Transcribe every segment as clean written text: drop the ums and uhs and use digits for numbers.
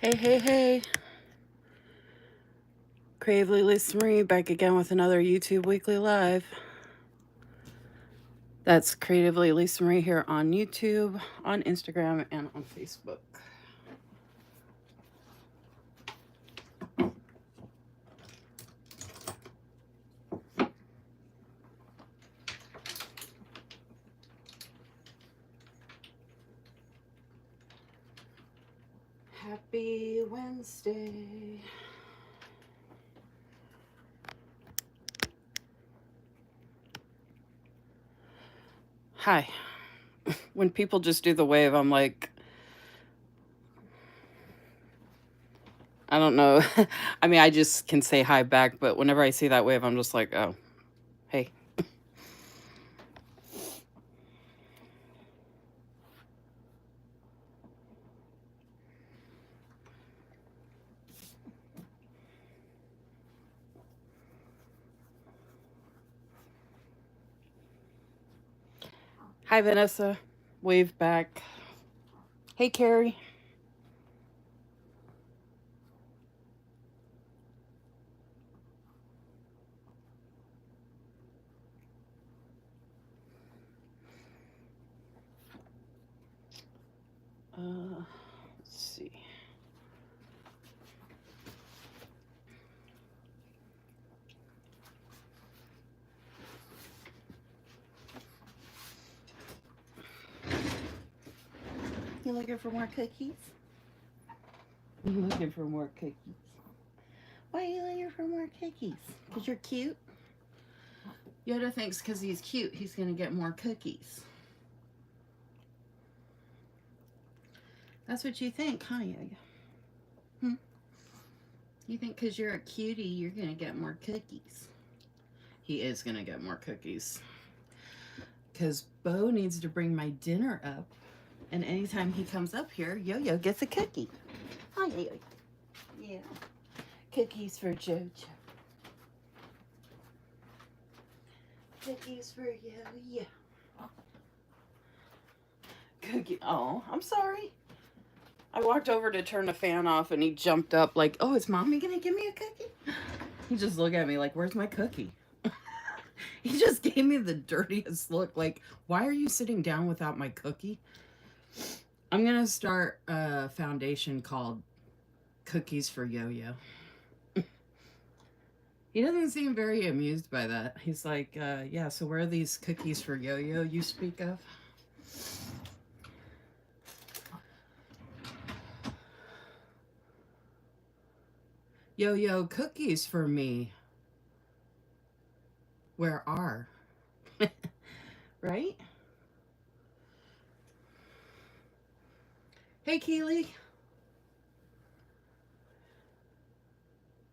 Hey, hey, hey. Creativelylisamarie back again with another YouTube Weekly Live. That's creativelylisamarie here on YouTube, on Instagram, and on Facebook. Happy Wednesday. Hi. When people just do the wave, I'm like, I don't know. I mean, I just can say hi back, but whenever I see that wave, I'm just like, oh, hey. Hi, Vanessa. Wave back. Hey, Carrie. Let's see. You looking for more cookies? You looking for more cookies? Why are you looking for more cookies? Because you're cute? Yoda thinks because he's cute, he's going to get more cookies. That's what you think, huh, Yoda? Hmm? You think because you're a cutie, you're going to get more cookies. He is going to get more cookies. Because Bo needs to bring my dinner up. And anytime he comes up here, Yo-Yo gets a cookie. Hi, Yo-Yo. Yeah. Cookies for JoJo. Cookies for Yo-Yo. Cookie. Oh, I'm sorry. I walked over to turn the fan off and he jumped up like, oh, is mommy going to give me a cookie? He just looked at me like, where's my cookie? He just gave me the dirtiest look like, why are you sitting down without my cookie? I'm going to start a foundation called Cookies for Yo-Yo. He doesn't seem very amused by that. He's like, yeah, so where are these cookies for Yo-Yo you speak of? Yo-Yo, cookies for me. Where are? Right? Hey, Keely.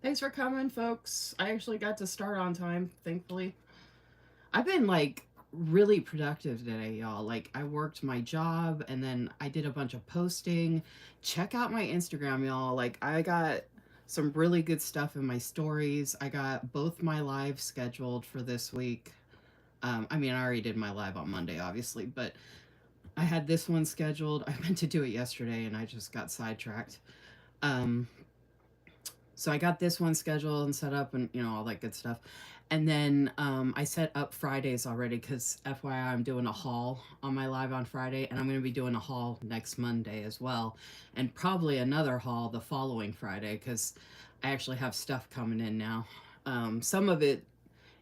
Thanks for coming, folks. I actually got to start on time, thankfully. I've been like really productive today, y'all. Like, I worked my job and then I did a bunch of posting. Check out my Instagram, y'all. Like, I got some really good stuff in my stories. I got both my lives scheduled for this week. I mean, I already did my live on Monday, obviously, but I had this one scheduled. I meant to do it yesterday and I just got sidetracked. Um, so I got this one scheduled and set up and, all that good stuff. And then I set up Fridays already because FYI, I'm doing a haul on my live on Friday. And I'm going to be doing a haul next Monday as well. And probably another haul the following Friday because I actually have stuff coming in now. Some of it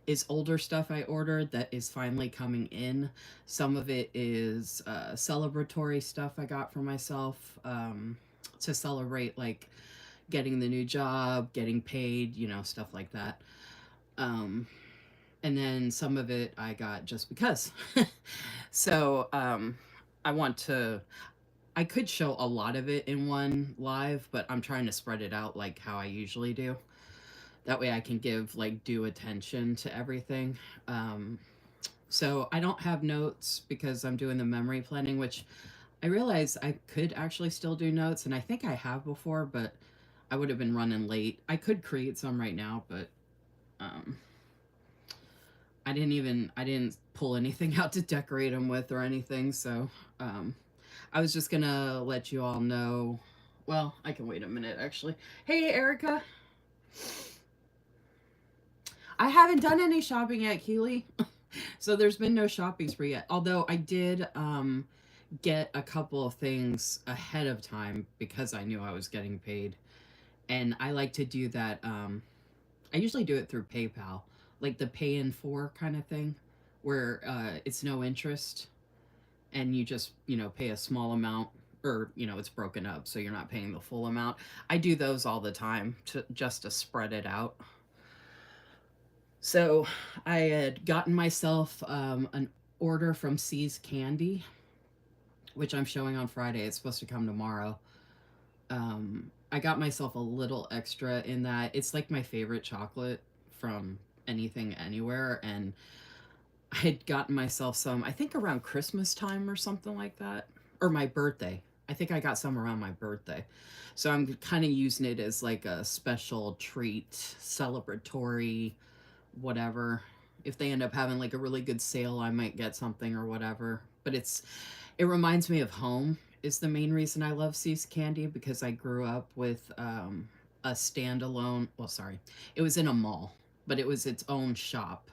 is older stuff I ordered that is finally coming in. Some of it is celebratory stuff I got for myself to celebrate, like, getting the new job, getting paid, stuff like that. Um, and then some of it I got just because. So I want to. I could show a lot of it in one live, but I'm trying to spread it out like how I usually do. That way I can give like due attention to everything. So I don't have notes because I'm doing the memory planning, which I realize I could actually still do notes, and I think I have before, but I would have been running late. I could create some right now, but um, I didn't pull anything out to decorate them with or anything. So I was just gonna let you all know Well, I can wait a minute, actually. Hey, Erica. I haven't done any shopping yet, Keely. So there's been no shopping spree yet. Although I did get a couple of things ahead of time because I knew I was getting paid. And I like to do that. I usually do it through PayPal, like the pay in four kind of thing, where it's no interest and you just, pay a small amount, or, it's broken up so you're not paying the full amount. I do those all the time just to spread it out. So I had gotten myself an order from C's Candy, which I'm showing on Friday. It's supposed to come tomorrow. I got myself a little extra in that. It's like my favorite chocolate from anything anywhere. And I had gotten myself some, I think around Christmas time or something like that, or my birthday. I think I got some around my birthday. So I'm kind of using it as like a special treat, celebratory, whatever. If they end up having like a really good sale, I might get something or whatever. But it reminds me of home is the main reason I love C's Candy, because I grew up with a standalone, well, sorry, it was in a mall, but it was its own shop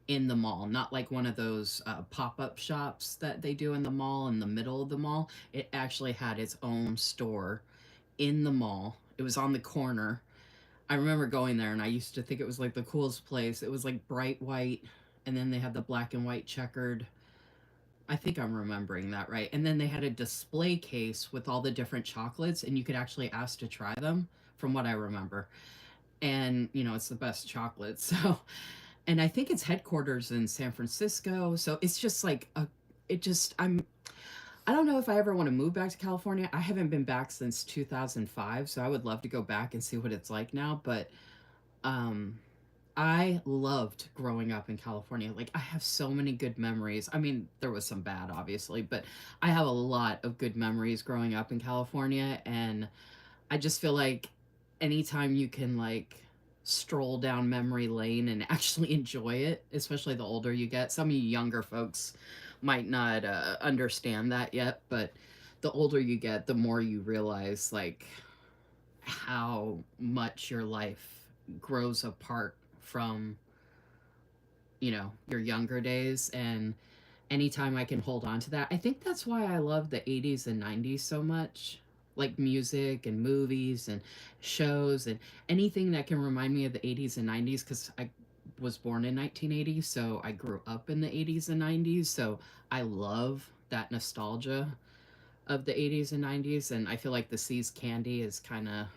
in the mall, not like one of those pop-up shops that they do in the mall in the middle of the mall. It actually had its own store in the mall. It was on the corner. I remember going there and I used to think it was like the coolest place. It was like bright white, and then they had the black and white checkered. I think I'm remembering that right. And then they had a display case with all the different chocolates, and you could actually ask to try them, from what I remember. And, it's the best chocolate. So, and I think its headquarters in San Francisco. So it's just like I don't know if I ever want to move back to California. I haven't been back since 2005, so I would love to go back and see what it's like now. But um, I loved growing up in California. Like, I have so many good memories. I mean, there was some bad, obviously, but I have a lot of good memories growing up in California. And I just feel like anytime you can, like, stroll down memory lane and actually enjoy it, especially the older you get. Some of you younger folks might not understand that yet, but the older you get, the more you realize, like, how much your life grows apart from, your younger days. And anytime I can hold on to that, I think that's why I love the 80s and 90s so much. Like music and movies and shows and anything that can remind me of the 80s and 90s, because I was born in 1980, so I grew up in the 80s and 90s. So I love that nostalgia of the 80s and 90s. And I feel like the C's Candy is kind of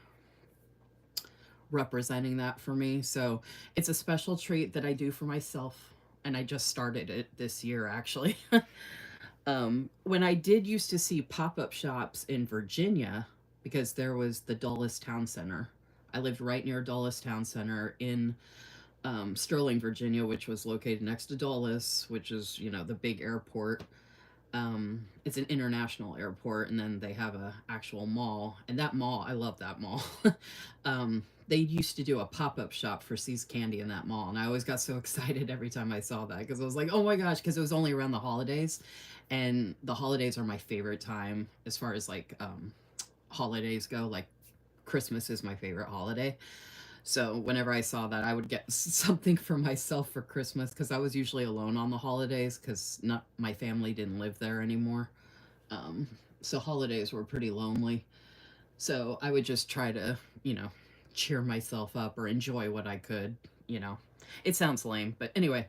representing that for me. So it's a special treat that I do for myself. And I just started it this year, actually. When I did used to see pop-up shops in Virginia, because there was the Dulles Town Center. I lived right near Dulles Town Center in Sterling, Virginia, which was located next to Dulles, which is, the big airport. It's an international airport, and then they have a actual mall. And that mall, I love that mall. They used to do a pop-up shop for C's Candy in that mall, and I always got so excited every time I saw that, because I was like, oh my gosh, because it was only around the holidays, and the holidays are my favorite time as far as like holidays go. Like, Christmas is my favorite holiday. So whenever I saw that, I would get something for myself for Christmas, because I was usually alone on the holidays, because not my family didn't live there anymore. Um, so holidays were pretty lonely. So I would just try to, cheer myself up or enjoy what I could. You know, it sounds lame, but anyway.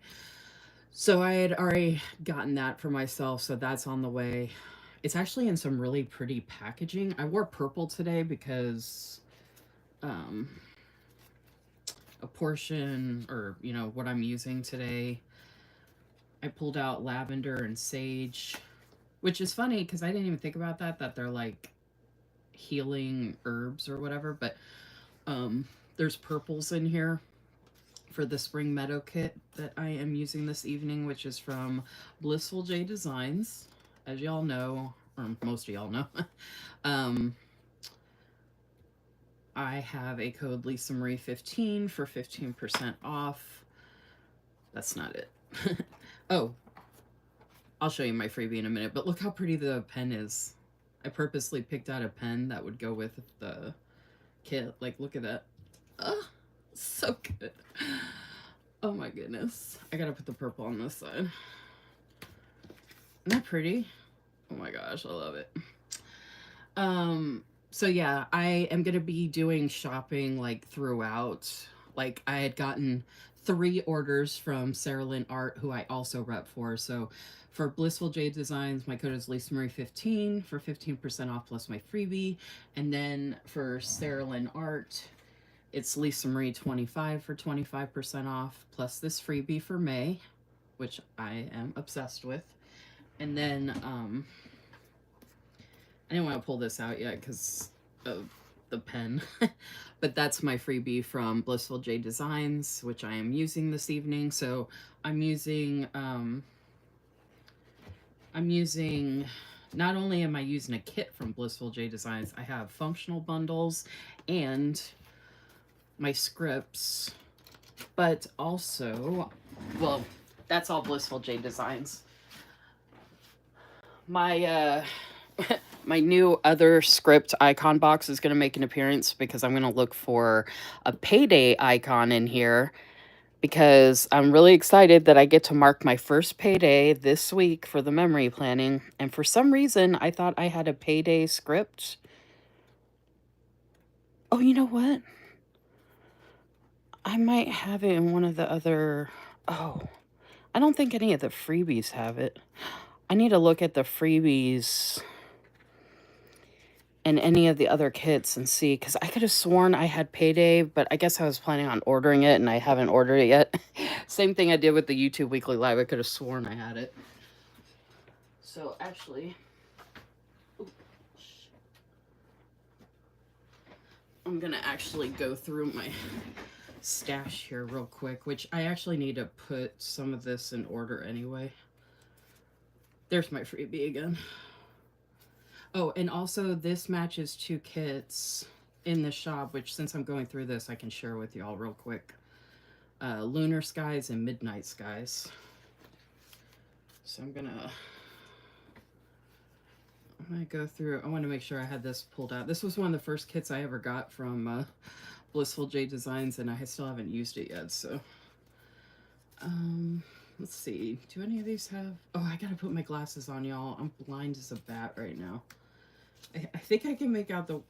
So I had already gotten that for myself, so that's on the way. It's actually in some really pretty packaging. I wore purple today because um, a portion, or what I'm using today, I pulled out lavender and sage, which is funny because I didn't even think about that they're like healing herbs or whatever. But there's purples in here for the spring meadow kit that I am using this evening, which is from Blissful Jayde Designs, as y'all know, or most of y'all know. I have a code lisamarie15 for 15% off. That's not it. Oh, I'll show you my freebie in a minute, but look how pretty the pen is. I purposely picked out a pen that would go with the kit. Like, look at that. Oh, so good. Oh my goodness. I gotta put the purple on this side. Isn't that pretty? Oh my gosh, I love it. So yeah, I am gonna be doing shopping like throughout. Like, I had gotten 3 orders from Sarah Lynn Art, who I also rep for. So for Blissful Jayde Designs, my code is lisamarie15 for 15% off plus my freebie. And then for Sarah Lynn Art, it's lisamarie25 for 25% off plus this freebie for May, which I am obsessed with. And then I didn't want to pull this out yet because of the pen, but that's my freebie from Blissful Jayde Designs, which I am using this evening. So I'm using, not only am I using a kit from Blissful Jayde Designs, I have functional bundles and my scripts, but also, well, that's all Blissful Jayde Designs. My, my new other script icon box is going to make an appearance because I'm going to look for a payday icon in here because I'm really excited that I get to mark my first payday this week for the memory planning. And for some reason, I thought I had a payday script. Oh, you know what? I might have it in one of the other... Oh, I don't think any of the freebies have it. I need to look at the freebies and any of the other kits and see, because I could have sworn I had payday, but I guess I was planning on ordering it and I haven't ordered it yet. Same thing I did with the YouTube Weekly Live. I could have sworn I had it. So actually, I'm gonna actually go through my stash here real quick, which I actually need to put some of this in order anyway. There's my freebie again. Oh, and also this matches 2 kits in the shop, which since I'm going through this, I can share with y'all real quick. Lunar Skies and Midnight Skies. So I'm gonna go through. I want to make sure I had this pulled out. This was one of the first kits I ever got from Blissful Jayde Designs, and I still haven't used it yet. So, let's see. Do any of these have... Oh, I gotta put my glasses on, y'all. I'm blind as a bat right now. I think I can make out the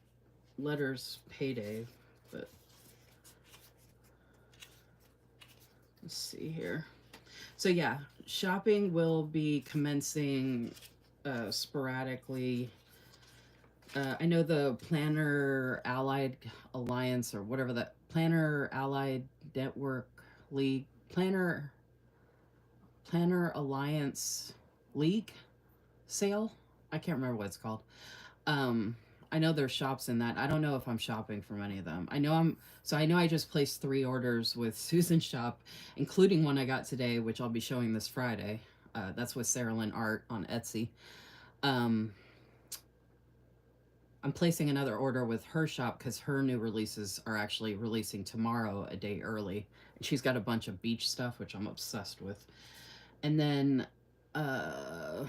letters payday, but let's see here. So yeah, shopping will be commencing sporadically. I know the Planner Allied Alliance, or whatever that, Planner Allied Network League, Planner Alliance League sale. I can't remember what it's called. I know there's shops in that. I don't know if I'm shopping from any of them. I know I just placed 3 orders with Susan's shop, including one I got today, which I'll be showing this Friday. That's with Sarah Lynn Art on Etsy. I'm placing another order with her shop because her new releases are actually releasing tomorrow, a day early. And she's got a bunch of beach stuff, which I'm obsessed with. And then, there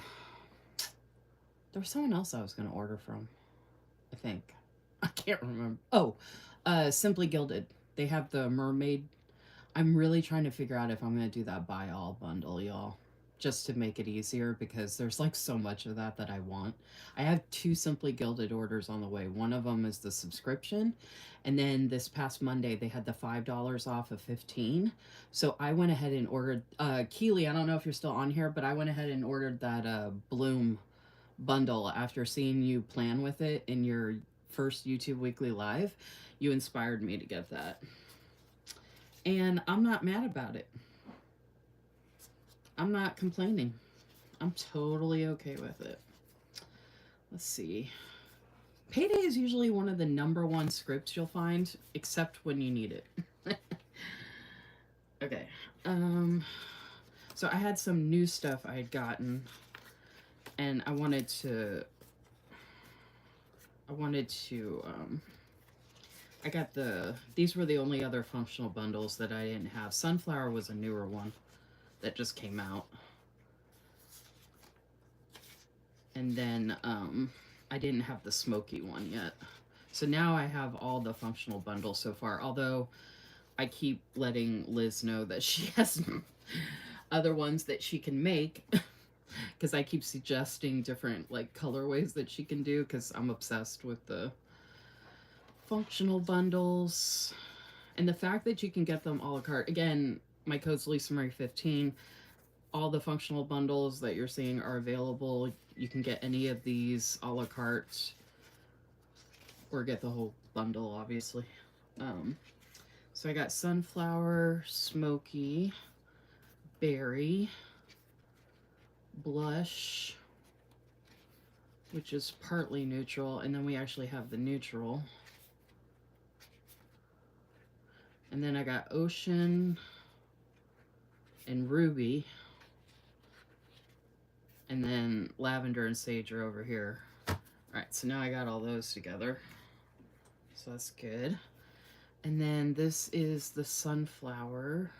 was someone else I was going to order from, I think. I can't remember. Oh, Simply Gilded. They have the mermaid. I'm really trying to figure out if I'm going to do that buy all bundle, y'all. Just to make it easier, because there's like so much of that I want. I have 2 Simply Gilded orders on the way. One of them is the subscription. And then this past Monday, they had the $5 off of 15. So I went ahead and ordered, Keely, I don't know if you're still on here, but I went ahead and ordered that Bloom bundle after seeing you plan with it in your first YouTube Weekly Live. You inspired me to get that. And I'm not mad about it. I'm not complaining. I'm totally okay with it. Let's see. Payday is usually one of the #1 scripts you'll find, except when you need it. Okay. So I had some new stuff I had gotten, and I wanted to I got these were the only other functional bundles that I didn't have. Sunflower was a newer one that just came out. And then I didn't have the smoky one yet. So now I have all the functional bundles so far, although I keep letting Liz know that she has other ones that she can make because I keep suggesting different like colorways that she can do because I'm obsessed with the functional bundles. And the fact that you can get them a la carte. Again, my code's lisamarie15. All the functional bundles that you're seeing are available. You can get any of these a la carte or get the whole bundle, obviously. So I got sunflower, smoky, berry, blush, which is partly neutral, and then we actually have the neutral. And then I got ocean and ruby, and then lavender and sage are over here. All right, so now I got all those together, so that's good. And then this is the sunflower.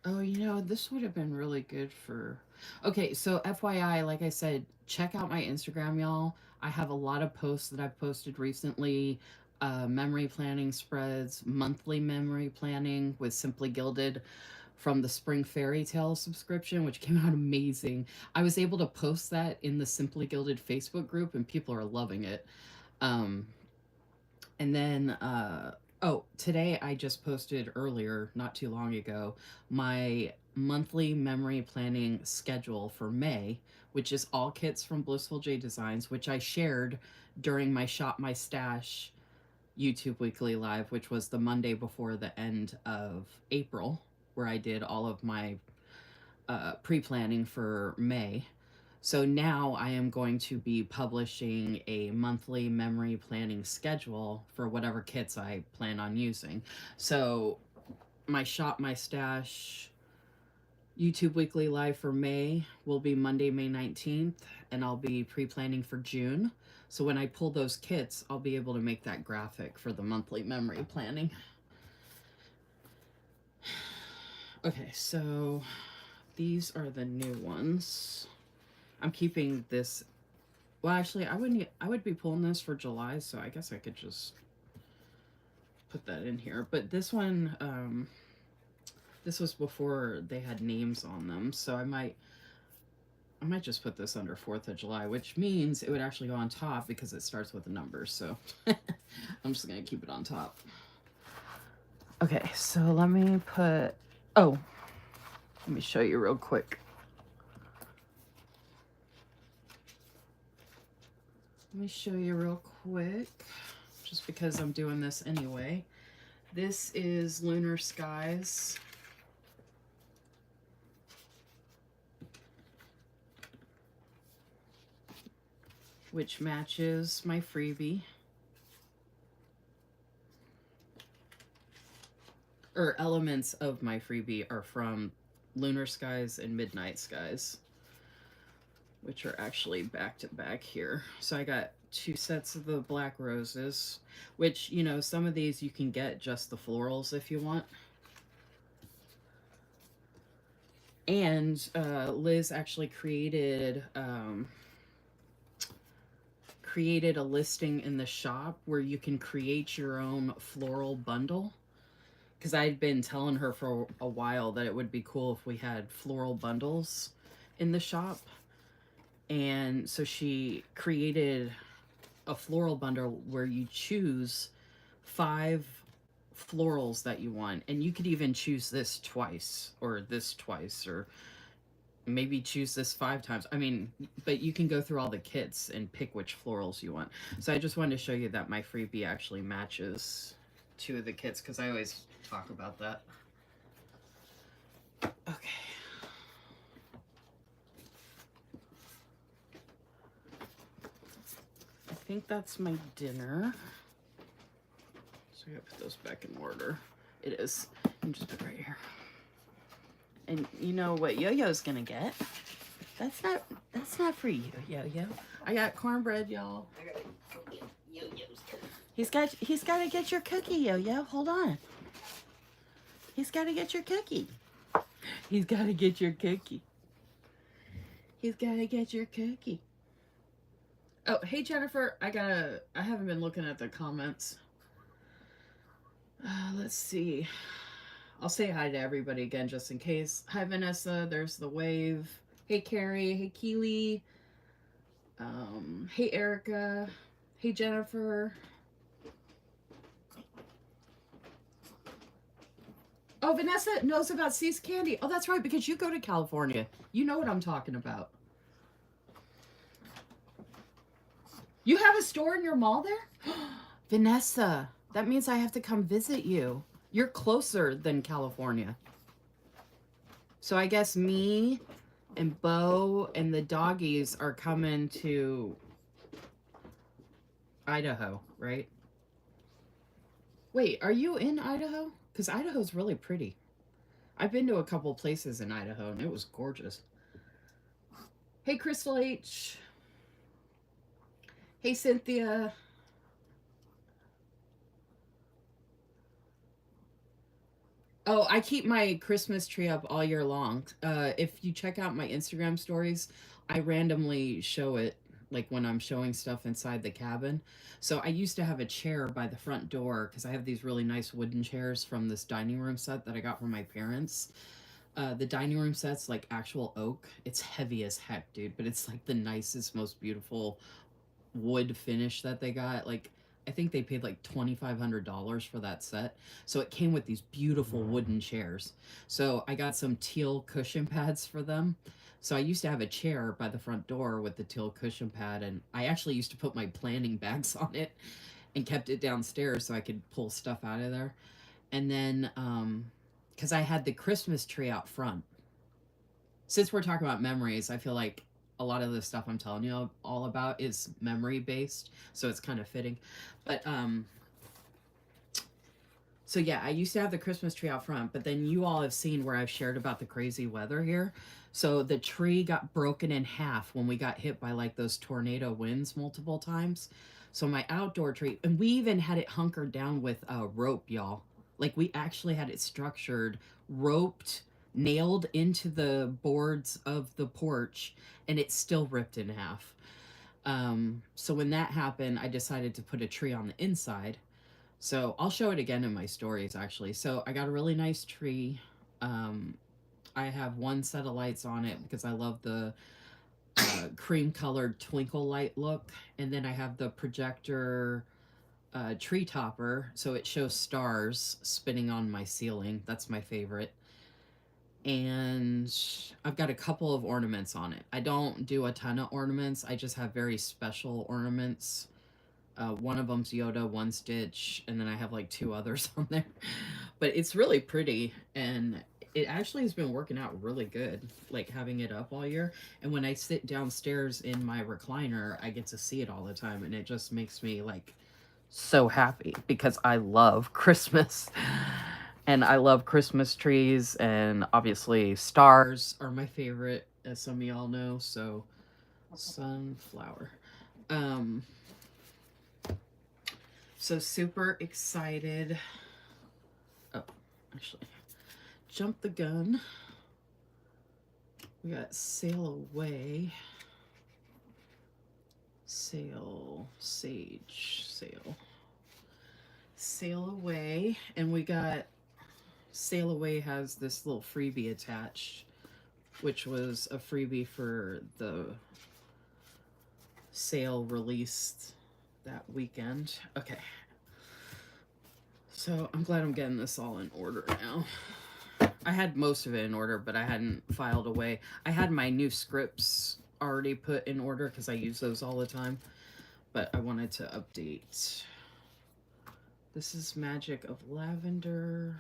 Oh, you know, this would have been really good for... Okay, so FYI, like I said, check out my Instagram, y'all. I have a lot of posts that I've posted recently. Memory planning spreads, monthly memory planning with Simply Gilded from the Spring Fairy Tale subscription, which came out amazing. I was able to post that in the Simply Gilded Facebook group, and people are loving it. And then, oh, today I just posted earlier, not too long ago, my monthly memory planning schedule for May, which is all kits from Blissful Jayde Designs, which I shared during my Shop My Stash YouTube Weekly Live, which was the Monday before the end of April, where I did all of my pre-planning for May. So now I am going to be publishing a monthly memory planning schedule for whatever kits I plan on using. So my Shop My Stash YouTube Weekly Live for May will be Monday, May 19th, and I'll be pre-planning for June. So when I pull those kits, I'll be able to make that graphic for the monthly memory planning. Okay, so these are the new ones. I'm keeping this. Well, actually, I would be pulling this for July, so I guess I could just put that in here. But this one, this was before they had names on them, so I might just put this under 4th of July, which means it would actually go on top because it starts with a number. So I'm just gonna keep it on top. Okay, so let me put. Oh, let me show you real quick. Let me show you real quick, just because I'm doing this anyway. This is Lunar Skies. Which matches my freebie. Or elements of my freebie are from Lunar Skies and Midnight Skies, which are actually back to back here. So I got 2 sets of the black roses, which, you know, some of these you can get just the florals if you want. And Liz actually created a listing in the shop where you can create your own floral bundle. Because I'd been telling her for a while that it would be cool if we had floral bundles in the shop. And so she created a floral bundle where you choose 5 florals that you want. And you could even choose this twice, or maybe choose this 5 times. I mean, but you can go through all the kits and pick which florals you want. So I just wanted to show you that my freebie actually matches 2 of the kits, because I always talk about that. Okay. I think that's my dinner. So I gotta put those back in order. It is. You can just put it right here. And you know what Yo-Yo's gonna get? That's not for you, Yo-Yo. I got cornbread, y'all. I gotta go get Yo-Yo's turn. He's gotta get your cookie, Yo-Yo. Hold on. He's gotta get your cookie. He's gotta get your cookie. He's gotta get your cookie. Oh, hey Jennifer, I haven't been looking at the comments. Let's see. I'll say hi to everybody again just in case. Hi Vanessa, there's the wave. Hey Carrie, hey Keely. Hey Erica. Hey Jennifer. Oh, Vanessa knows about Cease Candy. Oh, that's right, because you go to California. You know what I'm talking about. You have a store in your mall there? Vanessa, that means I have to come visit you. You're closer than California. So I guess me and Bo and the doggies are coming to Idaho, right? Wait, are you in Idaho? Because Idaho's really pretty. I've been to a couple places in Idaho and it was gorgeous. Hey, Crystal H. Hey, Cynthia. Oh, I keep my Christmas tree up all year long. If you check out my Instagram stories, I randomly show it like when I'm showing stuff inside the cabin. So I used to have a chair by the front door because I have these really nice wooden chairs from this dining room set that I got from my parents. The dining room set's like actual oak. It's heavy as heck, dude, but it's like the nicest, most beautiful wood finish that they got. Like, I think they paid like $2,500 for that set. So it came with these beautiful wooden chairs. So I got some teal cushion pads for them. So I used to have a chair by the front door with the teal cushion pad, and I actually used to put my planning bags on it and kept it downstairs so I could pull stuff out of there. And then, because I had the Christmas tree out front. Since we're talking about memories, I feel like a lot of the stuff I'm telling you all about is memory based, so it's kind of fitting. But so yeah, I used to have the Christmas tree out front, but then you all have seen where I've shared about the crazy weather here. So the tree got broken in half when we got hit by like those tornado winds multiple times. So my outdoor tree, and we even had it hunkered down with a rope, y'all. Like we actually had it structured, roped, nailed into the boards of the porch, and it still ripped in half. So when that happened, I decided to put a tree on the inside. So I'll show it again in my stories actually. So I got a really nice tree. I have one set of lights on it because I love the cream colored twinkle light look. And then I have the projector tree topper. So it shows stars spinning on my ceiling. That's my favorite. And I've got a couple of ornaments on it. I don't do a ton of ornaments. I just have very special ornaments. One of them's Yoda, one Stitch, and then I have like two others on there. But it's really pretty, and it actually has been working out really good, like having it up all year. And when I sit downstairs in my recliner, I get to see it all the time, and it just makes me like so happy because I love Christmas. And I love Christmas trees, and obviously stars are my favorite, as some of y'all know. So, sunflower. Um, So super excited. Oh, actually, jump the gun. We got Sail Away. Sail, Sage, Sail. Sail Away. And we got Sail Away has this little freebie attached, which was a freebie for the sale released that weekend. Okay. So I'm glad I'm getting this all in order now. I had most of it in order, but I hadn't filed away. I had my new scripts already put in order because I use those all the time, but I wanted to update. This is Magic of Lavender.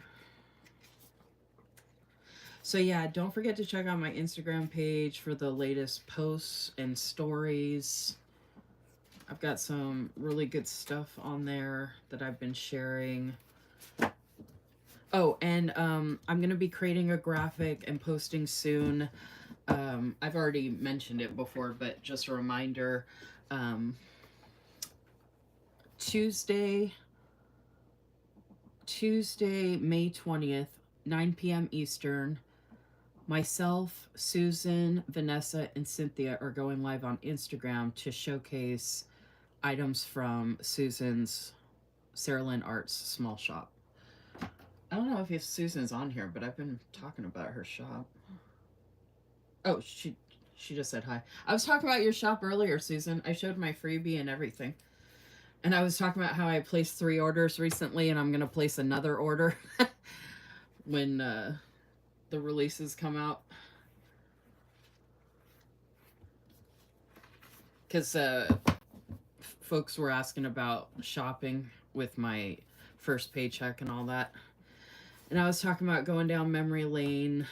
So yeah, don't forget to check out my Instagram page for the latest posts and stories. I've got some really good stuff on there that I've been sharing. Oh, and I'm going to be creating a graphic and posting soon. I've already mentioned it before, but just a reminder. Tuesday, May 20th, 9 p.m. Eastern, Myself, Susan, Vanessa, and Cynthia are going live on Instagram to showcase items from Susan's Sarah Lynn Arts small shop. I don't know if Susan's on here, but I've been talking about her shop. Oh, she just said hi. I was talking about your shop earlier, Susan. I showed my freebie and everything. And I was talking about how I placed 3 orders recently, and I'm going to place another order when the releases come out. Because folks were asking about shopping with my first paycheck and all that. And I was talking about going down memory lane,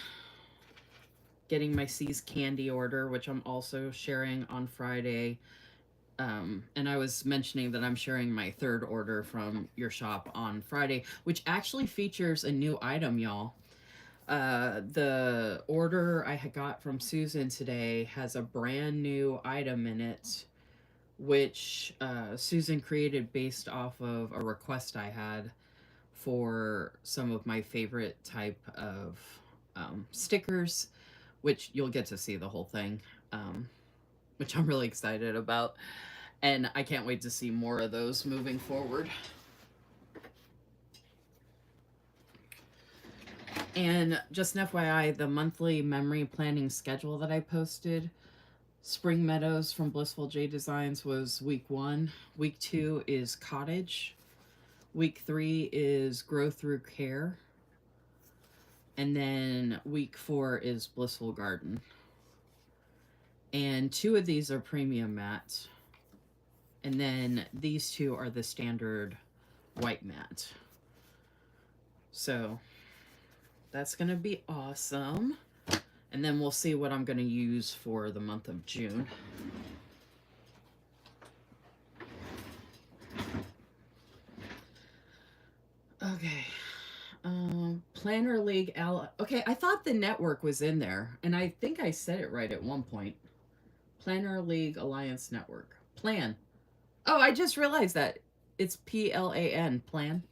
getting my C's candy order, which I'm also sharing on Friday. And I was mentioning that I'm sharing my 3rd order from your shop on Friday, which actually features a new item, y'all. The order I had got from Susan today has a brand new item in it, which Susan created based off of a request I had for some of my favorite type of stickers, which you'll get to see the whole thing, which I'm really excited about. And I can't wait to see more of those moving forward. And just an FYI, the monthly memory planning schedule that I posted, Spring Meadows from Blissful Jayde Designs was week 1. Week 2 is Cottage. Week 3 is Grow Through Care. And then week 4 is Blissful Garden. And 2 of these are premium matte. And then these 2 are the standard white matte. So that's going to be awesome. And then we'll see what I'm going to use for the month of June. Okay. Planner League Okay, I thought the network was in there, and I think I said it right at one point. Planner League Alliance Network. Plan. Oh, I just realized that. It's PLAN. Plan.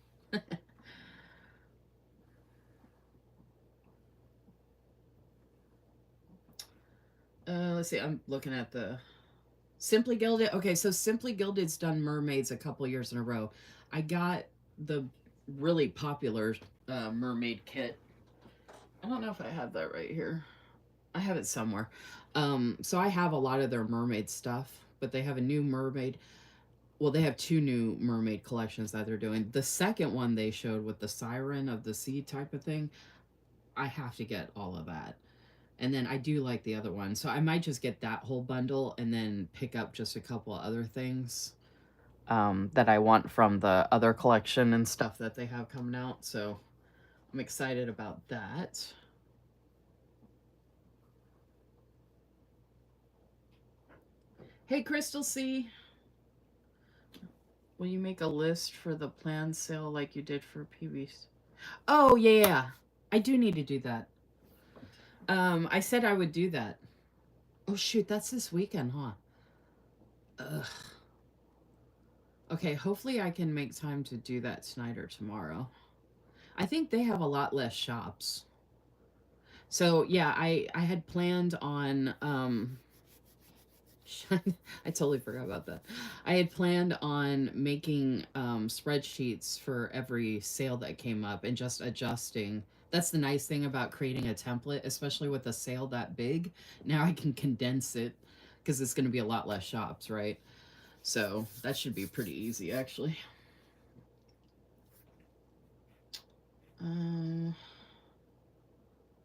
Let's see. I'm looking at the Simply Gilded. Okay, so Simply Gilded's done mermaids a couple years in a row. I got the really popular mermaid kit. I don't know if I have that right here. I have it somewhere. So I have a lot of their mermaid stuff, but they have a new mermaid. Well, they have 2 new mermaid collections that they're doing. The second one they showed with the siren of the sea type of thing, I have to get all of that. And then I do like the other one. So I might just get that whole bundle and then pick up just a couple of other things that I want from the other collection and stuff that they have coming out. So I'm excited about that. Hey, Crystal C. Will you make a list for the planned sale like you did for PBs? Oh, yeah. I do need to do that. I said I would do that. Oh, shoot. That's this weekend, huh? Ugh. Okay, hopefully I can make time to do that tonight or tomorrow. I think they have a lot less shops. So, yeah, I had planned on... I totally forgot about that. I had planned on making spreadsheets for every sale that came up and just adjusting. That's the nice thing about creating a template, especially with a sale that big. Now I can condense it because it's going to be a lot less shops, right? So that should be pretty easy, actually.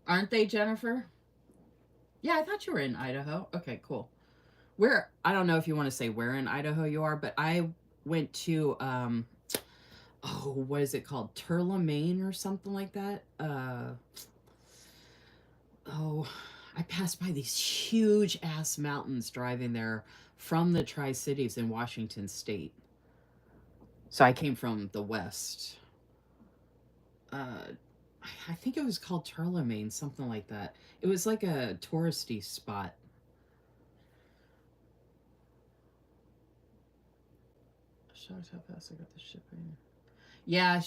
Aren't they, Jennifer? Yeah, I thought you were in Idaho. Okay, cool. Where, I don't know if you want to say where in Idaho you are, but I went to, what is it called? Turla, or something like that. I passed by these huge ass mountains driving there from the Tri-Cities in Washington State. So I came from the west. I think it was called Turla, something like that. It was like a touristy spot. Shocked how fast I got the shipping. Yeah.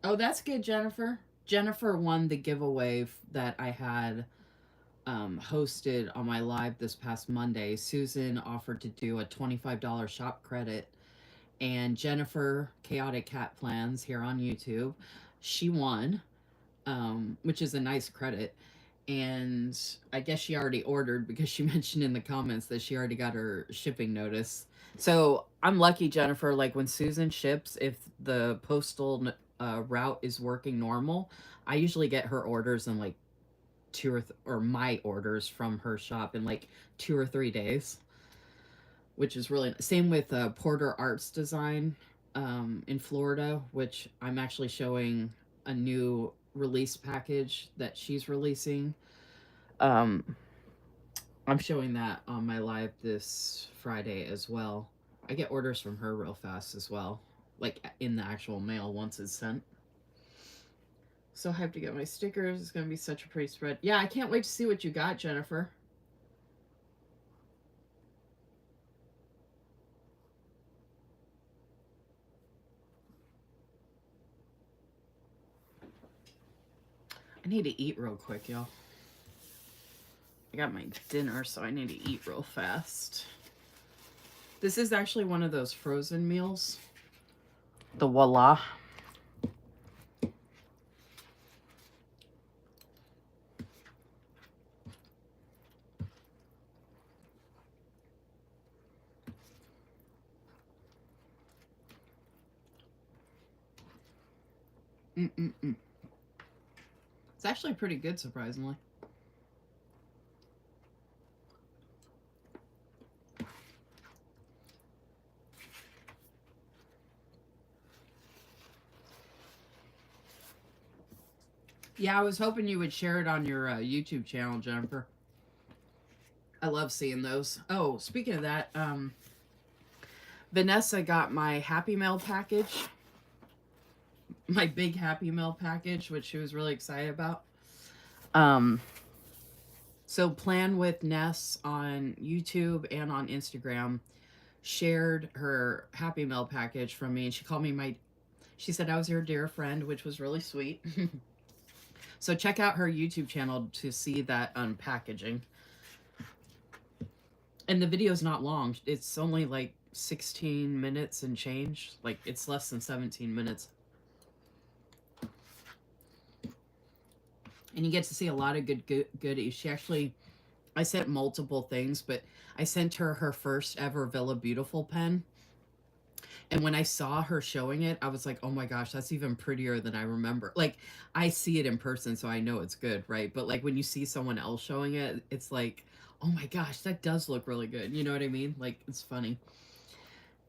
Oh, that's good, Jennifer. Jennifer won the giveaway that I had hosted on my live this past Monday. Susan offered to do a $25 shop credit, and Jennifer Chaotic Cat Plans here on YouTube, she won, which is a nice credit. And I guess she already ordered because she mentioned in the comments that she already got her shipping notice. So I'm lucky, Jennifer. Like when Susan ships, if the postal route is working normal, I usually get her orders in like or my orders from her shop in like 2 or 3 days, which is really same with Porter Arts Design in Florida, which I'm actually showing a new release package that she's releasing. Um, I'm showing that on my live this Friday as well. I get orders from her real fast as well, like in the actual mail once it's sent. So hyped to get my stickers. It's going to be such a pretty spread. Yeah, I can't wait to see what you got, Jennifer. I need to eat real quick, y'all. I got my dinner, so I need to eat real fast. This is actually one of those frozen meals. The Voila. Mm-mm-mm. It's actually pretty good, surprisingly. Yeah, I was hoping you would share it on your YouTube channel, Jennifer. I love seeing those. Oh, speaking of that, Vanessa got my Happy Mail package. My big Happy Mail package, which she was really excited about. So Plan with Ness on YouTube and on Instagram shared her Happy Mail package from me, and she called me she said I was your dear friend, which was really sweet. So check out her YouTube channel to see that unpackaging. And the video's not long. It's only like 16 minutes and change. Like it's less than 17 minutes. And you get to see a lot of goodies. She actually, I sent multiple things, but I sent her first ever Villa Beautiful pen. And when I saw her showing it, I was like, oh my gosh, that's even prettier than I remember. Like, I see it in person, so I know it's good, right? But like when you see someone else showing it, it's like, oh my gosh, that does look really good. You know what I mean? Like, it's funny.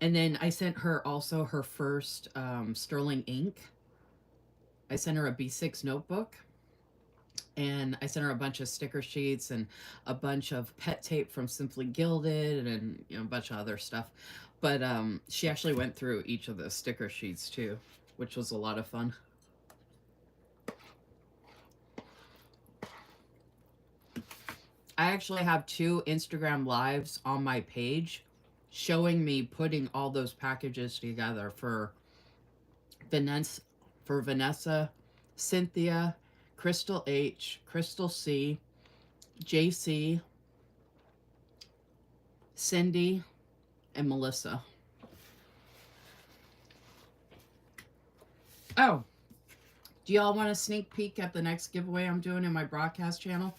And then I sent her also her first Sterling ink. I sent her a B6 notebook. And I sent her a bunch of sticker sheets and a bunch of pet tape from Simply Gilded and a bunch of other stuff. But she actually went through each of the sticker sheets too, which was a lot of fun. I actually have 2 Instagram lives on my page showing me putting all those packages together for Vanessa, Cynthia, Crystal H, Crystal C, JC, Cindy, and Melissa. Oh, do y'all want a sneak peek at the next giveaway I'm doing in my broadcast channel?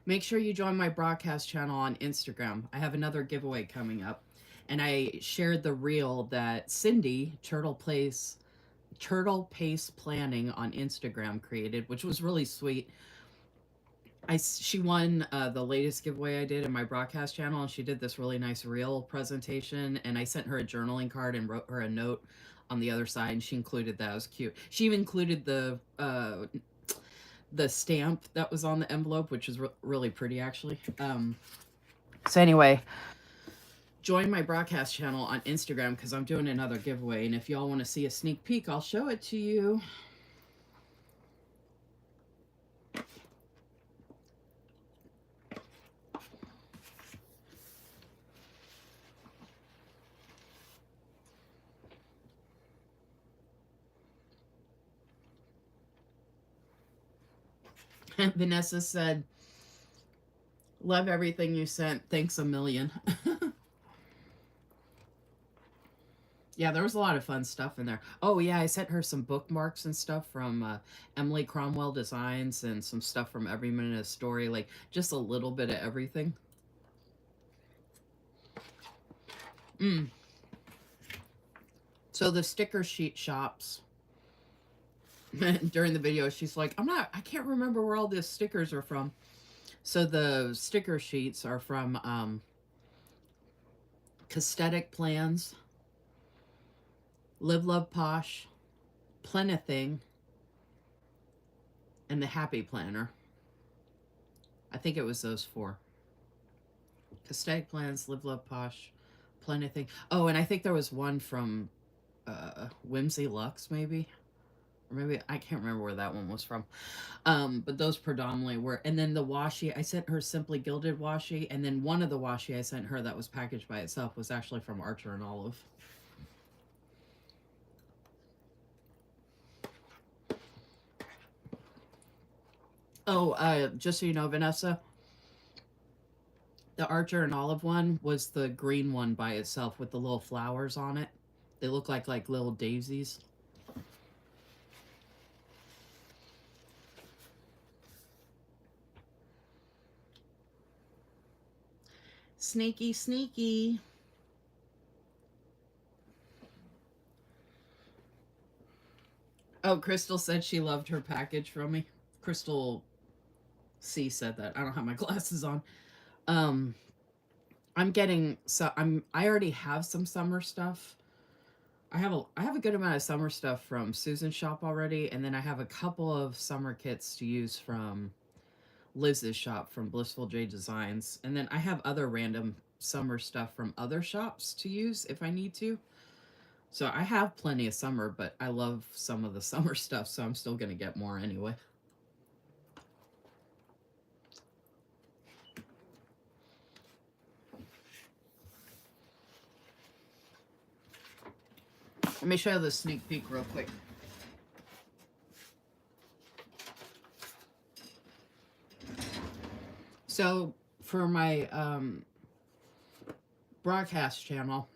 Make sure you join my broadcast channel on Instagram. I have another giveaway coming up. And I shared the reel that Cindy, Turtle Pace Planning on Instagram created, which was really sweet. She won the latest giveaway I did in my broadcast channel, and she did this really nice reel presentation, and I sent her a journaling card and wrote her a note on the other side, and she included that. It was cute. She even included the stamp that was on the envelope, which is really pretty, actually. So anyway, join my broadcast channel on Instagram because I'm doing another giveaway, and if y'all want to see a sneak peek, I'll show it to you. And Vanessa said, love everything you sent. Thanks a million. Yeah, there was a lot of fun stuff in there. Oh, yeah, I sent her some bookmarks and stuff from Emily Cromwell Designs and some stuff from Every Minute of Story, like just a little bit of everything. Mm. So the sticker sheet shops, during the video, she's like, I can't remember where all the stickers are from. So the sticker sheets are from Castetic Plans, Live Love Posh, Plenithing, and the Happy Planner. I think it was those four. Castetic Plans, Live Love Posh, Plenithing. Oh, and I think there was one from Whimsy Lux, maybe. Or maybe I can't remember where that one was from. But those predominantly were. And then the washi, I sent her Simply Gilded washi. And then one of the washi I sent her that was packaged by itself was actually from Archer and Olive. Oh, just so you know, Vanessa, the Archer and Olive one was the green one by itself with the little flowers on it. They look like little daisies. Sneaky, sneaky. Oh, Crystal said she loved her package from me. Crystal C said that. I don't have my glasses on. Um, I already have some summer stuff. I have a good amount of summer stuff from Susan's shop already, and then I have a couple of summer kits to use from Liz's shop from Blissful Jayde Designs, and then I have other random summer stuff from other shops to use if I need to. So I have plenty of summer, but I love some of the summer stuff, so I'm still gonna get more anyway. Let me show you the sneak peek real quick. So for my broadcast channel,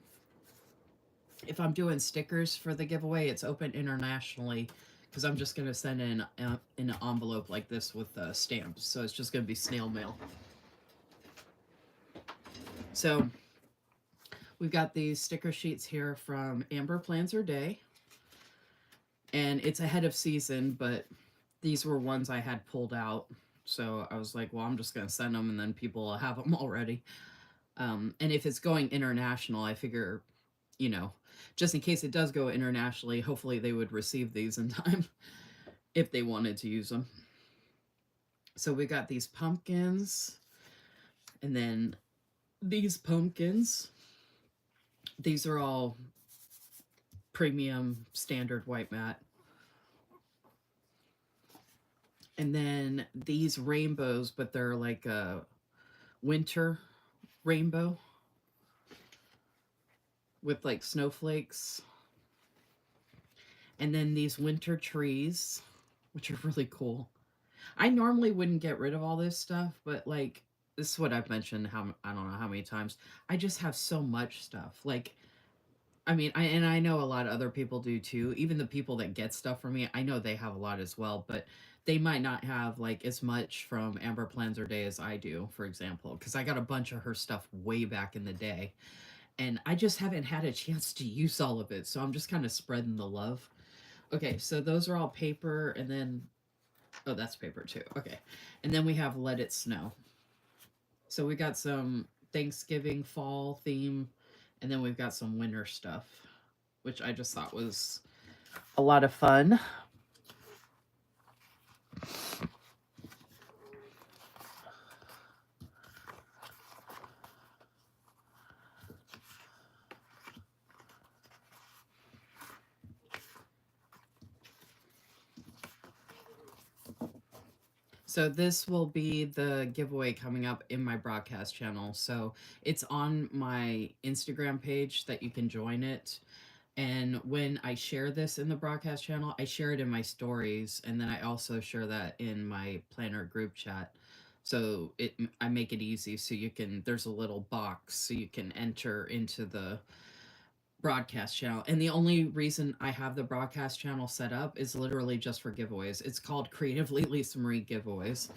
if I'm doing stickers for the giveaway, it's open internationally because I'm just going to send in an envelope like this with stamps. So it's just going to be snail mail. So we've got these sticker sheets here from Amber Plans Her Day. And it's ahead of season, but these were ones I had pulled out. So I was like, well, I'm just going to send them and then people will have them already. And if it's going international, I figure, you know, just in case it does go internationally, hopefully they would receive these in time if they wanted to use them. So we got these pumpkins and then these pumpkins. These are all premium standard white matte. And then these rainbows, but they're like a winter rainbow with like snowflakes. And then these winter trees, which are really cool. I normally wouldn't get rid of all this stuff, but like this is what I've mentioned I don't know how many times. I just have so much stuff. Like I mean, I know a lot of other people do too. Even the people that get stuff from me, I know they have a lot as well, but they might not have like as much from Amber Plans Her Day as I do, for example, because I got a bunch of her stuff way back in the day. And I just haven't had a chance to use all of it, so I'm just kind of spreading the love. Okay, so those are all paper, and then oh, that's paper too. Okay, and then we have Let It Snow. So we got some Thanksgiving fall theme, and then we've got some winter stuff, which I just thought was a lot of fun. So this will be the giveaway coming up in my broadcast channel. So it's on my Instagram page that you can join it. And when I share this in the broadcast channel, I share it in my stories, and then I also share that in my planner group chat. So I make it easy so you can, there's a little box so you can enter into the broadcast channel. And the only reason I have the broadcast channel set up is literally just for giveaways. It's called Creatively Lisa Marie Giveaways.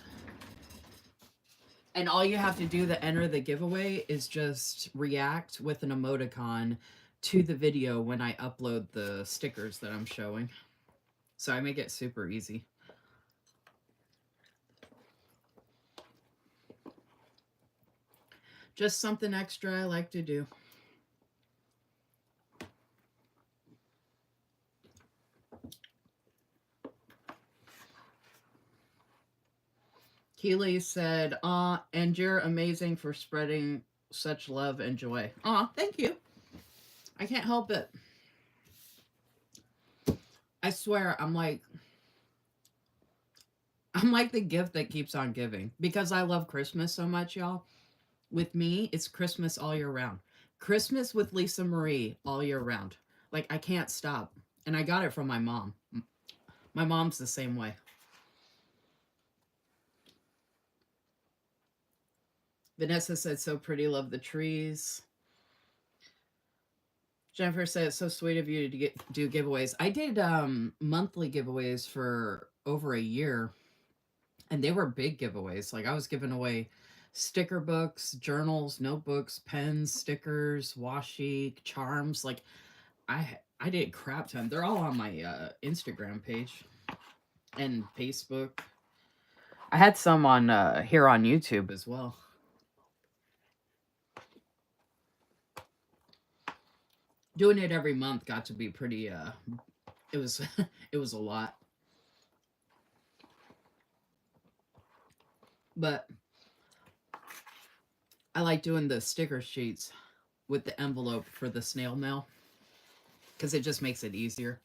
And all you have to do to enter the giveaway is just react with an emoticon to the video when I upload the stickers that I'm showing. So I make it super easy. Just something extra I like to do. Keely said, and you're amazing for spreading such love and joy. Thank you. I can't help it. I swear, I'm like the gift that keeps on giving. Because I love Christmas so much, y'all. With me, it's Christmas all year round. Christmas with Lisa Marie all year round. Like, I can't stop. And I got it from my mom. My mom's the same way. Vanessa said, so pretty, love the trees. Jennifer said, it's so sweet of you to do giveaways. I did monthly giveaways for over a year, and they were big giveaways. Like, I was giving away sticker books, journals, notebooks, pens, stickers, washi, charms. Like, I did crap ton. They're all on my Instagram page and Facebook. I had some on here on YouTube as well. Doing it every month got to be pretty it was it was a lot. But I like doing the sticker sheets with the envelope for the snail mail because it just makes it easier.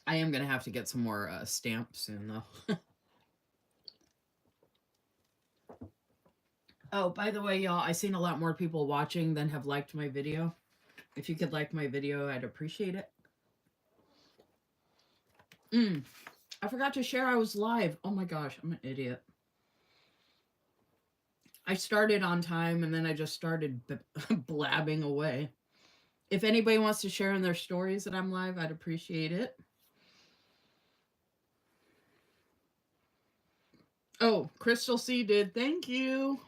I am going to have to get some more stamps soon, though. Oh, by the way, y'all, I've seen a lot more people watching than have liked my video. If you could like my video, I'd appreciate it. I forgot to share I was live. Oh my gosh, I'm an idiot. I started on time and then I just started blabbing away. If anybody wants to share in their stories that I'm live, I'd appreciate it. Oh, Crystal C did. Thank you.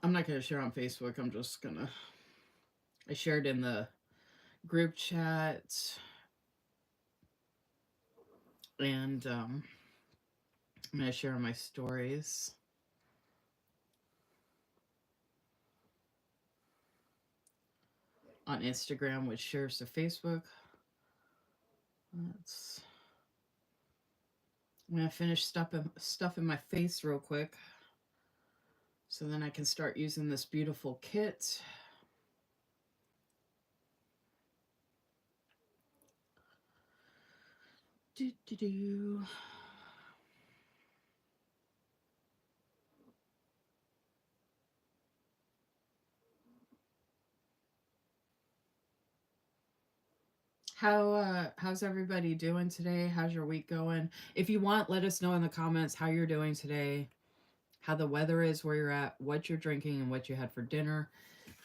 I'm not going to share on Facebook. I'm just going to... I shared in the group chat. And I'm going to share on my stories. On Instagram, which shares to Facebook. I'm going to finish stuff in my face real quick. So then I can start using this beautiful kit. Do-do-do. How's everybody doing today? How's your week going? If you want, let us know in the comments how you're doing today, how the weather is where you're at, what you're drinking, and what you had for dinner.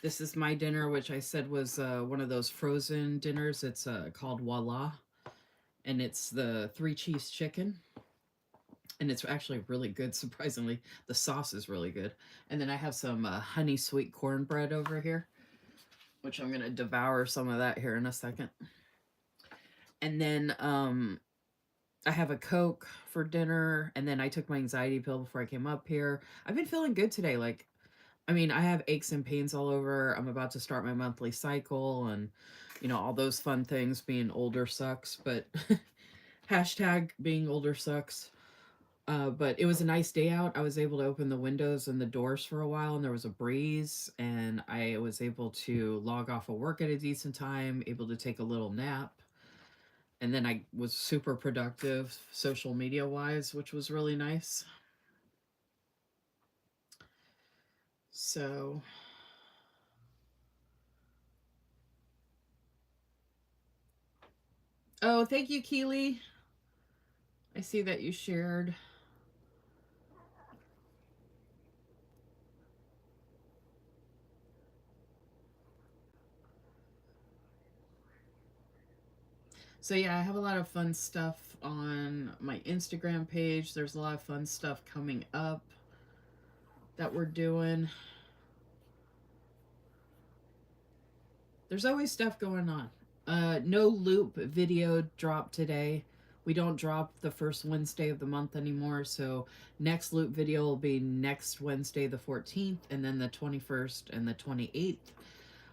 This is my dinner, which I said was one of those frozen dinners. It's called Voila, and it's the 3-cheese chicken. And it's actually really good, surprisingly. The sauce is really good. And then I have some honey sweet cornbread over here, which I'm going to devour some of that here in a second. And then I have a Coke for dinner, and then I took my anxiety pill before I came up here. I've been feeling good today. Like, I mean, I have aches and pains all over. I'm about to start my monthly cycle and, you know, all those fun things. Being older sucks, but hashtag being older sucks. But it was a nice day out. I was able to open the windows and the doors for a while, and there was a breeze, and I was able to log off of work at a decent time, able to take a little nap. And then I was super productive social media wise, which was really nice. So, oh, thank you, Keely. I see that you shared. So, yeah, I have a lot of fun stuff on my Instagram page. There's a lot of fun stuff coming up that we're doing. There's always stuff going on. No loop video drop today. We don't drop the first Wednesday of the month anymore, so next loop video will be next Wednesday the 14th, and then the 21st and the 28th.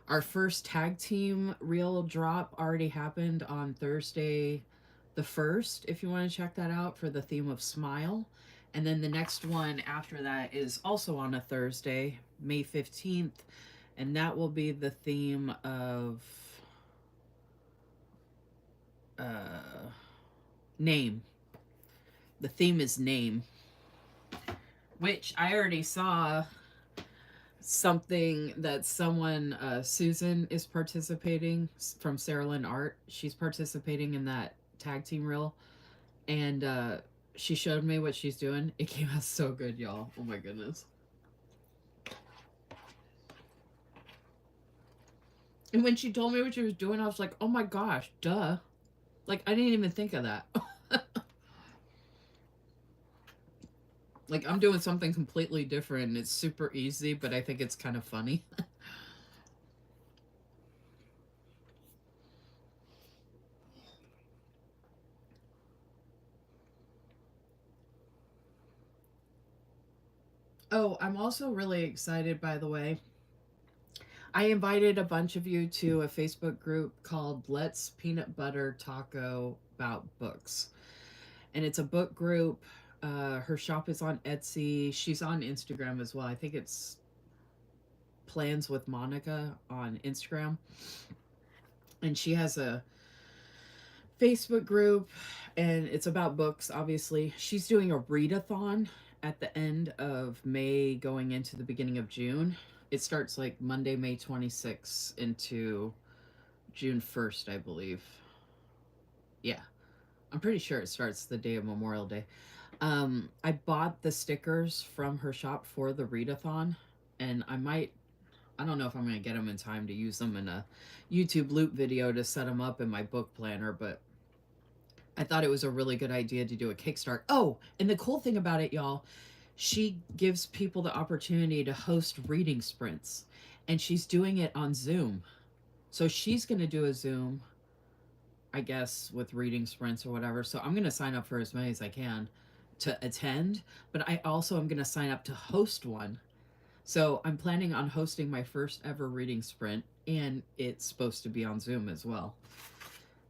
Our first tag team reel drop already happened on Thursday the 1st, if you want to check that out, for the theme of Smile. And then the next one after that is also on a Thursday, May 15th, and that will be the theme of name. The theme is name, which I already saw something that someone, Susan, is participating from Sarah Lynn Art. She's participating in that tag team reel, and she showed me what she's doing. It came out so good, y'all. Oh my goodness. And when she told me what she was doing, I was like, oh my gosh, duh. Like, I didn't even think of that. Like, I'm doing something completely different, and it's super easy, but I think it's kind of funny. Oh, I'm also really excited, by the way. I invited a bunch of you to a Facebook group called Let's Peanut Butter Taco About Books. And it's a book group. Her shop is on Etsy. She's on Instagram as well. I think it's Plans with Monica on Instagram. And she has a Facebook group, and it's about books, obviously. She's doing a readathon at the end of May going into the beginning of June. It starts like Monday, May 26th into June 1st, I believe. Yeah, I'm pretty sure it starts the day of Memorial Day. I bought the stickers from her shop for the readathon, and I don't know if I'm going to get them in time to use them in a YouTube loop video to set them up in my book planner, but I thought it was a really good idea to do a Kickstart. Oh, and the cool thing about it, y'all, she gives people the opportunity to host reading sprints, and she's doing it on Zoom. So she's going to do a Zoom, I guess, with reading sprints or whatever. So I'm going to sign up for as many as I can to attend, but I also am going to sign up to host one. So I'm planning on hosting my first ever reading sprint, and it's supposed to be on Zoom as well.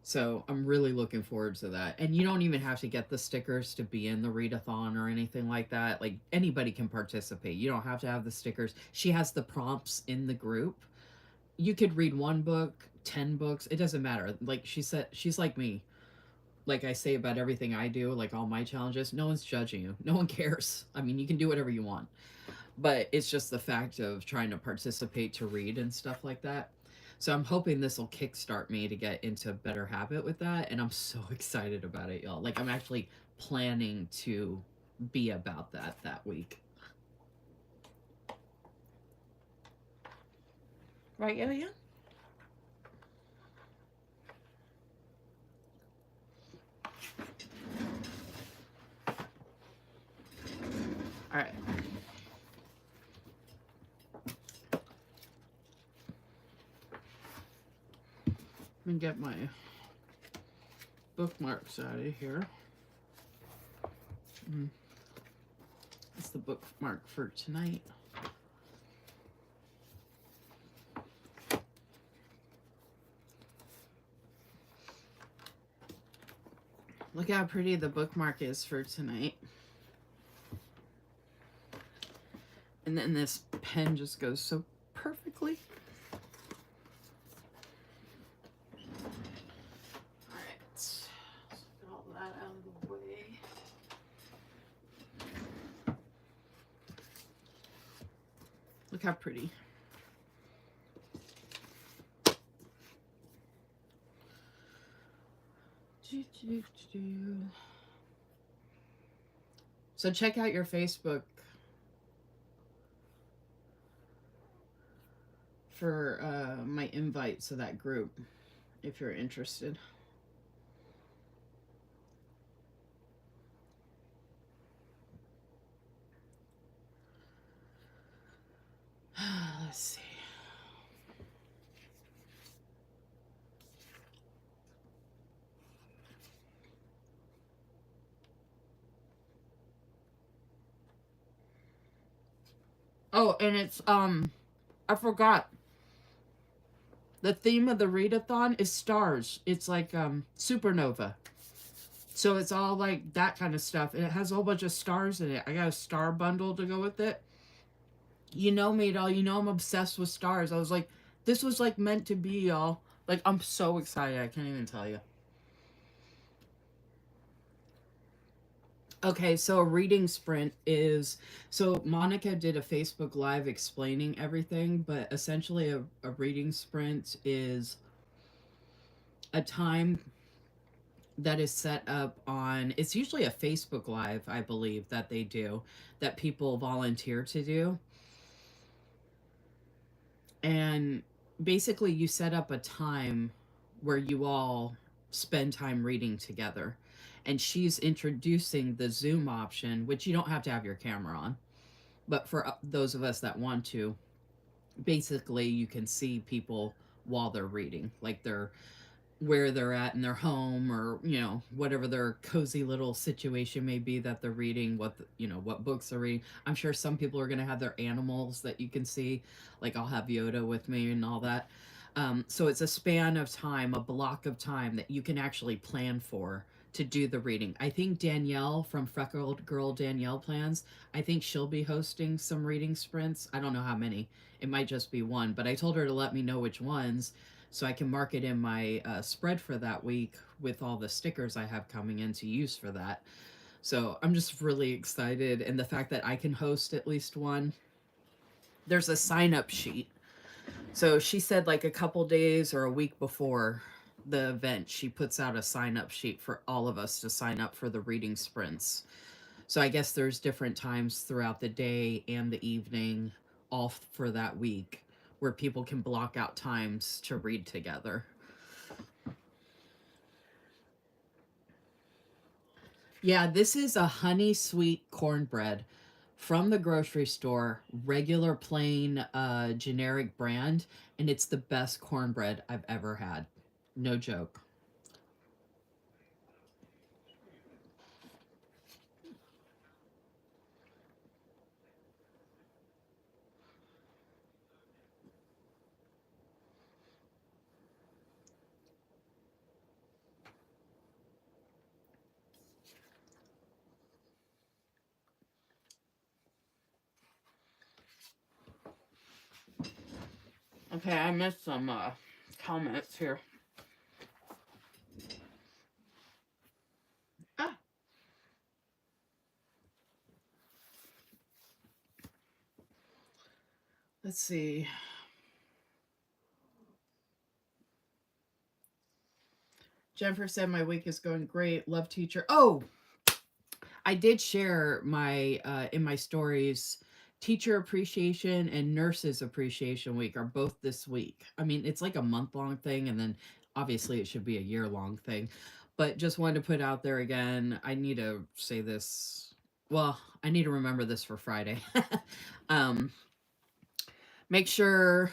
So I'm really looking forward to that. And you don't even have to get the stickers to be in the readathon or anything like that. Like, anybody can participate. You don't have to have the stickers. She has the prompts in the group. You could read one book, 10 books. It doesn't matter. Like she said, she's like me. Like I say about everything I do, like all my challenges, no one's judging you. No one cares. I mean, you can do whatever you want. But it's just the fact of trying to participate to read and stuff like that. So I'm hoping this will kickstart me to get into a better habit with that, and I'm so excited about it, y'all. Like, I'm actually planning to be about that week. Right, yeah, yeah. All right. Let me get my bookmarks out of here. That's the bookmark for tonight. Look how pretty the bookmark is for tonight. And then this pen just goes so perfectly. All right, let's get all that out of the way. Look how pretty. So check out your Facebook for my invite to that group if you're interested. Let's see. Oh, and it's I forgot. The theme of the readathon is stars. It's like supernova. So it's all like that kind of stuff. And it has a whole bunch of stars in it. I got a star bundle to go with it. You know me, y'all. You know I'm obsessed with stars. I was like, this was like meant to be, y'all. Like, I'm so excited. I can't even tell you. Okay, so a reading sprint is so Monica did a Facebook Live explaining everything, but essentially a reading sprint is a time that is set up on, it's usually a Facebook Live, I believe, that they do, that people volunteer to do. And basically, you set up a time where you all spend time reading together. And she's introducing the Zoom option, which you don't have to have your camera on. But for those of us that want to, basically, you can see people while they're reading. Like they're where they're at in their home, or whatever their cozy little situation may be that they're reading, what books they're reading. I'm sure some people are going to have their animals that you can see, like I'll have Yoda with me and all that. So it's a span of time, a block of time that you can actually plan for to do the reading. I think Danielle from Freckled Girl Danielle Plans, I think she'll be hosting some reading sprints. I don't know how many. It might just be one, but I told her to let me know which ones so I can mark it in my spread for that week with all the stickers I have coming in to use for that. So I'm just really excited. And the fact that I can host at least one. There's a sign up sheet. So she said like a couple days or a week before the event, she puts out a sign up sheet for all of us to sign up for the reading sprints. So I guess there's different times throughout the day and the evening, all for that week, where people can block out times to read together. Yeah, this is a honey sweet cornbread from the grocery store, regular plain generic brand, and it's the best cornbread I've ever had. No joke. Okay, I missed some comments here. Ah, let's see. Jennifer said my week is going great. Love teacher. Oh, I did share my in my stories. Teacher appreciation and nurses appreciation week are both this week. I mean, it's like a month long thing, and then obviously it should be a year long thing. But just wanted to put out there again. I need to say this. Well, I need to remember this for Friday. um, Make sure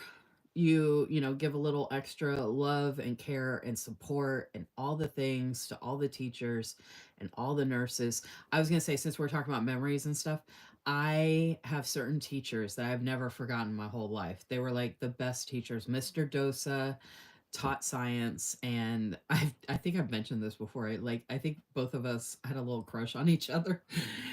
you give a little extra love and care and support and all the things to all the teachers and all the nurses. I was going to say, since we're talking about memories and stuff, I have certain teachers that I've never forgotten my whole life. They were like the best teachers. Mr. Dosa taught science, and I think I've mentioned this before. I think both of us had a little crush on each other.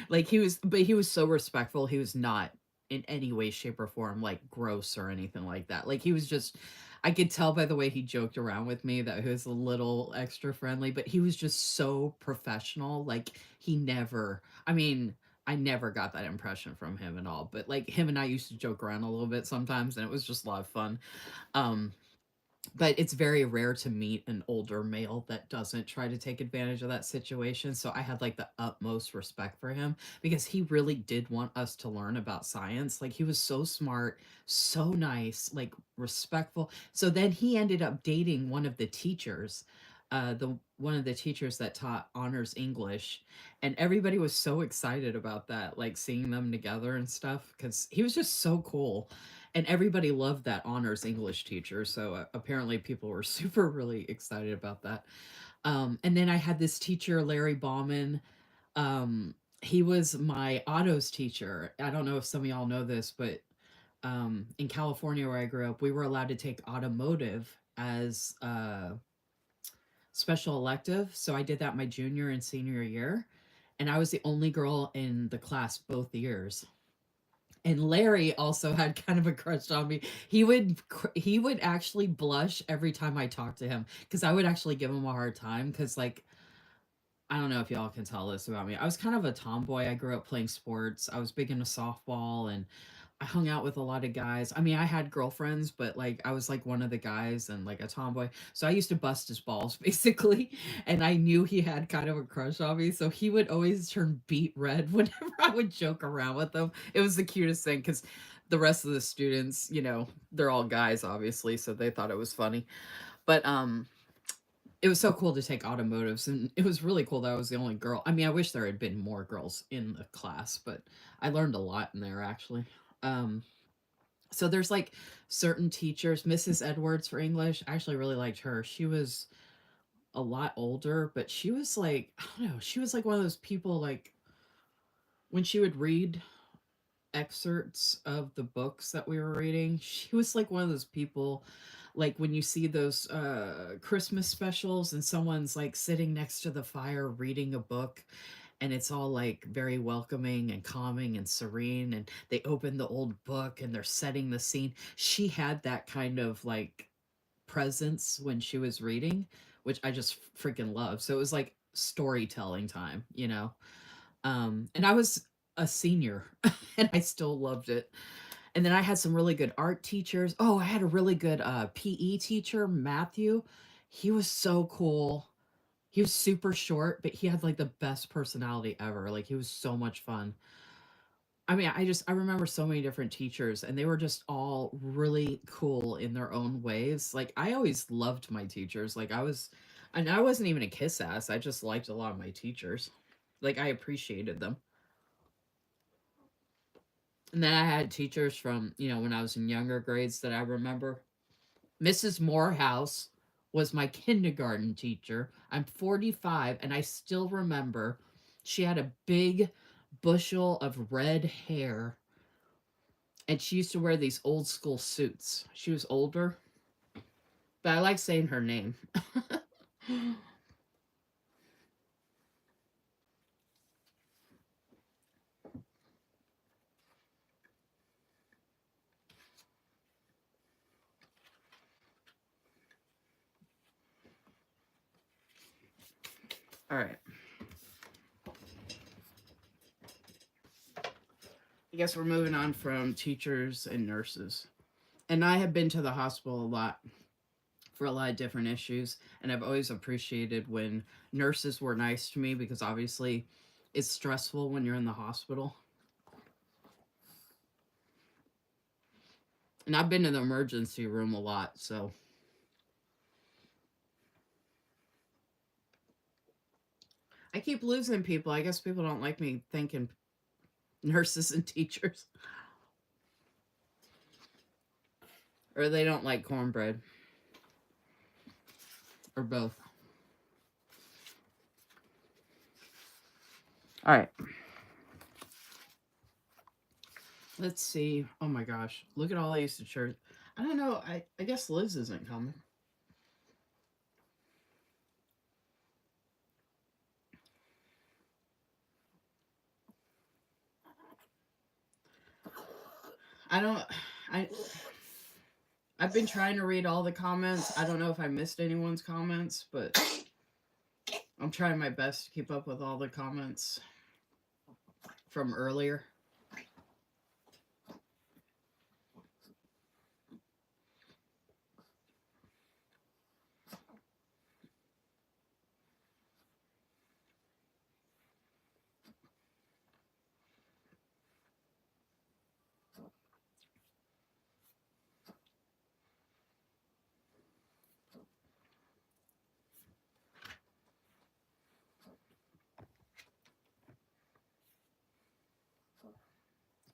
Like he was, but he was so respectful. He was not. in any way, shape, or form like gross or anything like that. Like he was just, I could tell by the way he joked around with me that he was a little extra friendly, but he was just so professional. Like he never, I mean, I never got that impression from him at all. But like him and I used to joke around a little bit sometimes, and it was just a lot of fun. Um, but it's very rare to meet an older male that doesn't try to take advantage of that situation. So I had like the utmost respect for him because he really did want us to learn about science. Like he was so smart, so nice, like respectful. So then he ended up dating one of the teachers, the one of the teachers that taught honors English, and everybody was so excited about that, like seeing them together and stuff because he was just so cool, and everybody loved that honors English teacher. So apparently people were super really excited about that. And then I had this teacher, Larry Bauman. He was my autos teacher. I don't know if some of y'all know this, but in California where I grew up, we were allowed to take automotive as a special elective. So I did that my junior and senior year. And I was the only girl in the class both years. And Larry also had kind of a crush on me. He would actually blush every time I talked to him because I would actually give him a hard time because like I don't know if y'all can tell this about me. I was kind of a tomboy. I grew up playing sports. I was big into softball and I hung out with a lot of guys. I mean, I had girlfriends, but like I was like one of the guys and like a tomboy. So I used to bust his balls basically. And I knew he had kind of a crush on me. So he would always turn beet red whenever I would joke around with him. It was the cutest thing because the rest of the students, you know, they're all guys, obviously. So they thought it was funny. But it was so cool to take automotives, and it was really cool that I was the only girl. I mean, I wish there had been more girls in the class, but I learned a lot in there actually. Um, so there's like certain teachers, Mrs. Edwards for English, I actually really liked her. She was a lot older, but she was like, I don't know, she was like one of those people like when she would read excerpts of the books that we were reading, she was like one of those people like when you see those Christmas specials and someone's like sitting next to the fire reading a book and it's all like very welcoming and calming and serene and they open the old book and they're setting the scene. She had that kind of like presence when she was reading, which I just freaking love. So it was like storytelling time, you know. And I was a senior and I still loved it. And then I had some really good art teachers. Oh, I had a really good PE teacher, Matthew. He was so cool. He was super short, but he had like the best personality ever. Like he was so much fun. I mean, I remember so many different teachers and they were just all really cool in their own ways. Like I always loved my teachers. And I wasn't even a kiss ass. I just liked a lot of my teachers. Like I appreciated them. And then I had teachers from, you know, when I was in younger grades that I remember. Mrs. Morehouse was my kindergarten teacher. I'm 45 and I still remember she had a big bushel of red hair and she used to wear these old school suits. She was older, but I like saying her name. All right. I guess we're moving on from teachers and nurses. And I have been to the hospital a lot for a lot of different issues. And I've always appreciated when nurses were nice to me because obviously it's stressful when you're in the hospital. And I've been to the emergency room a lot, so I keep losing people. I guess people don't like me thanking nurses and teachers, or they don't like cornbread, or both. All right. Let's see. Oh my gosh. Look at all I used to church. I don't know. I guess Liz isn't coming. I don't. I I've been trying to read all the comments. I don't know if I missed anyone's comments, but I'm trying my best to keep up with all the comments from earlier.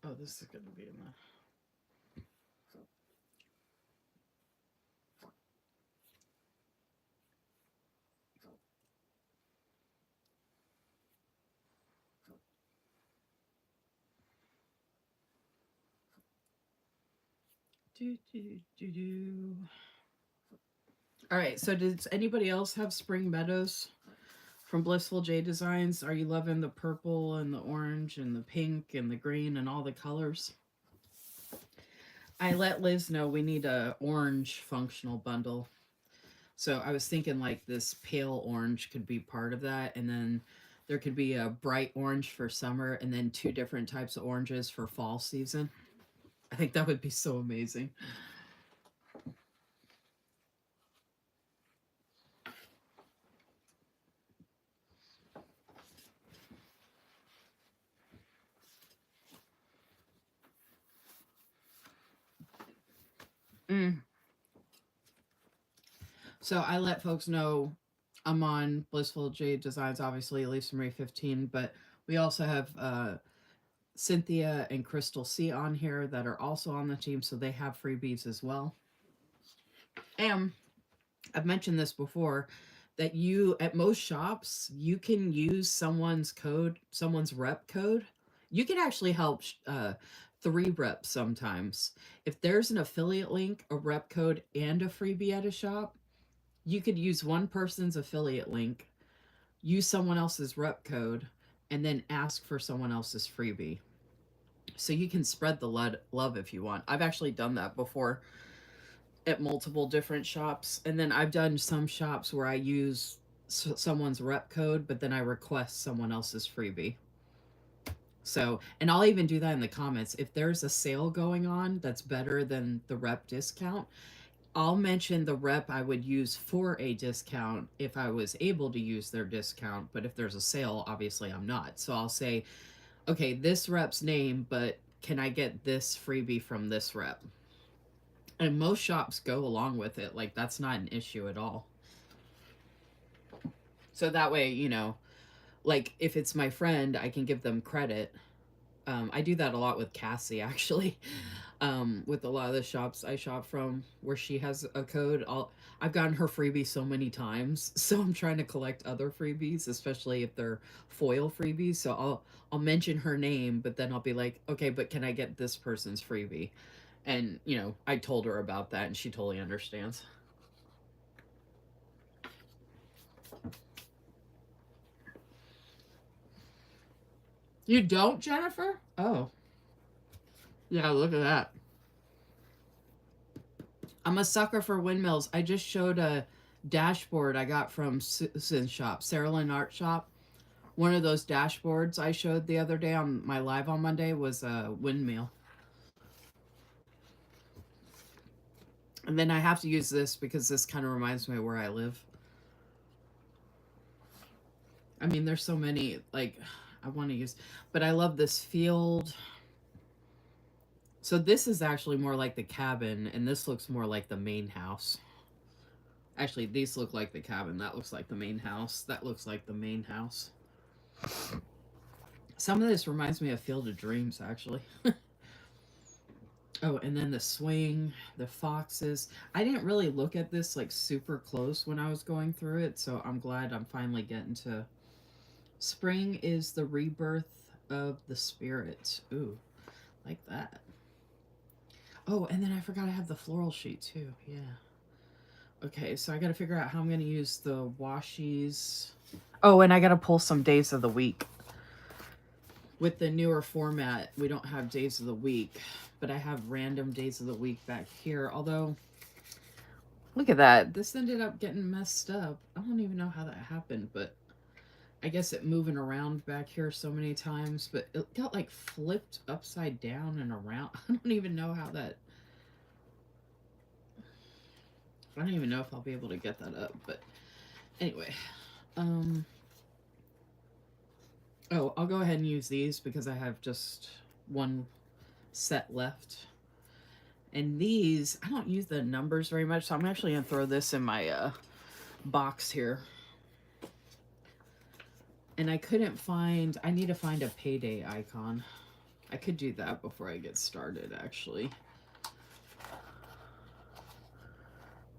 Oh, this is going to be in the. Do, do, do, do. All right, so does anybody else have Spring Meadows from Blissful Jayde Designs? Are you loving the purple and the orange and the pink and the green and all the colors? I let Liz know we need a orange functional bundle. So I was thinking like this pale orange could be part of that, and then there could be a bright orange for summer and then two different types of oranges for fall season. I think that would be so amazing. Mm. So I let folks know I'm on Blissful Jayde Designs, obviously, Lisa Marie 15, but we also have Cynthia and Crystal C on here that are also on the team, so they have freebies as well. And I've mentioned this before that you, at most shops, you can use someone's code, someone's rep code. You can actually help 3 reps sometimes. If there's an affiliate link, a rep code, and a freebie at a shop, you could use one person's affiliate link, use someone else's rep code, and then ask for someone else's freebie. So you can spread the love if you want. I've actually done that before at multiple different shops. And then I've done some shops where I use someone's rep code, but then I request someone else's freebie. So, and I'll even do that in the comments. If there's a sale going on that's better than the rep discount, I'll mention the rep I would use for a discount if I was able to use their discount. But if there's a sale, obviously I'm not. So I'll say, okay, this rep's name, but can I get this freebie from this rep? And most shops go along with it. Like, that's not an issue at all. So that way, like if it's my friend, I can give them credit. I do that a lot with Cassie, actually. With a lot of the shops I shop from where she has a code, I've gotten her freebie so many times. So I'm trying to collect other freebies, especially if they're foil freebies. So I'll mention her name, but then I'll be like, okay, but can I get this person's freebie? And I told her about that, and she totally understands. You don't, Jennifer? Oh, yeah. Look at that. I'm a sucker for windmills. I just showed a dashboard I got from Susan's shop, Sarah Lynn Art Shop. One of those dashboards I showed the other day on my live on Monday was a windmill. And then I have to use this because this kind of reminds me of where I live. I mean, there's so many, like, I want to use, but I love this field. So this is actually more like the cabin, and this looks more like the main house. Actually, these look like the cabin. That looks like the main house. That looks like the main house. Some of this reminds me of Field of Dreams, actually. Oh, and then the swing, the foxes. I didn't really look at this like super close when I was going through it, so I'm glad I'm finally getting to. Spring is the rebirth of the spirit. Ooh, like that. Oh, and then I forgot I have the floral sheet too. Yeah. Okay, so I got to figure out how I'm going to use the washies. Oh, and I got to pull some days of the week. with the newer format, we don't have days of the week, but I have random days of the week back here. Although, look at that. This ended up getting messed up. I don't even know how that happened, but I guess it moving around back here so many times, but it got like flipped upside down and around. I don't even know how that. I don't even know if I'll be able to get that up, but anyway. Um, oh, I'll go ahead and use these because I have just one set left. And these, I don't use the numbers very much, so I'm actually going to throw this in my box here. And I couldn't find, I need to find a payday icon. I could do that before I get started, actually.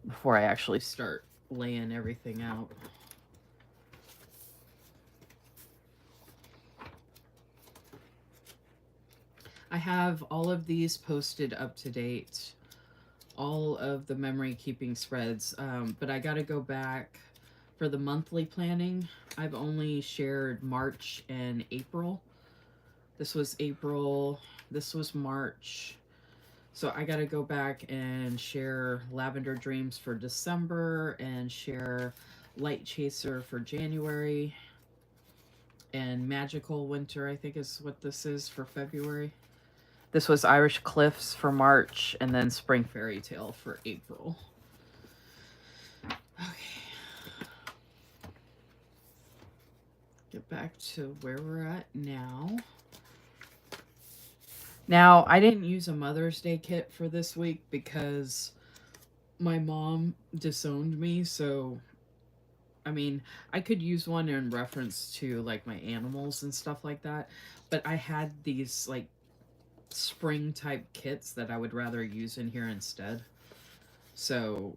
Before I actually start laying everything out. I have all of these posted up to date, all of the memory keeping spreads, but I got to go back for the monthly planning. I've only shared March and April. This was April, this was March. So I got to go back and share Lavender Dreams for December and share Light Chaser for January and Magical Winter, I think is what this is, for February. This was Irish Cliffs for March, and then Spring Fairy Tale for April. Okay. Get back to where we're at now. Now, I didn't use a Mother's Day kit for this week because my mom disowned me, so I mean, I could use one in reference to like my animals and stuff like that, but I had these like spring type kits that I would rather use in here instead. So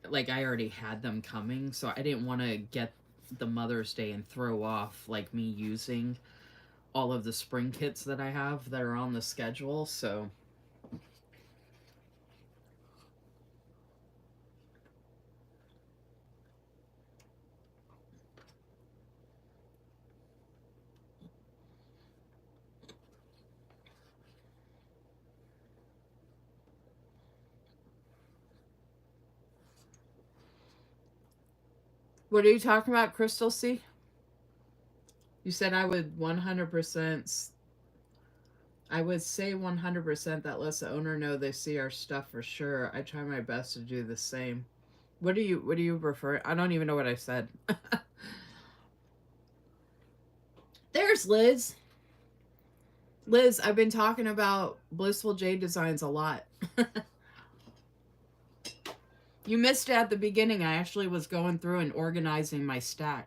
like I already had them coming, so I didn't want to get the Mother's Day and throw off like me using all of the spring kits that I have that are on the schedule. So what are you talking about, Crystal C? You said I would 100%. I would say 100% that lets the owner know they see our stuff for sure. I try my best to do the same. What do you refer? I don't even know what I said. There's Liz. Liz, I've been talking about Blissful Jayde designs a lot. You missed it at the beginning. I actually was going through and organizing my stack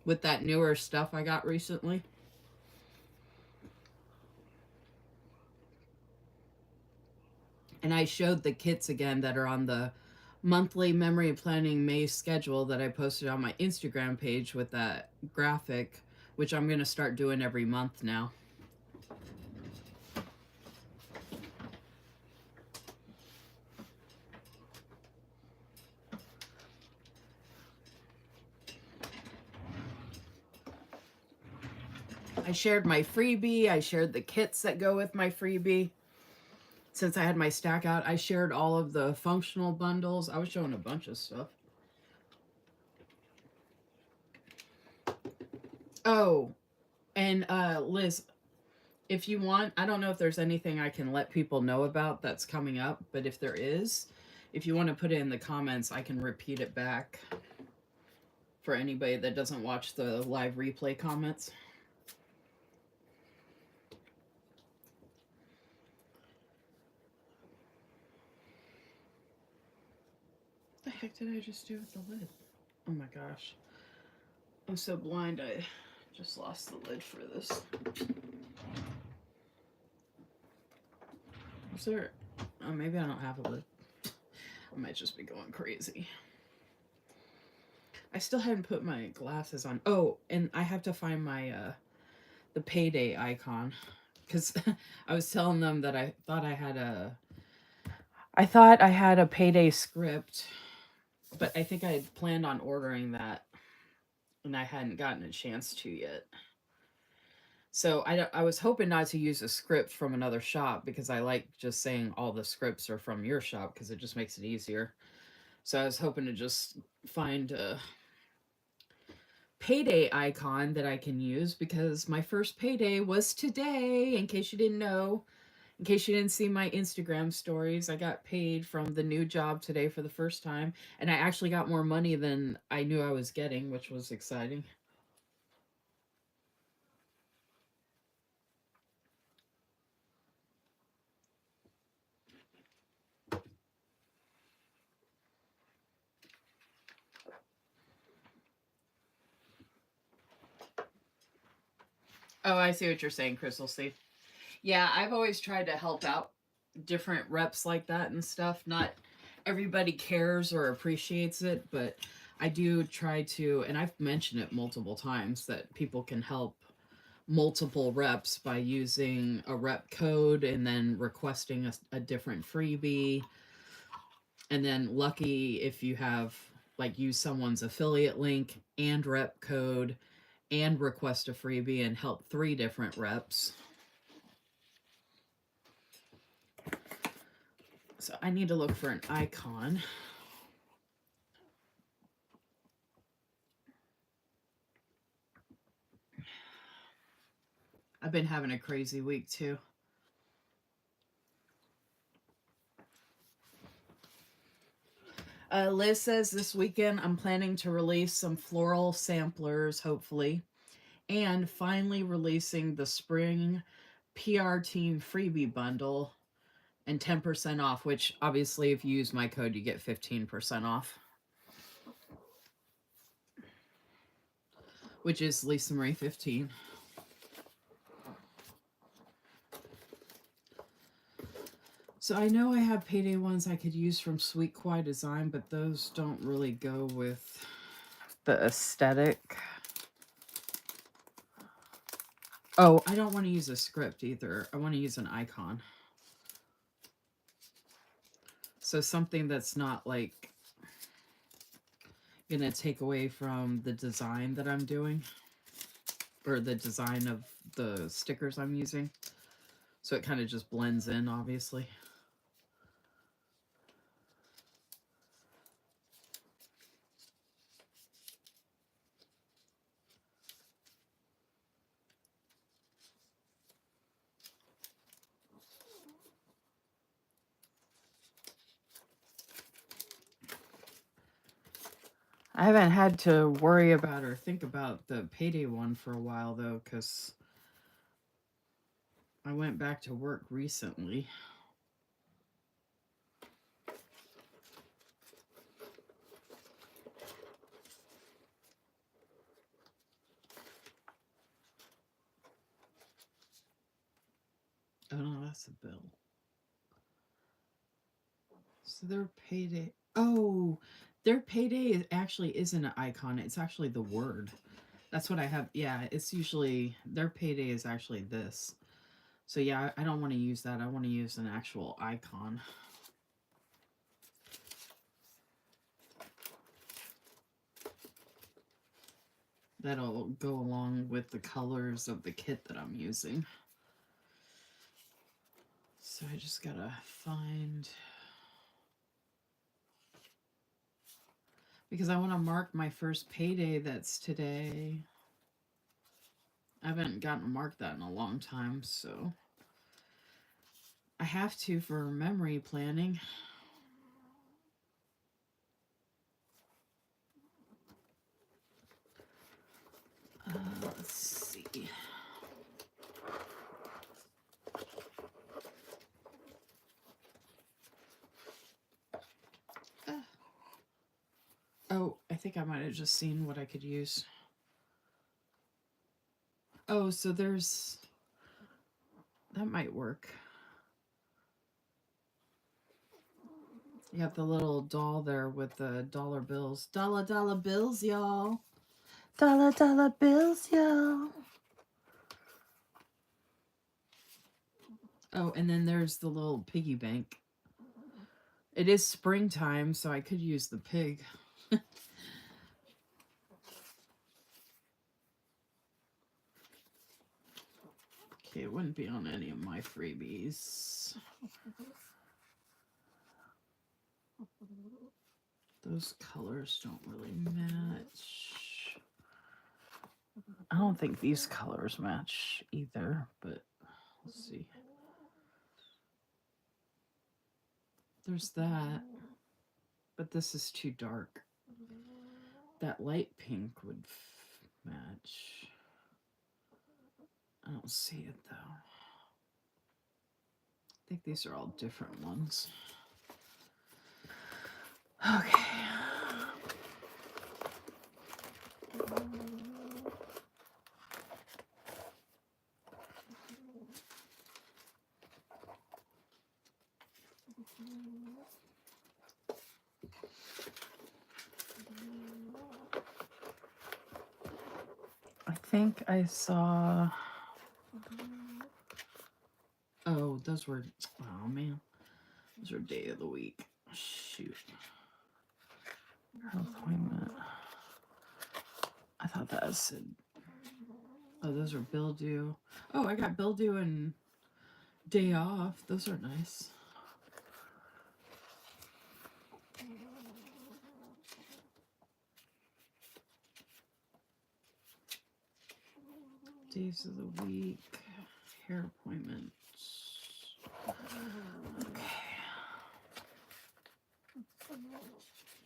with that newer stuff I got recently. And I showed the kits again that are on the monthly memory planning May schedule that I posted on my Instagram page with that graphic, which I'm going to start doing every month now. I shared my freebie. I shared the kits that go with my freebie. Since I had my stack out, I shared all of the functional bundles. I was showing a bunch of stuff. Oh, and Liz, if you want, I don't know if there's anything I can let people know about that's coming up, but if there is, if you want to put it in the comments, I can repeat it back for anybody that doesn't watch the live replay comments. What the heck did I just do with the lid? Oh my gosh. I'm so blind, I just lost the lid for this. Is there... Oh, maybe I don't have a lid. I might just be going crazy. I still hadn't put my glasses on. Oh, and I have to find my, the payday icon. Because I was telling them that I thought I had a payday script, but I think I had planned on ordering that, and I hadn't gotten a chance to yet. So I was hoping not to use a script from another shop because I like just saying all the scripts are from your shop because it just makes it easier. So I was hoping to just find a payday icon that I can use because my first payday was today, in case you didn't know. In case you didn't see my Instagram stories, I got paid from the new job today for the first time, and I actually got more money than I knew I was getting, which was exciting. Oh, I see what you're saying, Crystal. See, yeah, I've always tried to help out different reps like that and stuff. Not everybody cares or appreciates it, but I do try to, and I've mentioned it multiple times that people can help multiple reps by using a rep code and then requesting a different freebie. And then lucky if you have like use someone's affiliate link and rep code and request a freebie and help 3 different reps. So I need to look for an icon. I've been having a crazy week too. Liz says this weekend I'm planning to release some floral samplers, hopefully, and finally releasing the spring PR team freebie bundle and 10% off, which obviously if you use my code, you get 15% off, which is Lisa Marie 15. So I know I have payday ones I could use from Sweet Quai Design, but those don't really go with the aesthetic. Oh, I don't want to use a script either. I want to use an icon. So something that's not like gonna take away from the design that I'm doing, or the design of the stickers I'm using. So it kind of just blends in, obviously. I haven't had to worry about or think about the payday one for a while, though, because I went back to work recently. Oh, no, that's a bill. So their payday. Oh, their payday actually isn't an icon. It's actually the word. That's what I have. Yeah, it's usually their payday is actually this. So yeah, I don't want to use that. I want to use an actual icon. That'll go along with the colors of the kit that I'm using. So I just gotta find, because I want to mark my first payday that's today. I haven't gotten to mark that in a long time, so I have to for memory planning. Let's see. Oh, I think I might have just seen what I could use. Oh, so there's... That might work. You got the little doll there with the dollar bills. Dollar bills, y'all. Dollar bills, y'all. Oh, and then there's the little piggy bank. It is springtime, so I could use the pig. Okay, it wouldn't be on any of my freebies. Those colors don't really match. I don't think these colors match either, but let's see. There's that, but this is too dark. That light pink would match. I don't see it though. I think these are all different ones. Okay. I think I saw... Oh, those were... Oh, man. Those are day of the week. Shoot. Appointment. I thought that said... Oh, those are bill due. Oh, I got bill due and day off. Those are nice. Days of the week. Hair appointments. Okay.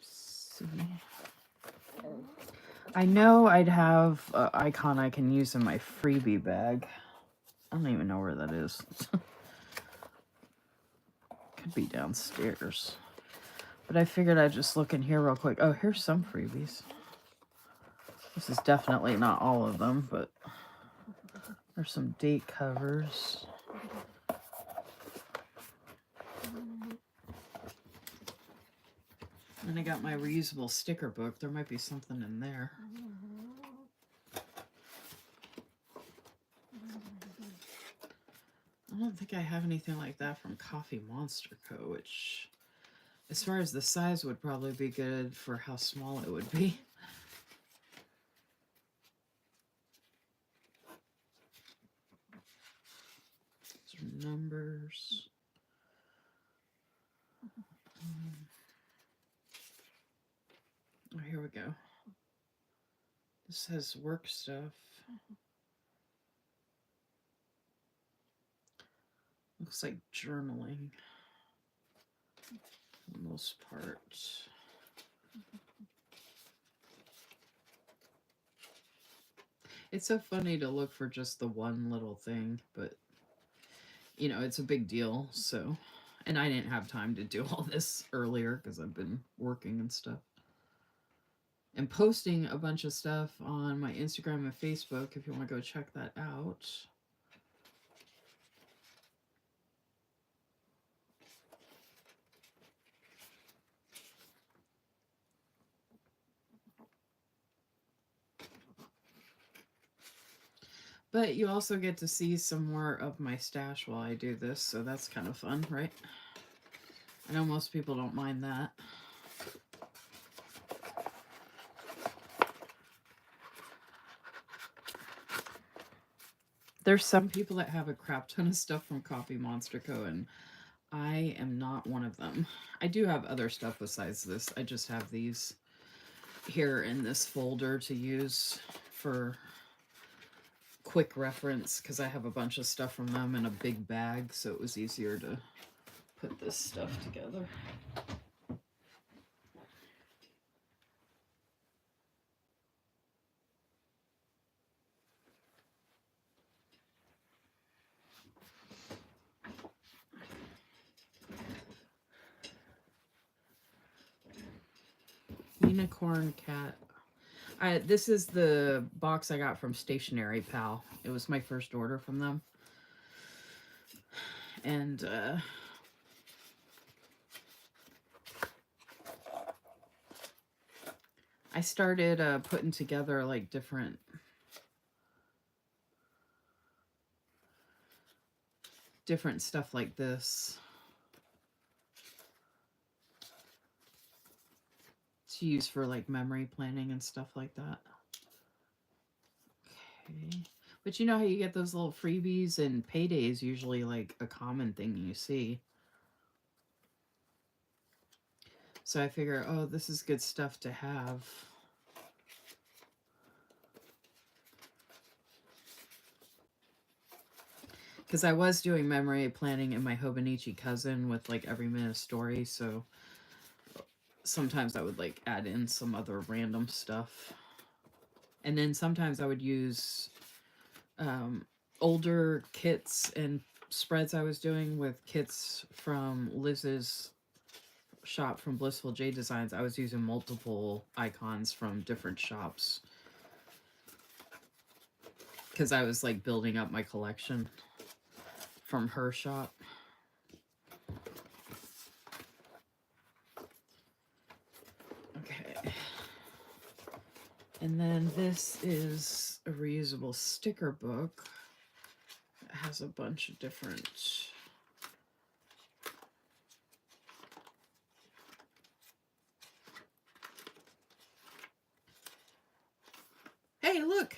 See. I know I'd have an icon I can use in my freebie bag. I don't even know where that is. Could be downstairs. But I figured I'd just look in here real quick. Oh, here's some freebies. This is definitely not all of them, but there's some date covers. And I got my reusable sticker book. There might be something in there. I don't think I have anything like that from Coffee Monster Co., which, as far as the size, would probably be good for how small it would be. These are numbers. Oh, here we go. This has work stuff. Looks like journaling for the most part. It's so funny to look for just the one little thing, but you know, it's a big deal. So, and I didn't have time to do all this earlier because I've been working and stuff. And posting a bunch of stuff on my Instagram and Facebook if you want to go check that out. But you also get to see some more of my stash while I do this, so that's kind of fun, right? I know most people don't mind that. There's some people that have a crap ton of stuff from Coffee Monster Co., and I am not one of them. I do have other stuff besides this. I just have these here in this folder to use for quick reference because I have a bunch of stuff from them in a big bag, so it was easier to put this stuff together. Unicorn cat. This is the box I got from Stationery Pal. It was my first order from them. And I started putting together like different stuff like this to use for like memory planning and stuff like that. Okay. But you know how you get those little freebies, and payday is usually like a common thing you see. So I figure, oh, this is good stuff to have. Because I was doing memory planning in my Hobonichi cousin with like every minute story, so sometimes I would like add in some other random stuff. And then sometimes I would use older kits and spreads I was doing with kits from Liz's shop from Blissful Jayde Designs. I was using multiple icons from different shops because I was like building up my collection from her shop. Okay. And then this is a reusable sticker book. It has a bunch of different... Hey, look!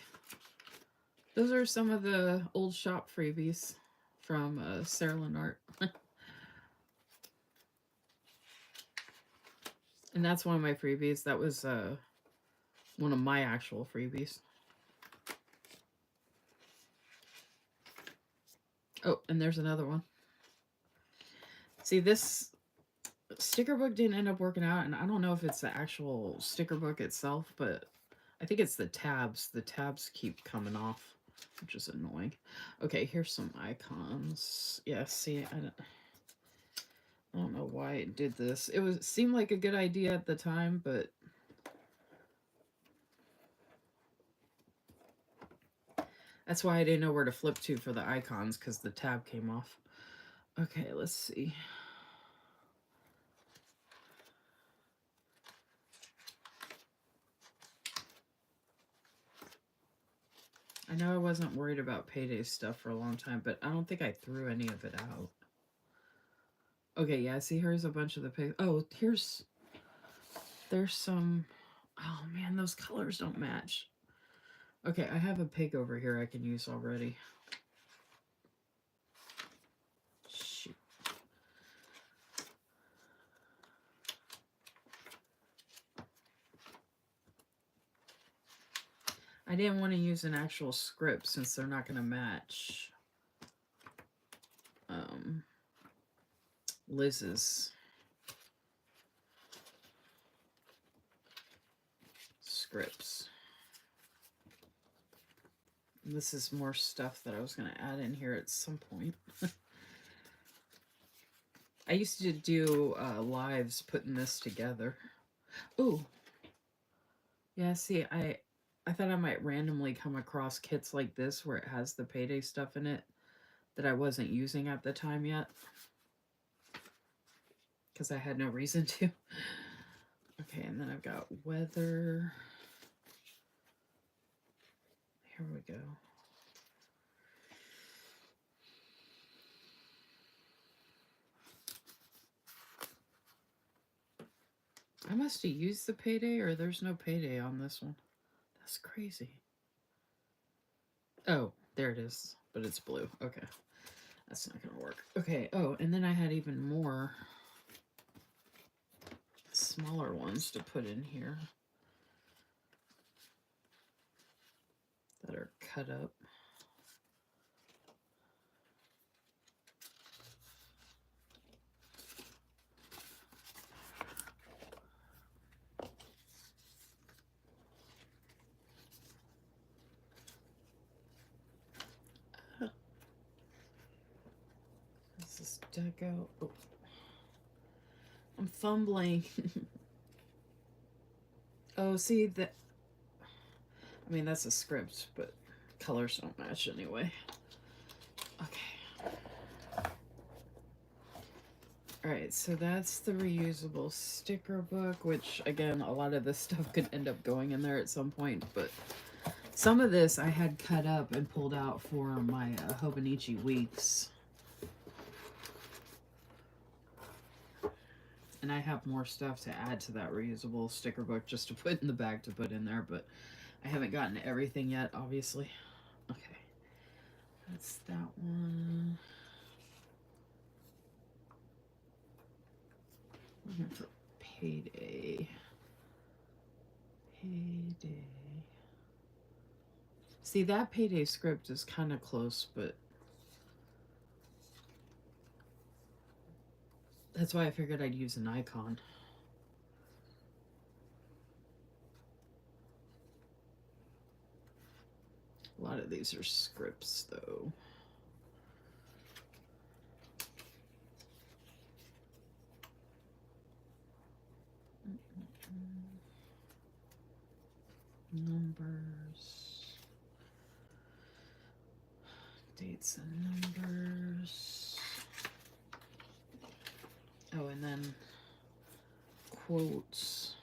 Those are some of the old shop freebies from Sarah Lennart. And that's one of my freebies. That was one of my actual freebies. Oh, and there's another one. See, this sticker book didn't end up working out, and I don't know if it's the actual sticker book itself, but I think it's the tabs. The tabs keep coming off, which is annoying. Okay, here's some icons. Yeah, see, I don't know why it did this. It seemed like a good idea at the time, but that's why I didn't know where to flip to for the icons, because the tab came off. Okay, let's see. I know I wasn't worried about payday stuff for a long time, but I don't think I threw any of it out. Okay, yeah, see, here's a bunch of the pigs. Oh, there's some... Oh, man, those colors don't match. Okay, I have a pig over here I can use already. Shoot. I didn't want to use an actual script since they're not going to match Liz's scripts. And this is more stuff that I was going to add in here at some point. I used to do lives putting this together. Ooh. Yeah, see, I thought I might randomly come across kits like this where it has the payday stuff in it that I wasn't using at the time yet. Because I had no reason to. Okay, and then I've got weather. Here we go. I must have used the payday, or there's no payday on this one. That's crazy. Oh, there it is. But it's blue. Okay. That's not going to work. Okay. Oh, and then I had even more smaller ones to put in here that are cut up. This is deco. Oh. I'm fumbling. Oh, see that. I mean, that's a script, but colors don't match anyway. Okay. Alright, so that's the reusable sticker book, which, again, a lot of this stuff could end up going in there at some point, but some of this I had cut up and pulled out for my Hobonichi weeks. And I have more stuff to add to that reusable sticker book just to put in the bag to put in there, but I haven't gotten everything yet, obviously. Okay. That's that one. Looking for payday. Payday. See, that payday script is kind of close, but that's why I figured I'd use an icon. A lot of these are scripts, though. Numbers. Dates and numbers. Oh, and then quotes.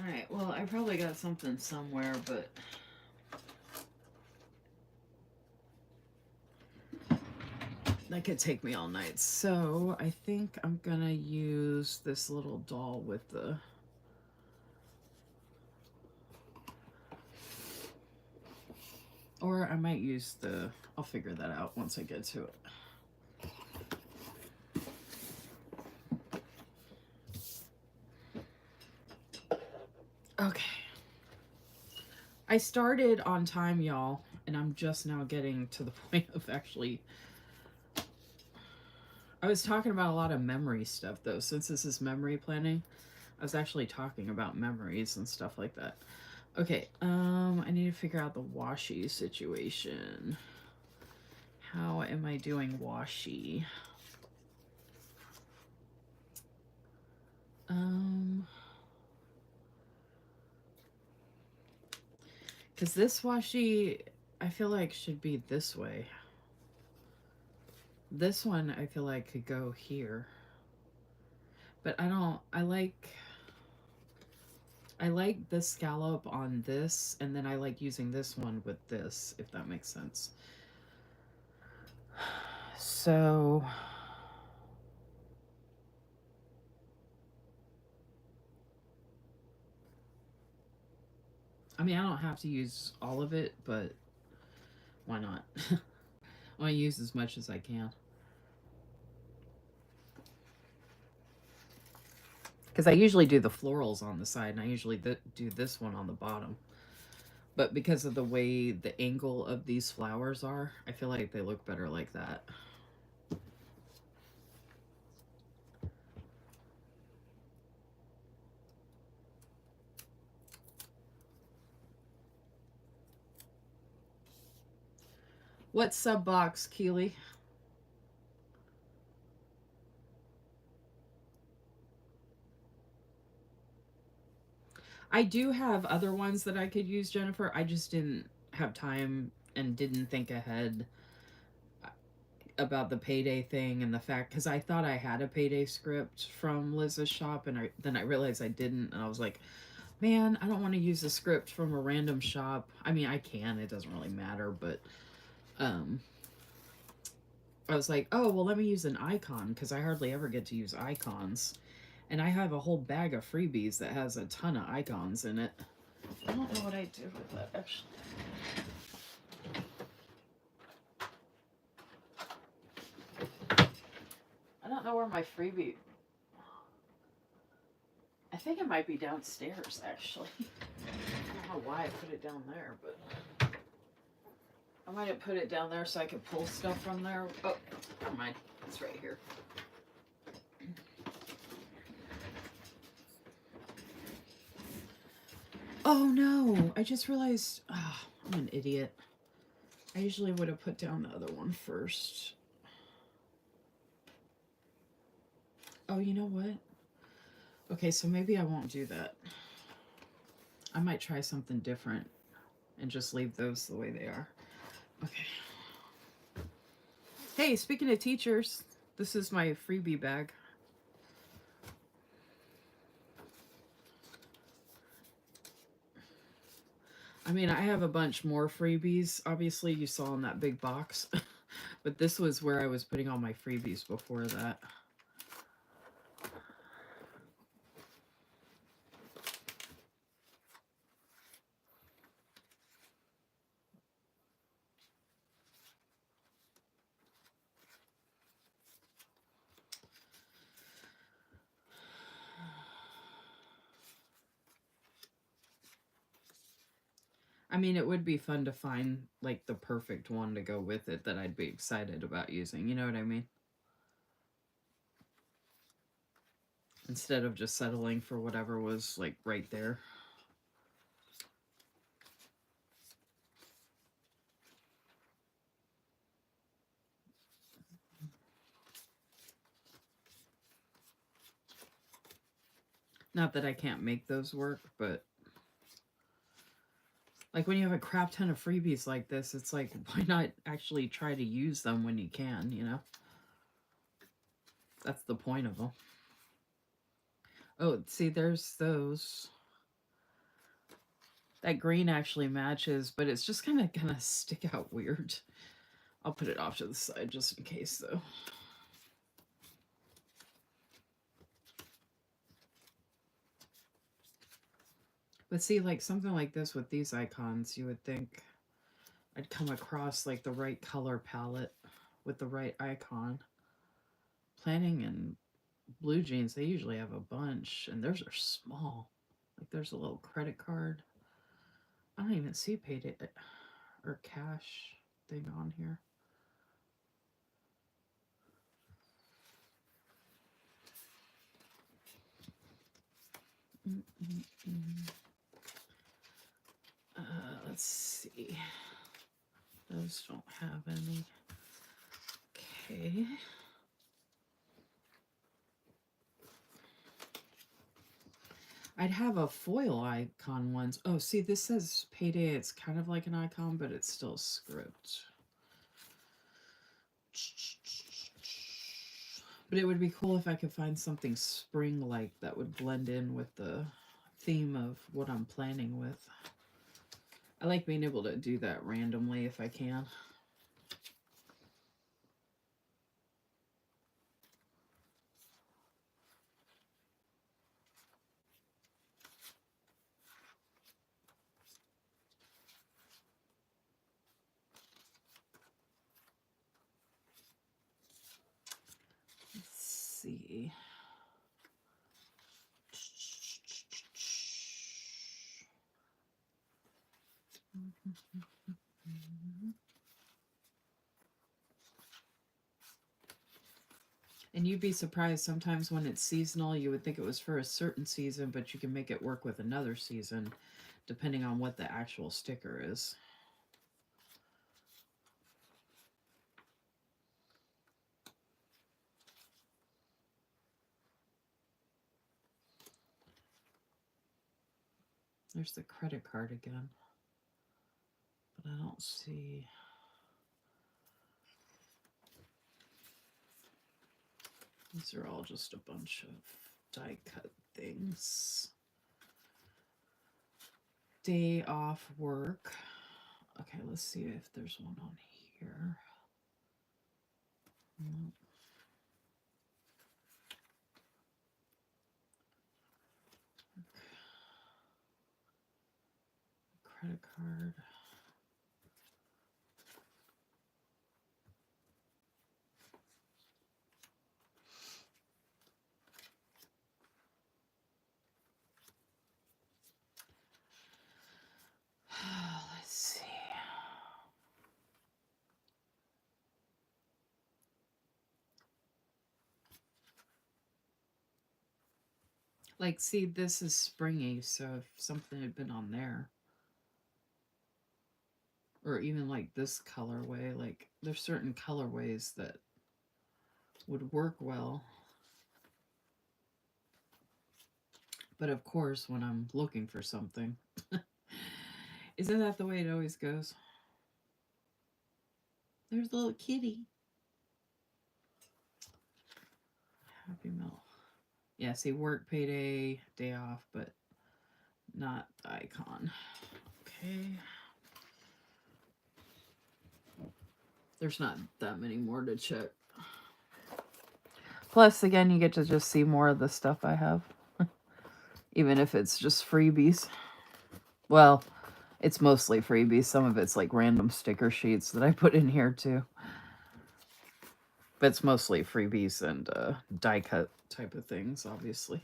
Alright, well, I probably got something somewhere, but that could take me all night. So I think I'm gonna use this little doll with the... Or I might use the... I'll figure that out once I get to it. Okay. I started on time, y'all, and I'm just now getting to the point of actually... I was talking about a lot of memory stuff, though. Since this is memory planning, I was actually talking about memories and stuff like that. Okay, I need to figure out the washi situation. How am I doing washi? Because this washi, I feel like should be this way. This one, I feel like could go here. But I like the scallop on this, and then I like using this one with this, if that makes sense. So... I mean, I don't have to use all of it, but why not? I want to use as much as I can. Because I usually do the florals on the side, and I usually do this one on the bottom. But because of the way the angle of these flowers are, I feel like they look better like that. What sub box, Keely? I do have other ones that I could use, Jennifer. I just didn't have time and didn't think ahead about the payday thing and the fact, because I thought I had a payday script from Liz's shop, and then I realized I didn't, and I was like, man, I don't want to use a script from a random shop. I mean, I can, it doesn't really matter, but I was like, oh, well, let me use an icon, because I hardly ever get to use icons. And I have a whole bag of freebies that has a ton of icons in it. I don't know what I did with that, actually. I don't know where my freebie... I think it might be downstairs, actually. I don't know why I put it down there, but... I might have put it down there so I could pull stuff from there. Oh, never mind. It's right here. Oh no, I just realized, I'm an idiot. I usually would have put down the other one first. Oh, you know what? Okay, so maybe I won't do that. I might try something different and just leave those the way they are. Okay. Hey, speaking of teachers, this is my freebie bag. I mean, I have a bunch more freebies. Obviously, you saw in that big box. But this was where I was putting all my freebies before that. I mean, it would be fun to find like the perfect one to go with it that I'd be excited about using. You know what I mean? Instead of just settling for whatever was like right there. Not that I can't make those work, but like when you have a crap ton of freebies like this, it's like, why not actually try to use them when you can, you know? That's the point of them. Oh, see, there's those. That green actually matches, but it's just kind of gonna stick out weird. I'll put it off to the side just in case, though. But see, like something like this with these icons, you would think I'd come across like the right color palette with the right icon. Planning and blue jeans, they usually have a bunch, and theirs are small. Like there's a little credit card. I don't even see payday or cash thing on here. Let's see. Those don't have any. Okay. I'd have a foil icon ones. Oh, see, this says payday. It's kind of like an icon, but it's still script. But it would be cool if I could find something spring-like that would blend in with the theme of what I'm planning with. I like being able to do that randomly if I can. Let's see. And you'd be surprised sometimes when it's seasonal, you would think it was for a certain season, but you can make it work with another season depending on what the actual sticker is. There's the credit card again, but I don't see. These are all just a bunch of die cut things. Day off work. Okay, let's see if there's one on here. Nope. Credit card. Let's see. Like, see, this is springy, so if something had been on there, or even like this colorway, like there's certain colorways that would work well. But of course, when I'm looking for something, isn't that the way it always goes? There's a little kitty. Happy Meal. Yeah, see, work, payday, day off, but not the icon. Okay. There's not that many more to check. Plus, again, you get to just see more of the stuff I have. Even if it's just freebies. Well, it's mostly freebies. Some of it's like random sticker sheets that I put in here too. But it's mostly freebies and die cut type of things, obviously.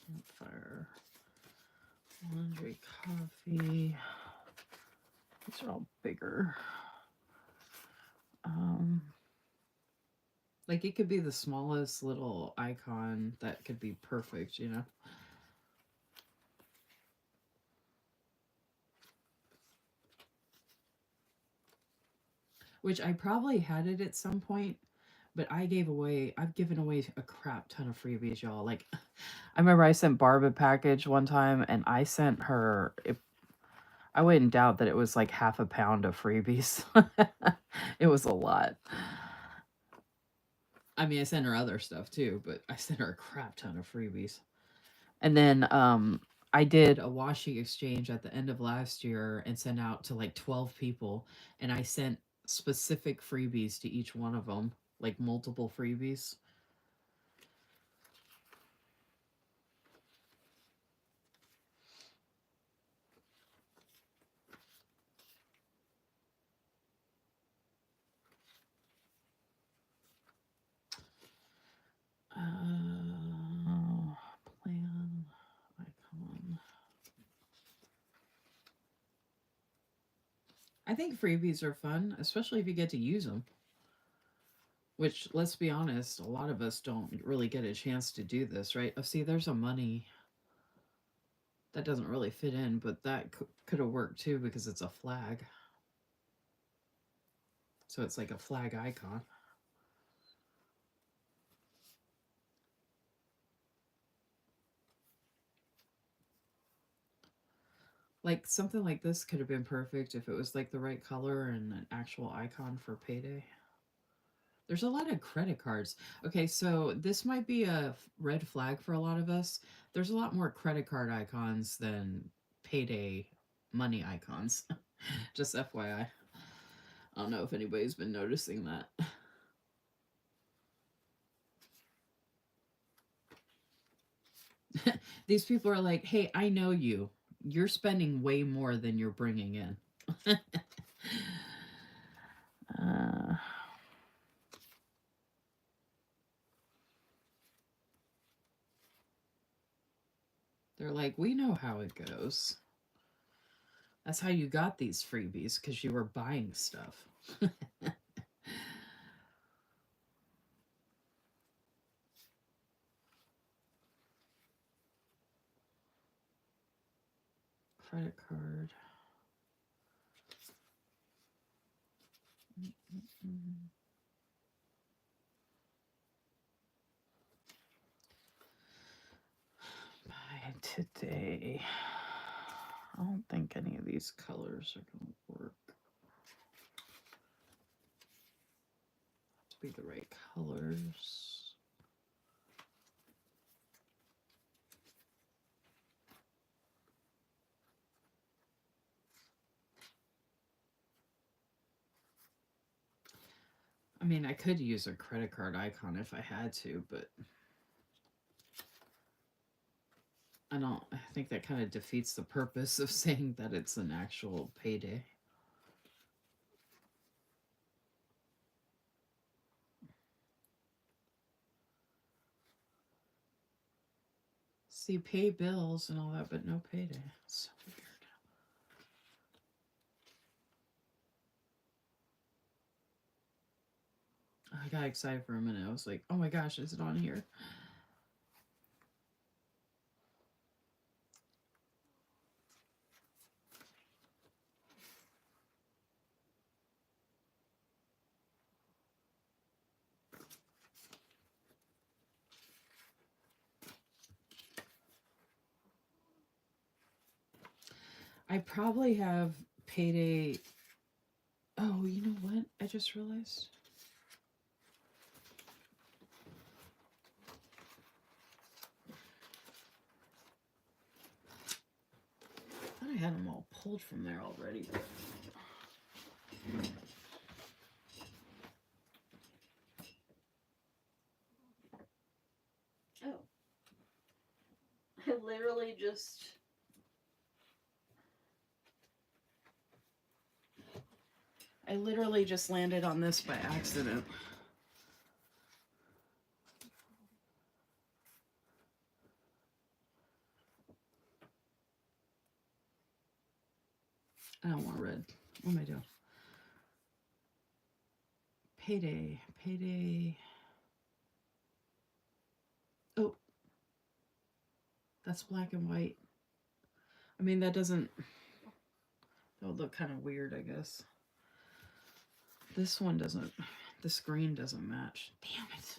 campfire, laundry, coffee. These are all bigger. Like it could be the smallest little icon that could be perfect, you know? Which I probably had it at some point, but I've given away a crap ton of freebies, y'all. Like, I remember I sent Barb a package one time, and I sent her, I wouldn't doubt that it was like half a pound of freebies. It was a lot. I mean, I sent her other stuff too, but I sent her a crap ton of freebies. And then I did a washi exchange at the end of last year and sent out to like 12 people, and I sent specific freebies to each one of them, like multiple freebies. Plan icon. I think freebies are fun, especially if you get to use them. Which, let's be honest, a lot of us don't really get a chance to do this, right? Oh, see, there's a money. That doesn't really fit in, but that could have worked too because it's a flag. So it's like a flag icon. Like something like this could have been perfect if it was like the right color and an actual icon for payday. There's a lot of credit cards. Okay, so this might be a red flag for a lot of us. There's a lot more credit card icons than payday money icons. Just FYI. I don't know if anybody's been noticing that. These people are like, hey, I know you. You're spending way more than you're bringing in. They're like, we know how it goes. That's how you got these freebies, because you were buying stuff. Credit card. Buy today. I don't think any of these colors are going to work. Have to be the right colors. I mean, I could use a credit card icon if I had to, but I think that kind of defeats the purpose of saying that it's an actual payday. See, pay bills and all that, but no payday. It's so weird. I got excited for a minute. I was like, oh my gosh, is it on here? I probably have payday. Oh, you know what? I just realized. I thought I had them all pulled from there already. Oh. I literally just... landed on this by accident. I don't want red. What am I doing? Payday. Payday. Oh, that's black and white. I mean, that doesn't... That would look kind of weird, I guess. This one doesn't... The screen doesn't match. Damn it.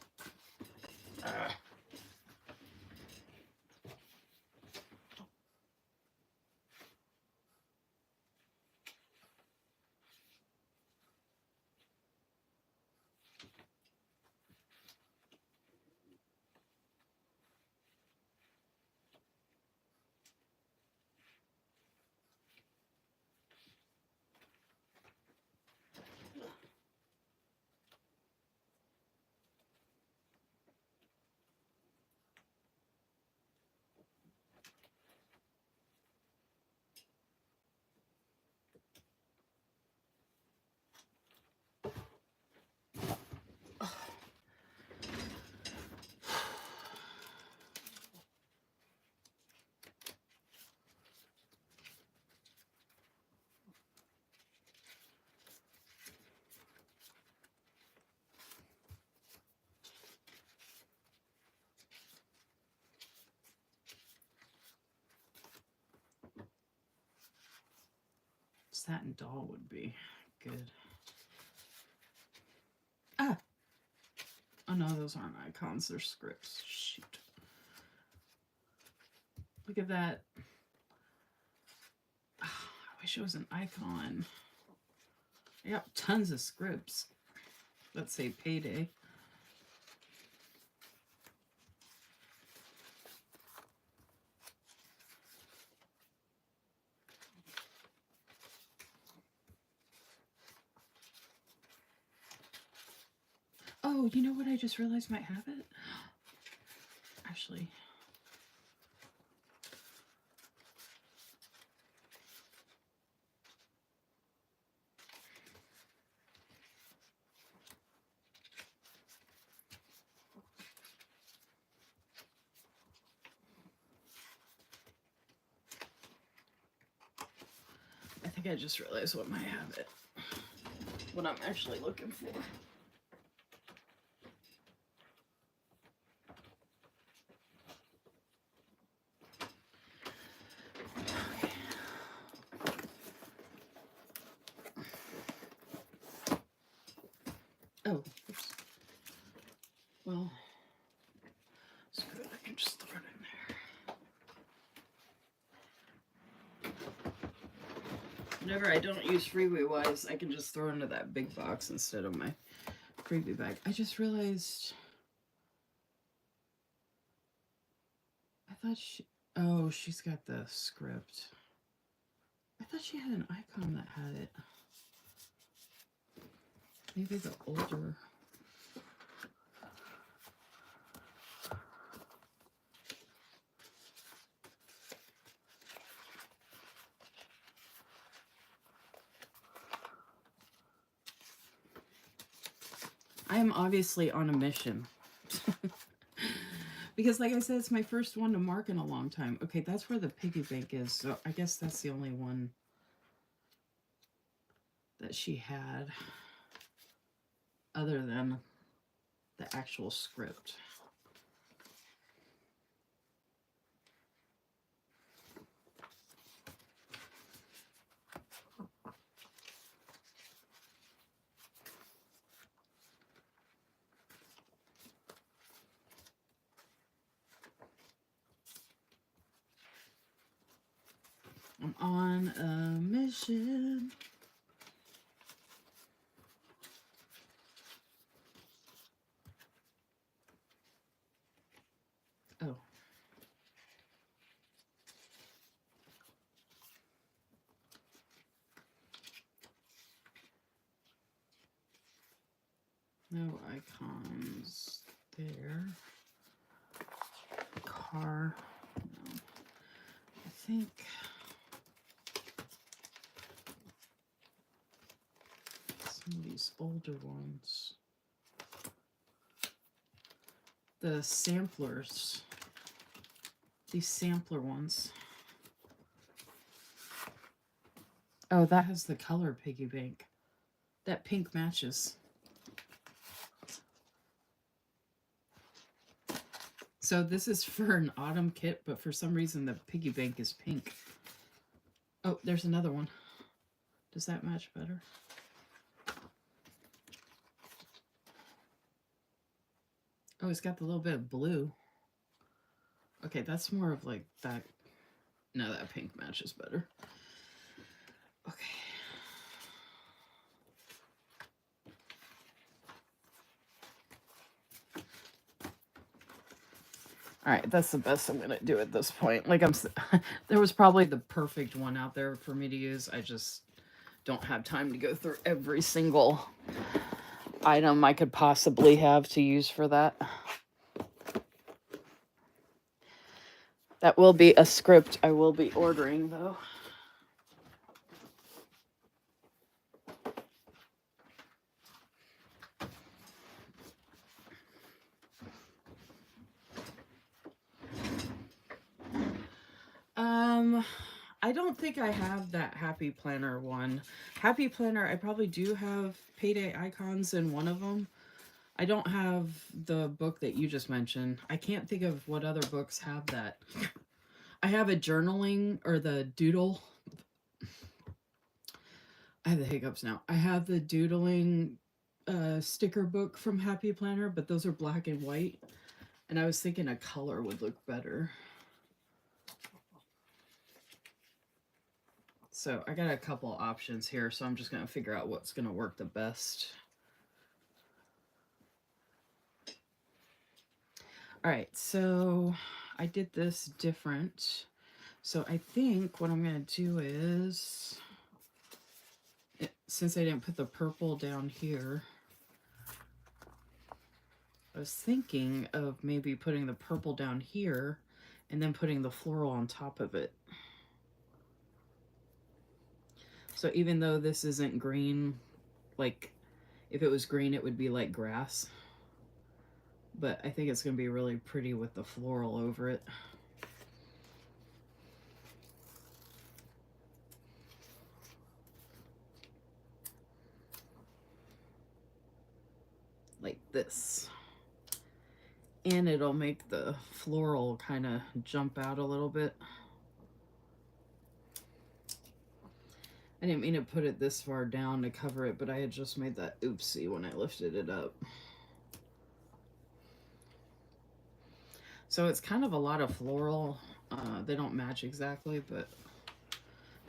Satin doll would be good. Ah! Oh no, those aren't icons, they're scripts. Shoot. Look at that. Oh, I wish it was an icon. I got tons of scripts. Let's say Payday. Oh, you know what I just realized might have it? Actually. I think I just realized what might have it. What I'm actually looking for. Oh, oops. Well, screw it, I can just throw it in there. Whenever I don't use Freeway Wise, I can just throw it into that big box instead of my freebie bag. I just realized... I thought she... Oh, she's got the script. I thought she had an icon that had it. Maybe the older... I am obviously on a mission. Because like I said, it's my first one to mark in a long time. Okay, that's where the piggy bank is. So I guess that's the only one that she had other than the actual script. I'm on a mission. Oh. No icons there. Car. No. I think... some of these older ones. The samplers. These sampler ones. Oh, that has the color piggy bank. That pink matches. So this is for an autumn kit, but for some reason the piggy bank is pink. Oh, there's another one. Does that match better? Oh, it's got the little bit of blue. Okay, that's more of like that. No, that pink matches better. Okay. All right, that's the best I'm gonna do at this point. Like there was probably the perfect one out there for me to use. I just don't have time to go through every single item I could possibly have to use for that. That will be a script I will be ordering, though. I don't think I have that Happy Planner one. Happy Planner, I probably do have payday icons in one of them. I don't have the book that you just mentioned. I can't think of what other books have that. I have a journaling or the doodle. I have the hiccups now. I have the doodling sticker book from Happy Planner, but those are black and white. And I was thinking a color would look better. So I got a couple options here, so I'm just going to figure out what's going to work the best. All right, so I did this different. So I think what I'm going to do is, since I didn't put the purple down here, I was thinking of maybe putting the purple down here and then putting the floral on top of it. So even though this isn't green, like if it was green, it would be like grass. But I think it's going to be really pretty with the floral over it. Like this. And it'll make the floral kind of jump out a little bit. I didn't mean to put it this far down to cover it, but I had just made that oopsie when I lifted it up. So it's kind of a lot of floral. They don't match exactly, but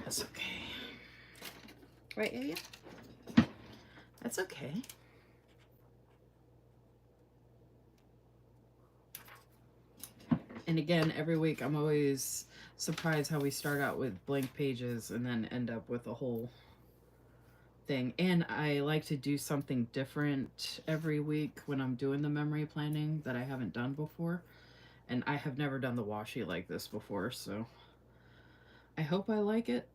that's okay. Right, yeah? That's okay. And again, every week I'm always surprised how we start out with blank pages and then end up with a whole thing. And I like to do something different every week when I'm doing the memory planning that I haven't done before. And I have never done the washi like this before, so I hope I like it.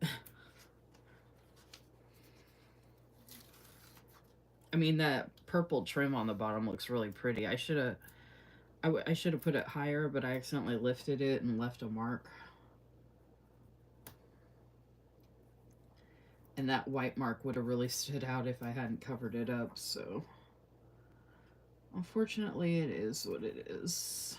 I mean, that purple trim on the bottom looks really pretty. I should have put it higher, but I accidentally lifted it and left a mark. And that white mark would have really stood out if I hadn't covered it up, so unfortunately it is what it is.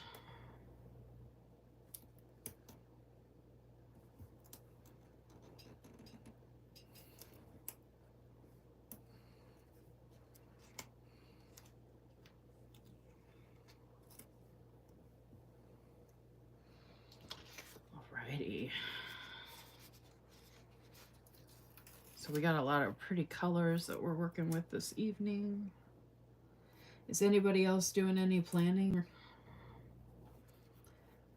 Alrighty. So we got a lot of pretty colors that we're working with this evening. Is anybody else doing any planning?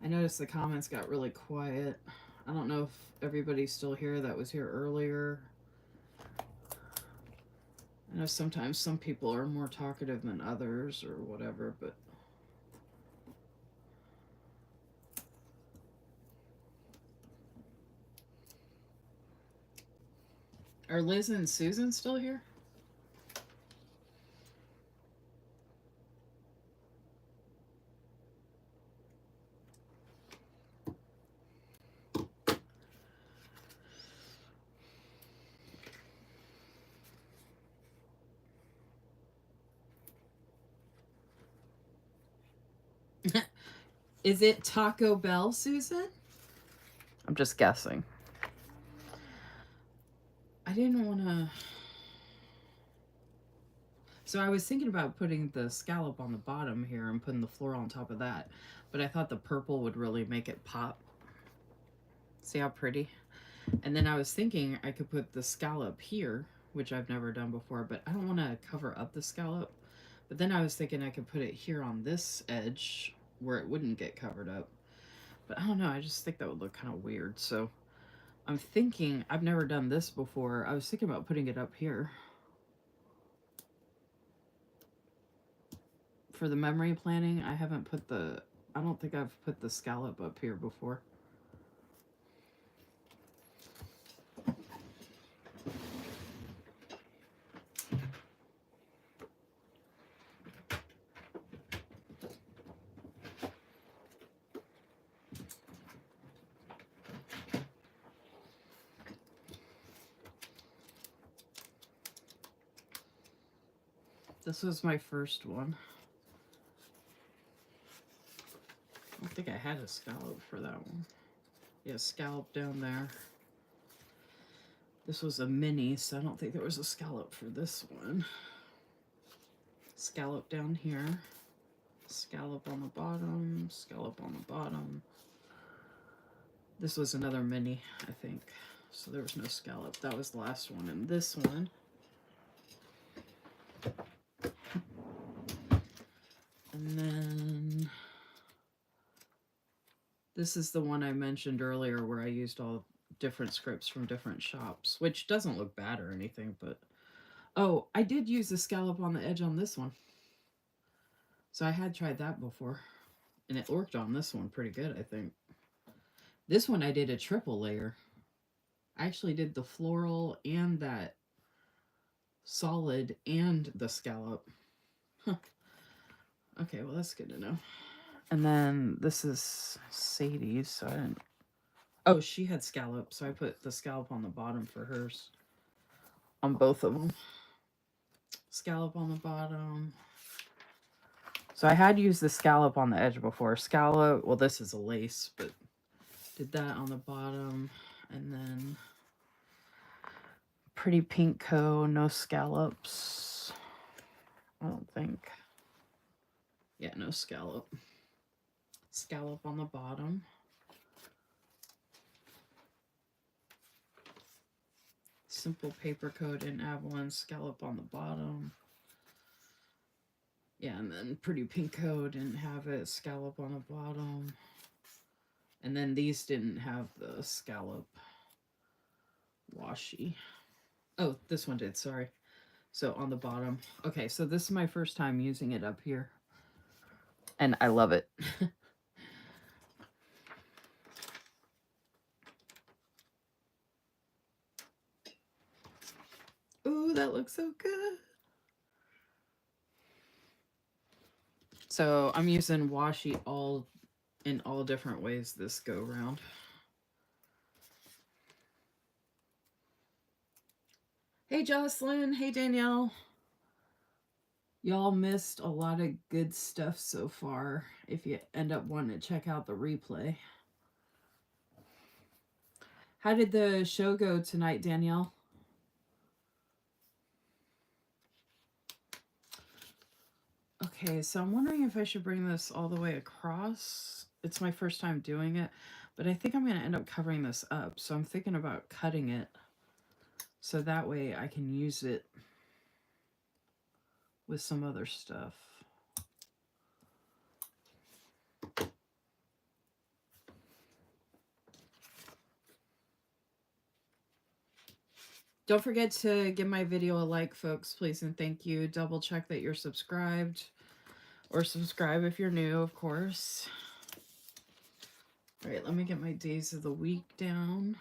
I noticed the comments got really quiet. I don't know if everybody's still here that was here earlier. I know sometimes some people are more talkative than others or whatever, but are Liz and Susan still here? Is it Taco Bell, Susan? I'm just guessing. I didn't want to... So I was thinking about putting the scallop on the bottom here and putting the floral on top of that. But I thought the purple would really make it pop. See how pretty? And then I was thinking I could put the scallop here, which I've never done before, but I don't want to cover up the scallop. But then I was thinking I could put it here on this edge where it wouldn't get covered up. But I don't know, I just think that would look kind of weird. So I'm thinking, I've never done this before. I was thinking about putting it up here. For the memory planning, I don't think I've put the scallop up here before. This was my first one. I don't think I had a scallop for that one. Yeah, scallop down there. This was a mini, so I don't think there was a scallop for this one. Scallop down here. Scallop on the bottom. Scallop on the bottom. This was another mini, I think. So there was no scallop. That was the last one. And this one. And then this is the one I mentioned earlier where I used all different scripts from different shops, which doesn't look bad or anything, but oh, I did use the scallop on the edge on this one. So I had tried that before, and it worked on this one pretty good, I think. This one I did a triple layer. I actually did the floral and that solid and the scallop. Huh. Okay, well, that's good to know. And then this is Sadie's, so I didn't... Oh, she had scallop, so I put the scallop on the bottom for hers. On both of them. Scallop on the bottom. So I had used the scallop on the edge before. Scallop, well, this is a lace, but did that on the bottom. And then pretty pink coat, no scallops. I don't think. Yeah, no scallop. Scallop on the bottom. Simple paper coat in Avalon, scallop on the bottom. Yeah, and then pretty pink coat didn't have it, scallop on the bottom. And then these didn't have the scallop washi. Oh, this one did, sorry. So on the bottom. Okay, so this is my first time using it up here. And I love it. Ooh, that looks so good. So I'm using washi in all different ways this go round. Hey Jocelyn, hey Danielle. Y'all missed a lot of good stuff so far if you end up wanting to check out the replay. How did the show go tonight, Danielle? Okay, so I'm wondering if I should bring this all the way across. It's my first time doing it, but I think I'm going to end up covering this up. So I'm thinking about cutting it so that way I can use it with some other stuff. Don't forget to give my video a like, folks, please, and thank you. Double check that you're subscribed, or subscribe if you're new, of course. All right, let me get my days of the week down.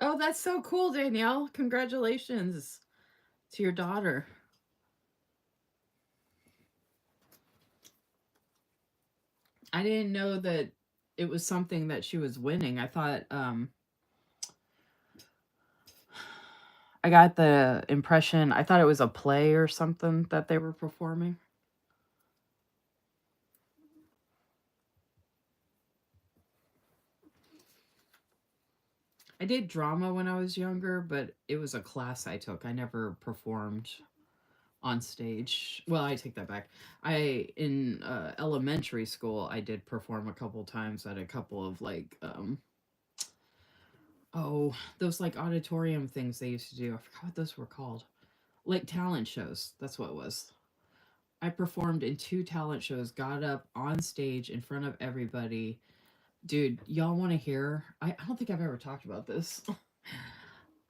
Oh, that's so cool, Danielle. Congratulations to your daughter. I didn't know that it was something that she was winning. I thought I got the impression, I thought it was a play or something that they were performing. I did drama when I was younger, but it was a class I took. I never performed on stage. Well, I take that back. I in elementary school, I did perform a couple times at a couple of like oh, those like auditorium things they used to do. I forgot what those were called. Like talent shows. That's what it was. I performed in two talent shows, got up on stage in front of everybody. Dude, y'all want to hear? I don't think I've ever talked about this.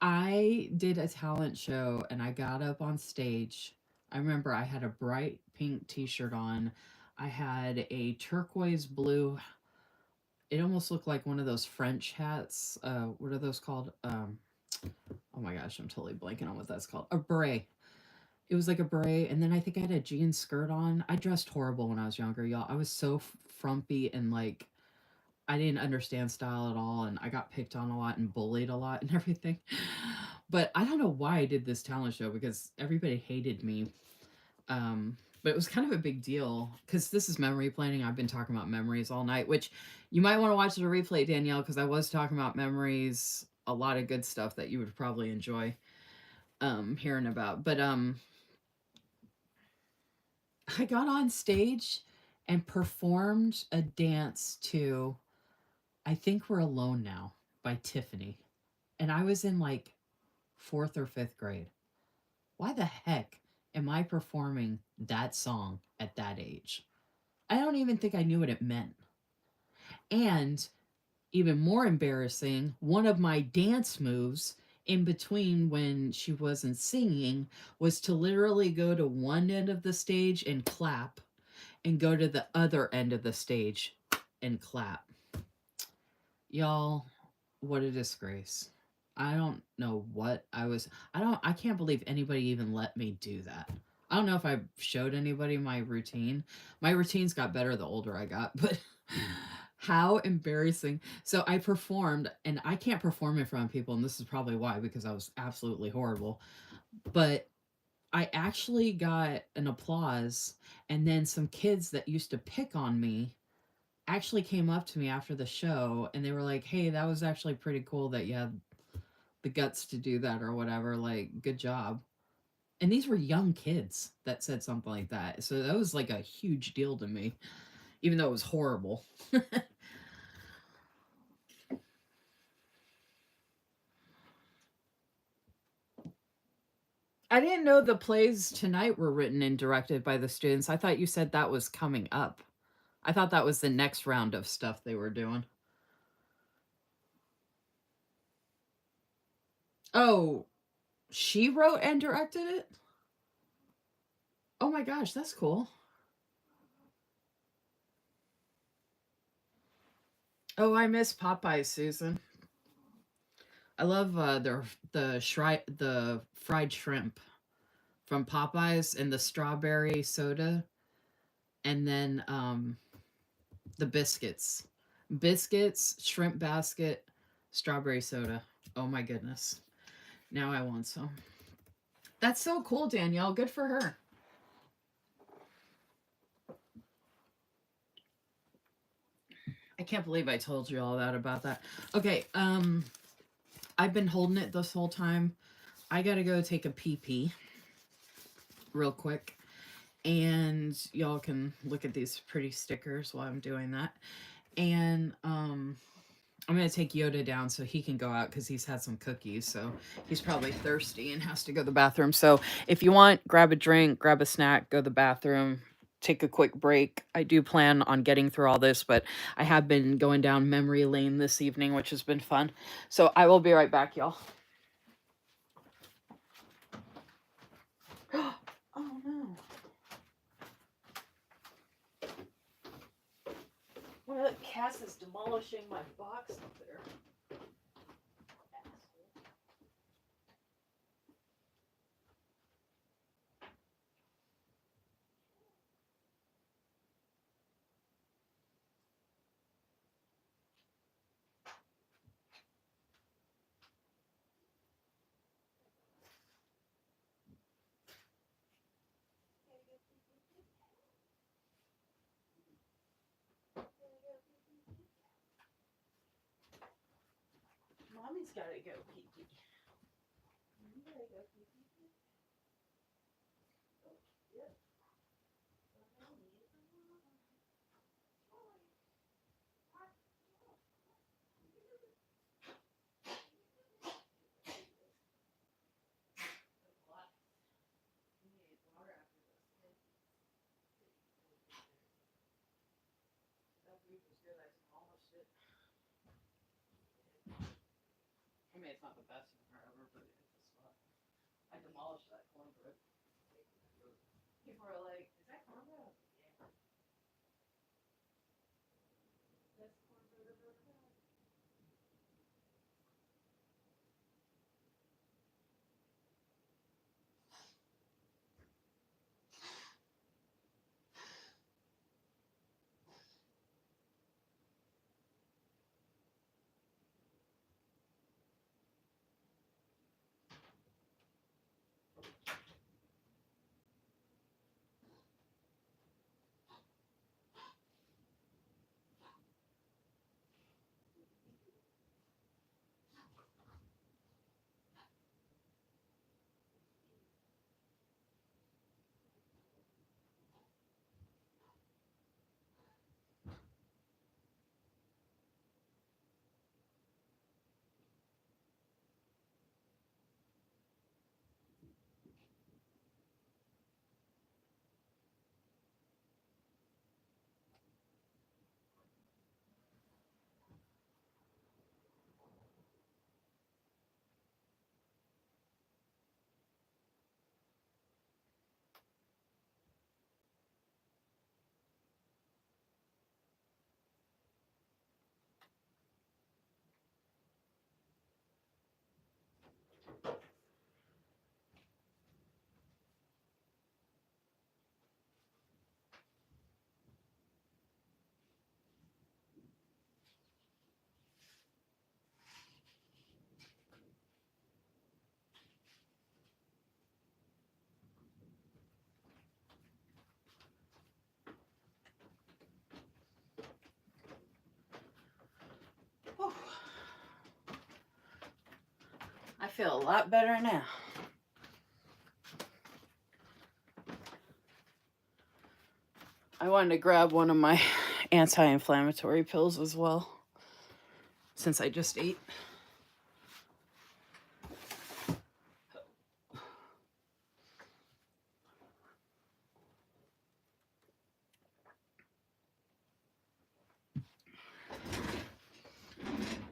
I did a talent show and I got up on stage. I remember I had a bright pink t shirt on. I had a turquoise blue, it almost looked like one of those French hats. What are those called? Oh my gosh, I'm totally blanking on what that's called. A beret. It was like a beret, and then I think I had a jean skirt on. I dressed horrible when I was younger, y'all. I was so frumpy and like I didn't understand style at all, and I got picked on a lot and bullied a lot and everything. But I don't know why I did this talent show because everybody hated me. But it was kind of a big deal because this is memory planning. I've been talking about memories all night, which you might want to watch the replay, Danielle, because I was talking about memories, a lot of good stuff that you would probably enjoy hearing about. But I got on stage and performed a dance to I Think We're Alone Now by Tiffany. And I was in like fourth or fifth grade. Why the heck am I performing that song at that age? I don't even think I knew what it meant. And even more embarrassing, one of my dance moves in between when she wasn't singing was to literally go to one end of the stage and clap and go to the other end of the stage and clap. Y'all, what a disgrace. I don't know what I was. I can't believe anybody even let me do that. I don't know if I showed anybody my routine. My routines got better the older I got, but how embarrassing. So I performed, and I can't perform in front of people, and this is probably why, because I was absolutely horrible. But I actually got an applause, and then some kids that used to pick on me actually came up to me after the show and they were like, "Hey, that was actually pretty cool that you had the guts to do that or whatever. Like, good job." And these were young kids that said something like that. So that was like a huge deal to me, even though it was horrible. I didn't know the plays tonight were written and directed by the students. I thought you said that was coming up. I thought that was the next round of stuff they were doing. Oh, she wrote and directed it? Oh my gosh, that's cool. Oh, I miss Popeye, Susan. I love the fried shrimp from Popeyes and the strawberry soda, and then the biscuits, shrimp basket, strawberry soda. Oh my goodness! Now I want some. That's so cool, Danielle. Good for her. I can't believe I told you all that about that. Okay, I've been holding it this whole time. I gotta go take a pee pee real quick. And y'all can look at these pretty stickers while I'm doing that. And I'm gonna take Yoda down so he can go out because he's had some cookies, so he's probably thirsty and has to go to the bathroom. So if you want, grab a drink, grab a snack, go to the bathroom, take a quick break. I do plan on getting through all this, but I have been going down memory lane this evening, which has been fun. So I will be right back, y'all. Oh no. One of the cats is demolishing my box up there. gotta go pee pee. You gotta go pee pee. Oh, yep. I mean, it's not the best dinner ever, but it's a spot. I demolished that cornbread. People are like, is that cornbread? Yeah. Best cornbread I've ever had. Whew. I feel a lot better now. I wanted to grab one of my anti-inflammatory pills as well, since I just ate.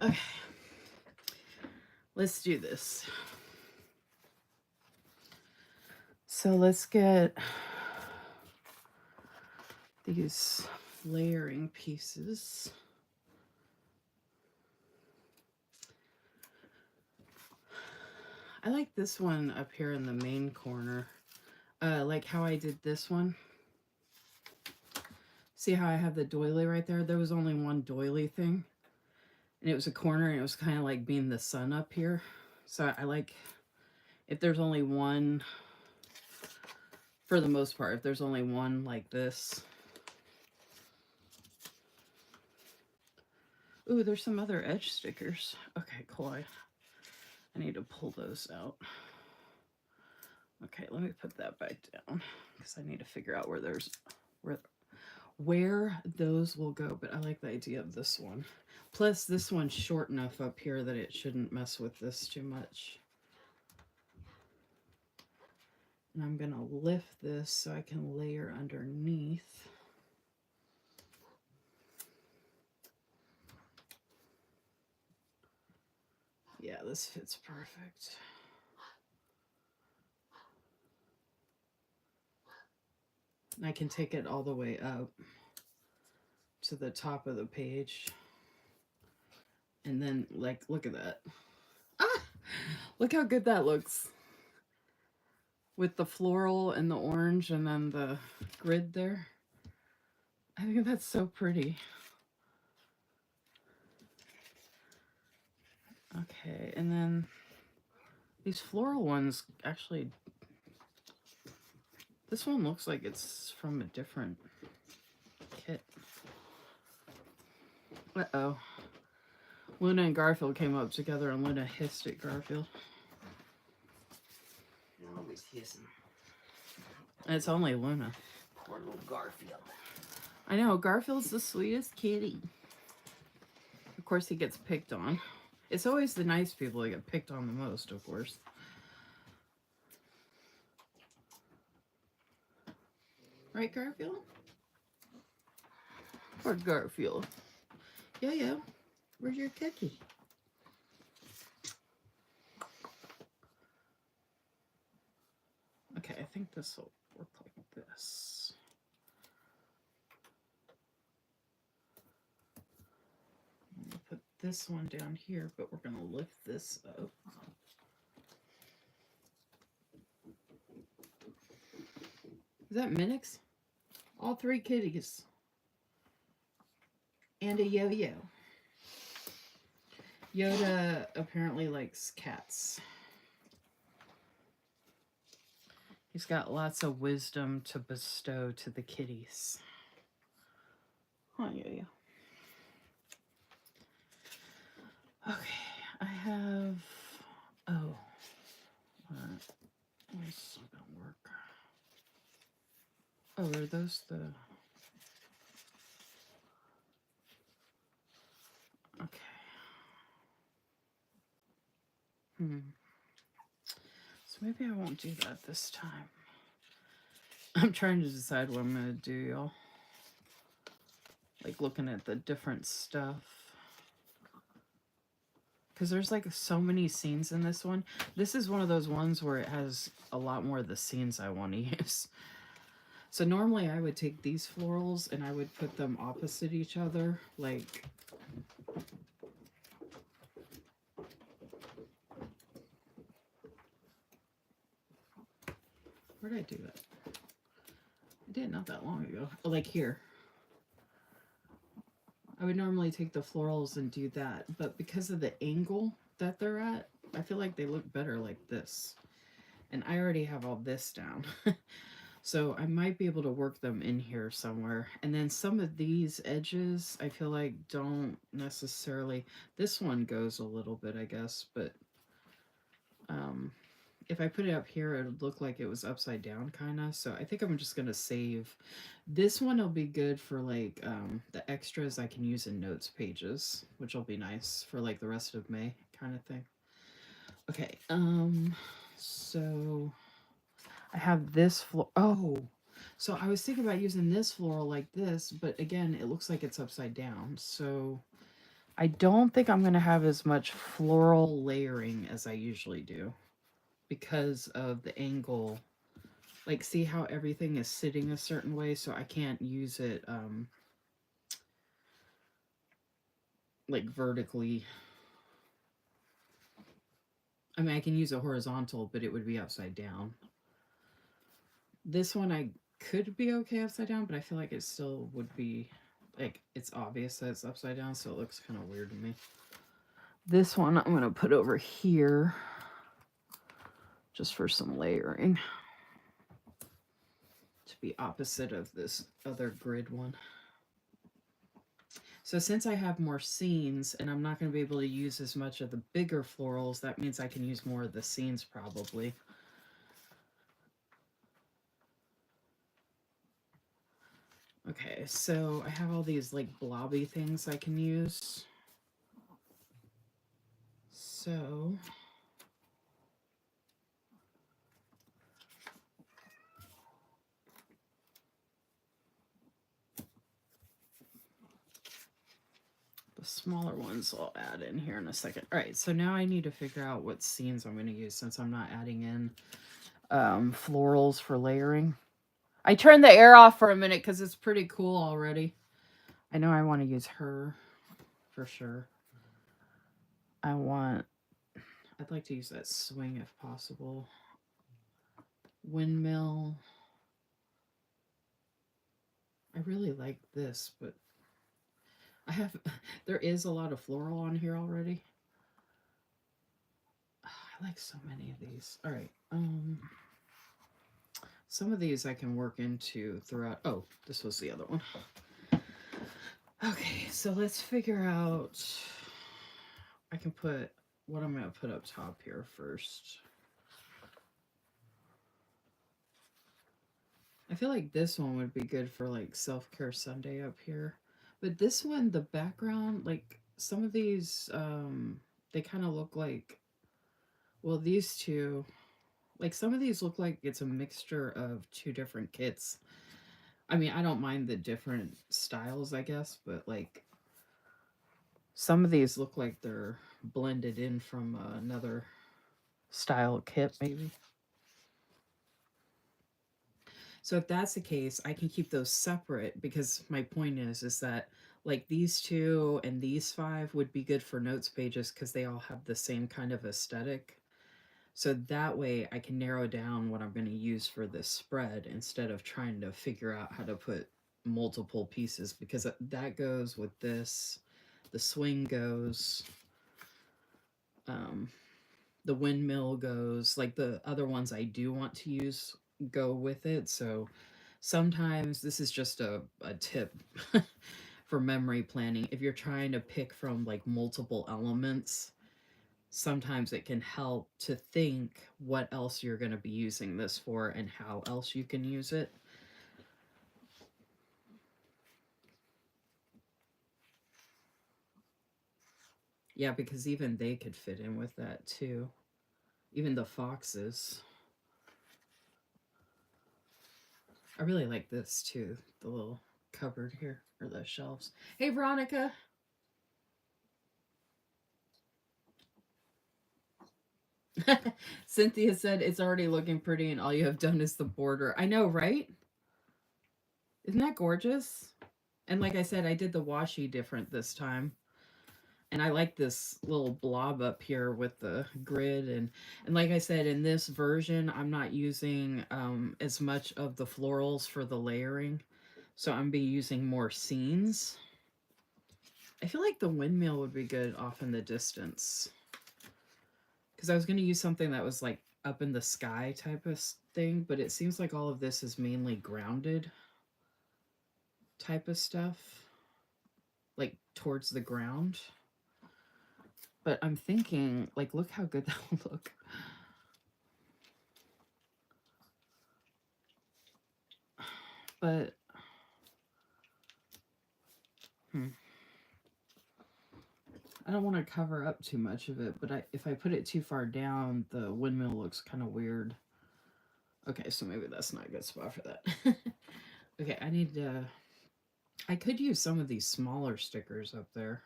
Okay, let's do this. So let's get these layering pieces. I like this one up here in the main corner. Like how I did this one. See how I have the doily right there? There was only one doily thing. And it was a corner, and it was kind of like being the sun up here. So I like, if there's only one, for the most part, if there's only one like this. Ooh, there's some other edge stickers. Okay, cool. I need to pull those out. Okay, let me put that back down because I need to figure out where those will go. But I like the idea of this one. Plus, this one's short enough up here that it shouldn't mess with this too much. And I'm going to lift this so I can layer underneath. Yeah, this fits perfect. And I can take it all the way up to the top of the page. And then, like, look at that. Ah! Look how good that looks. With the floral and the orange and then the grid there. I think that's so pretty. Okay, and then these floral ones, actually, this one looks like it's from a different kit. Uh-oh. Luna and Garfield came up together, and Luna hissed at Garfield. You're always hissing. And it's only Luna. Poor little Garfield. I know, Garfield's the sweetest kitty. Of course, he gets picked on. It's always the nice people that get picked on the most, of course. Right, Garfield? Poor Garfield. Yo-yo, where's your cookie? Okay, I think this will work like this. I'm gonna put this one down here, but we're gonna lift this up. Is that Minix? All three kitties. And a yo-yo. Yoda apparently likes cats. He's got lots of wisdom to bestow to the kitties. Oh, yo-yo. Okay, I have... Oh. This not gonna work. Oh, are those the... Okay. So maybe I won't do that this time. I'm trying to decide what I'm gonna do, y'all. Like looking at the different stuff. Because there's like so many scenes in this one. This is one of those ones where it has a lot more of the scenes I want to use. So normally I would take these florals and I would put them opposite each other. Like... Where did I do that? I did not that long ago. Oh, like here. I would normally take the florals and do that, but because of the angle that they're at, I feel like they look better like this. And I already have all this down. So I might be able to work them in here somewhere. And then some of these edges, I feel like don't necessarily... This one goes a little bit, I guess, but if I put it up here, it would look like it was upside down, kind of. So I think I'm just going to save. This one will be good for, like, the extras I can use in notes pages, which will be nice for, like, the rest of May kind of thing. Okay, so I have this floral. Oh, so I was thinking about using this floral like this, but again, it looks like it's upside down. So I don't think I'm going to have as much floral layering as I usually do, because of the angle. Like, see how everything is sitting a certain way, so I can't use it like vertically. I mean, I can use it horizontal, but it would be upside down. This one I could be okay upside down, but I feel like it still would be, like, it's obvious that it's upside down, so it looks kind of weird to me. This one I'm going to put over here just for some layering, to be opposite of this other grid one. So since I have more scenes and I'm not going to be able to use as much of the bigger florals, that means I can use more of the scenes probably. Okay, so I have all these like blobby things I can use. So the smaller ones I'll add in here in a second. All right, so now I need to figure out what scenes I'm going to use since I'm not adding in florals for layering. I turned the air off for a minute because it's pretty cool already. I know I want to use her for sure. I'd like to use that swing if possible. Windmill. I really like this, but there is a lot of floral on here already. I like so many of these. All right. Some of these I can work into throughout. Oh, this was the other one. Okay, so let's figure out. I can put what I'm going to put up top here first. I feel like this one would be good for like self-care Sunday up here. But this one, the background, like some of these, they kind of look like, well, these two, like some of these look like it's a mixture of two different kits. I mean, I don't mind the different styles, I guess, but like some of these look like they're blended in from another style kit, maybe. So if that's the case, I can keep those separate because my point is that like these two and these five would be good for notes pages because they all have the same kind of aesthetic. So that way I can narrow down what I'm going to use for this spread instead of trying to figure out how to put multiple pieces because that goes with this. The swing goes. Um, the windmill goes. Like the other ones I do want to use go with it. So sometimes this is just a tip for memory planning. If you're trying to pick from like multiple elements, sometimes it can help to think what else you're going to be using this for and how else you can use it. Yeah, because even they could fit in with that too. Even the foxes. I really like this too, the little cupboard here, or the shelves. Hey, Veronica! Cynthia said it's already looking pretty and all you have done is the border. I know, right? Isn't that gorgeous? And like I said, I did the washi different this time. And I like this little blob up here with the grid and like I said, in this version I'm not using as much of the florals for the layering, so I'm be using more scenes. I feel like the windmill would be good off in the distance because I was going to use something that was like up in the sky type of thing, but it seems like all of this is mainly grounded type of stuff, like towards the ground. But I'm thinking, like, look how good that will look. But, I don't want to cover up too much of it, but if I put it too far down, the windmill looks kind of weird. Okay, so maybe that's not a good spot for that. Okay, I need to... I could use some of these smaller stickers up there.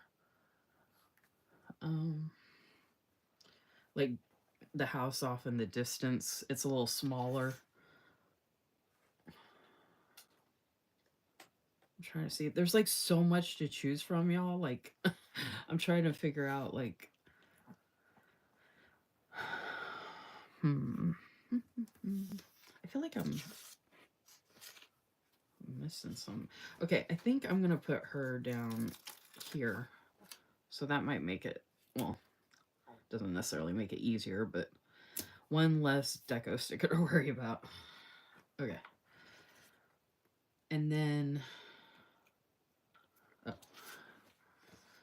Like the house off in the distance, it's a little smaller. I'm trying to see. There's like so much to choose from, y'all. Like, I'm trying to figure out, like, I feel like I'm missing some. Okay, I think I'm gonna put her down here. So that might make it, well, doesn't necessarily make it easier, but one less deco sticker to worry about. Okay. And then, oh.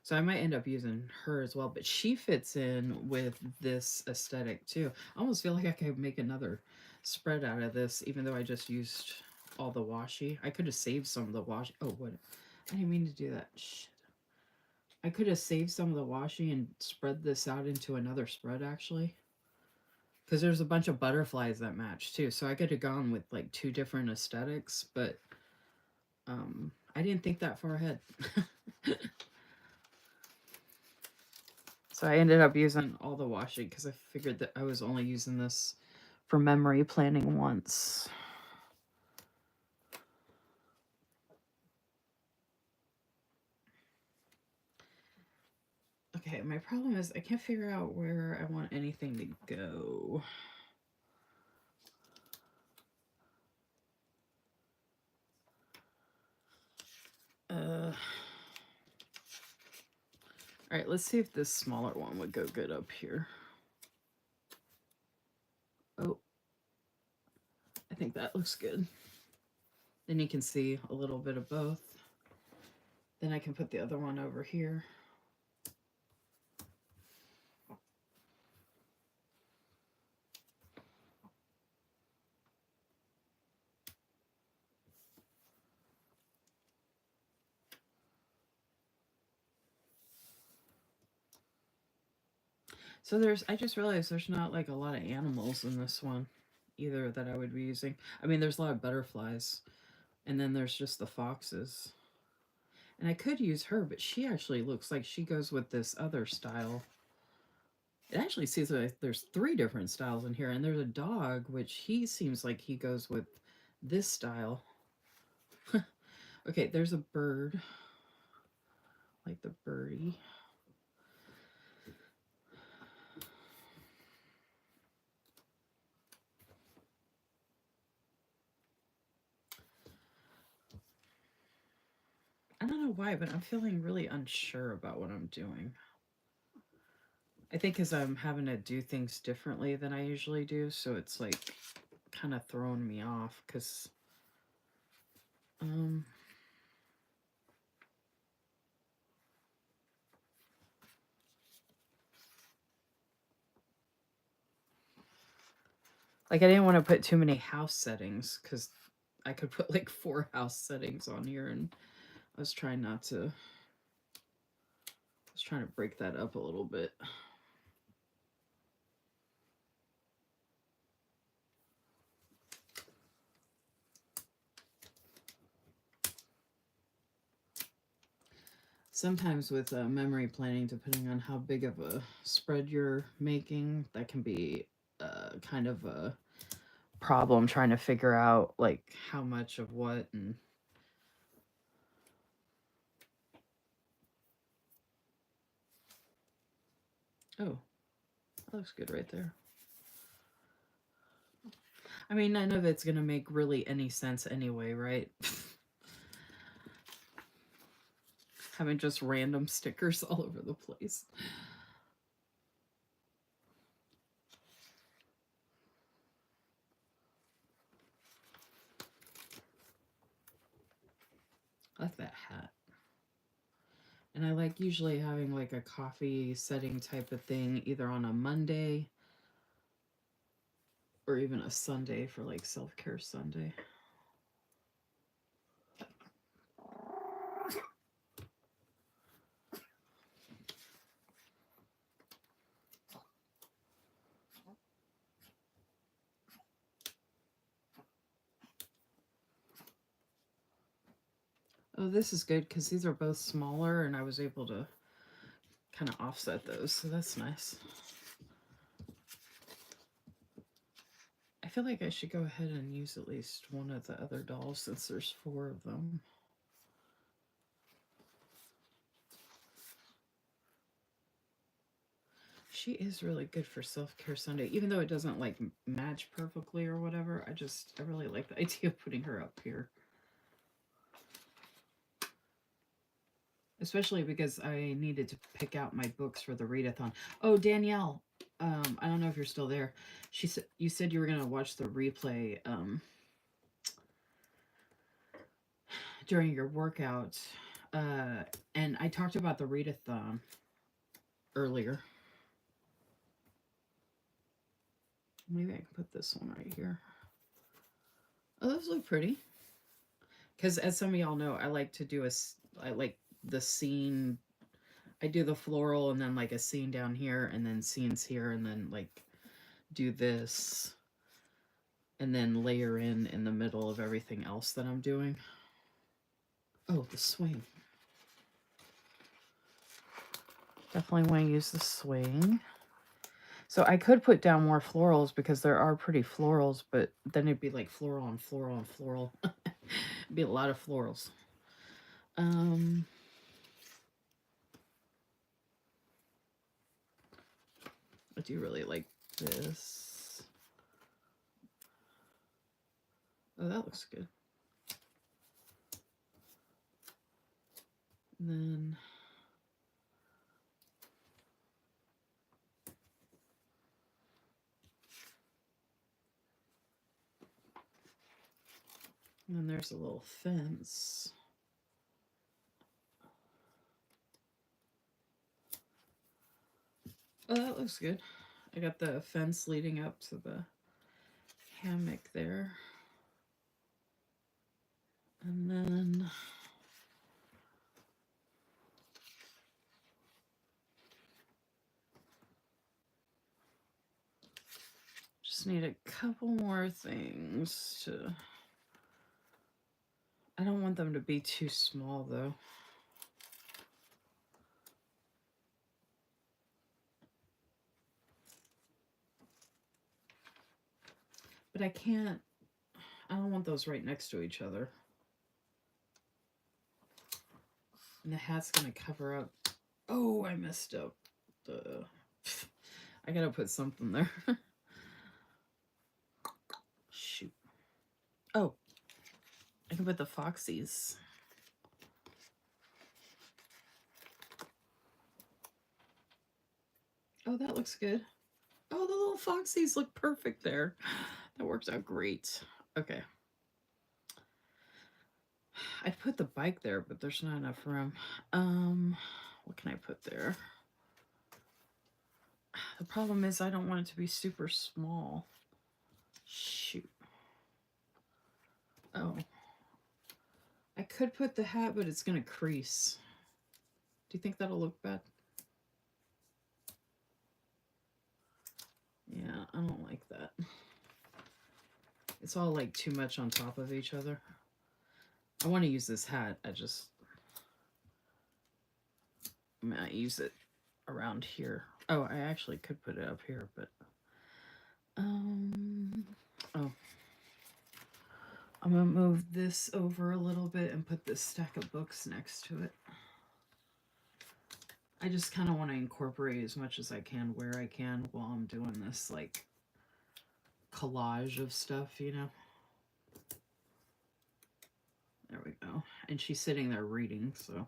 So I might end up using her as well, but she fits in with this aesthetic too. I almost feel like I could make another spread out of this, even though I just used all the washi. I could have saved some of the washi. Oh, what? I didn't mean to do that. Shit. I could have saved some of the washi and spread this out into another spread, actually. Because there's a bunch of butterflies that match, too. So I could have gone with, like, two different aesthetics, but I didn't think that far ahead. So I ended up using all the washi because I figured that I was only using this for memory planning once. Okay, my problem is I can't figure out where I want anything to go. All right, let's see if this smaller one would go good up here. Oh, I think that looks good. Then you can see a little bit of both. Then I can put the other one over here. So I just realized there's not like a lot of animals in this one either that I would be using. I mean, there's a lot of butterflies, and then there's just the foxes. And I could use her, but she actually looks like she goes with this other style. It actually seems like there's three different styles in here, and there's a dog, which he seems like he goes with this style. Okay, there's a bird, like the birdie. I don't know why, but I'm feeling really unsure about what I'm doing. I think because I'm having to do things differently than I usually do, so it's like kind of throwing me off because like I didn't want to put too many house settings because I could put like 4 house settings on here, and I was trying not to. I was trying to break that up a little bit. Sometimes with memory planning, depending on how big of a spread you're making, that can be kind of a problem trying to figure out like how much of what. And oh, that looks good right there. I mean, none of it's gonna make really any sense anyway, right? Having just random stickers all over the place. I like that hat. And I like usually having like a coffee setting type of thing either on a Monday or even a Sunday for like self-care Sunday. Oh, this is good because these are both smaller and I was able to kind of offset those, so that's nice. I feel like I should go ahead and use at least one of the other dolls since there's 4 of them. She is really good for self-care Sunday, even though it doesn't like match perfectly or whatever. I really like the idea of putting her up here. Especially because I needed to pick out my books for the readathon. Oh, Danielle, I don't know if you're still there. You said you were gonna watch the replay during your workout, and I talked about the readathon earlier. Maybe I can put this one right here. Oh, those look pretty. Because as some of y'all know, I like to do I like the scene. I do the floral and then like a scene down here and then scenes here and then like do this and then layer in the middle of everything else that I'm doing. Oh, the swing. Definitely want to use the swing. So I could put down more florals because there are pretty florals, but then it'd be like floral on floral on floral. It'd be a lot of florals. I do really like this. Oh, that looks good. And then there's a little fence. Oh, that looks good. I got the fence leading up to the hammock there. And then Just need a couple more things to... I don't want them to be too small, though. But I can't... I don't want those right next to each other. And the hat's going to cover up... Oh, I messed up. I gotta put something there. Shoot. Oh, I can put the foxies. Oh, that looks good. Oh, the little foxies look perfect there. That works out great. Okay. I'd put the bike there, but there's not enough room. What can I put there? The problem is I don't want it to be super small. Shoot. Oh. I could put the hat, but it's going to crease. Do you think that'll look bad? Yeah, I don't like that. It's all like too much on top of each other. I want to use this hat. I might use it around here. Oh, I actually could put it up here, but oh. I'm gonna move this over a little bit and put this stack of books next to it. I just kind of want to incorporate as much as I can where I can while I'm doing this like collage of stuff, you know. There we go. And she's sitting there reading, so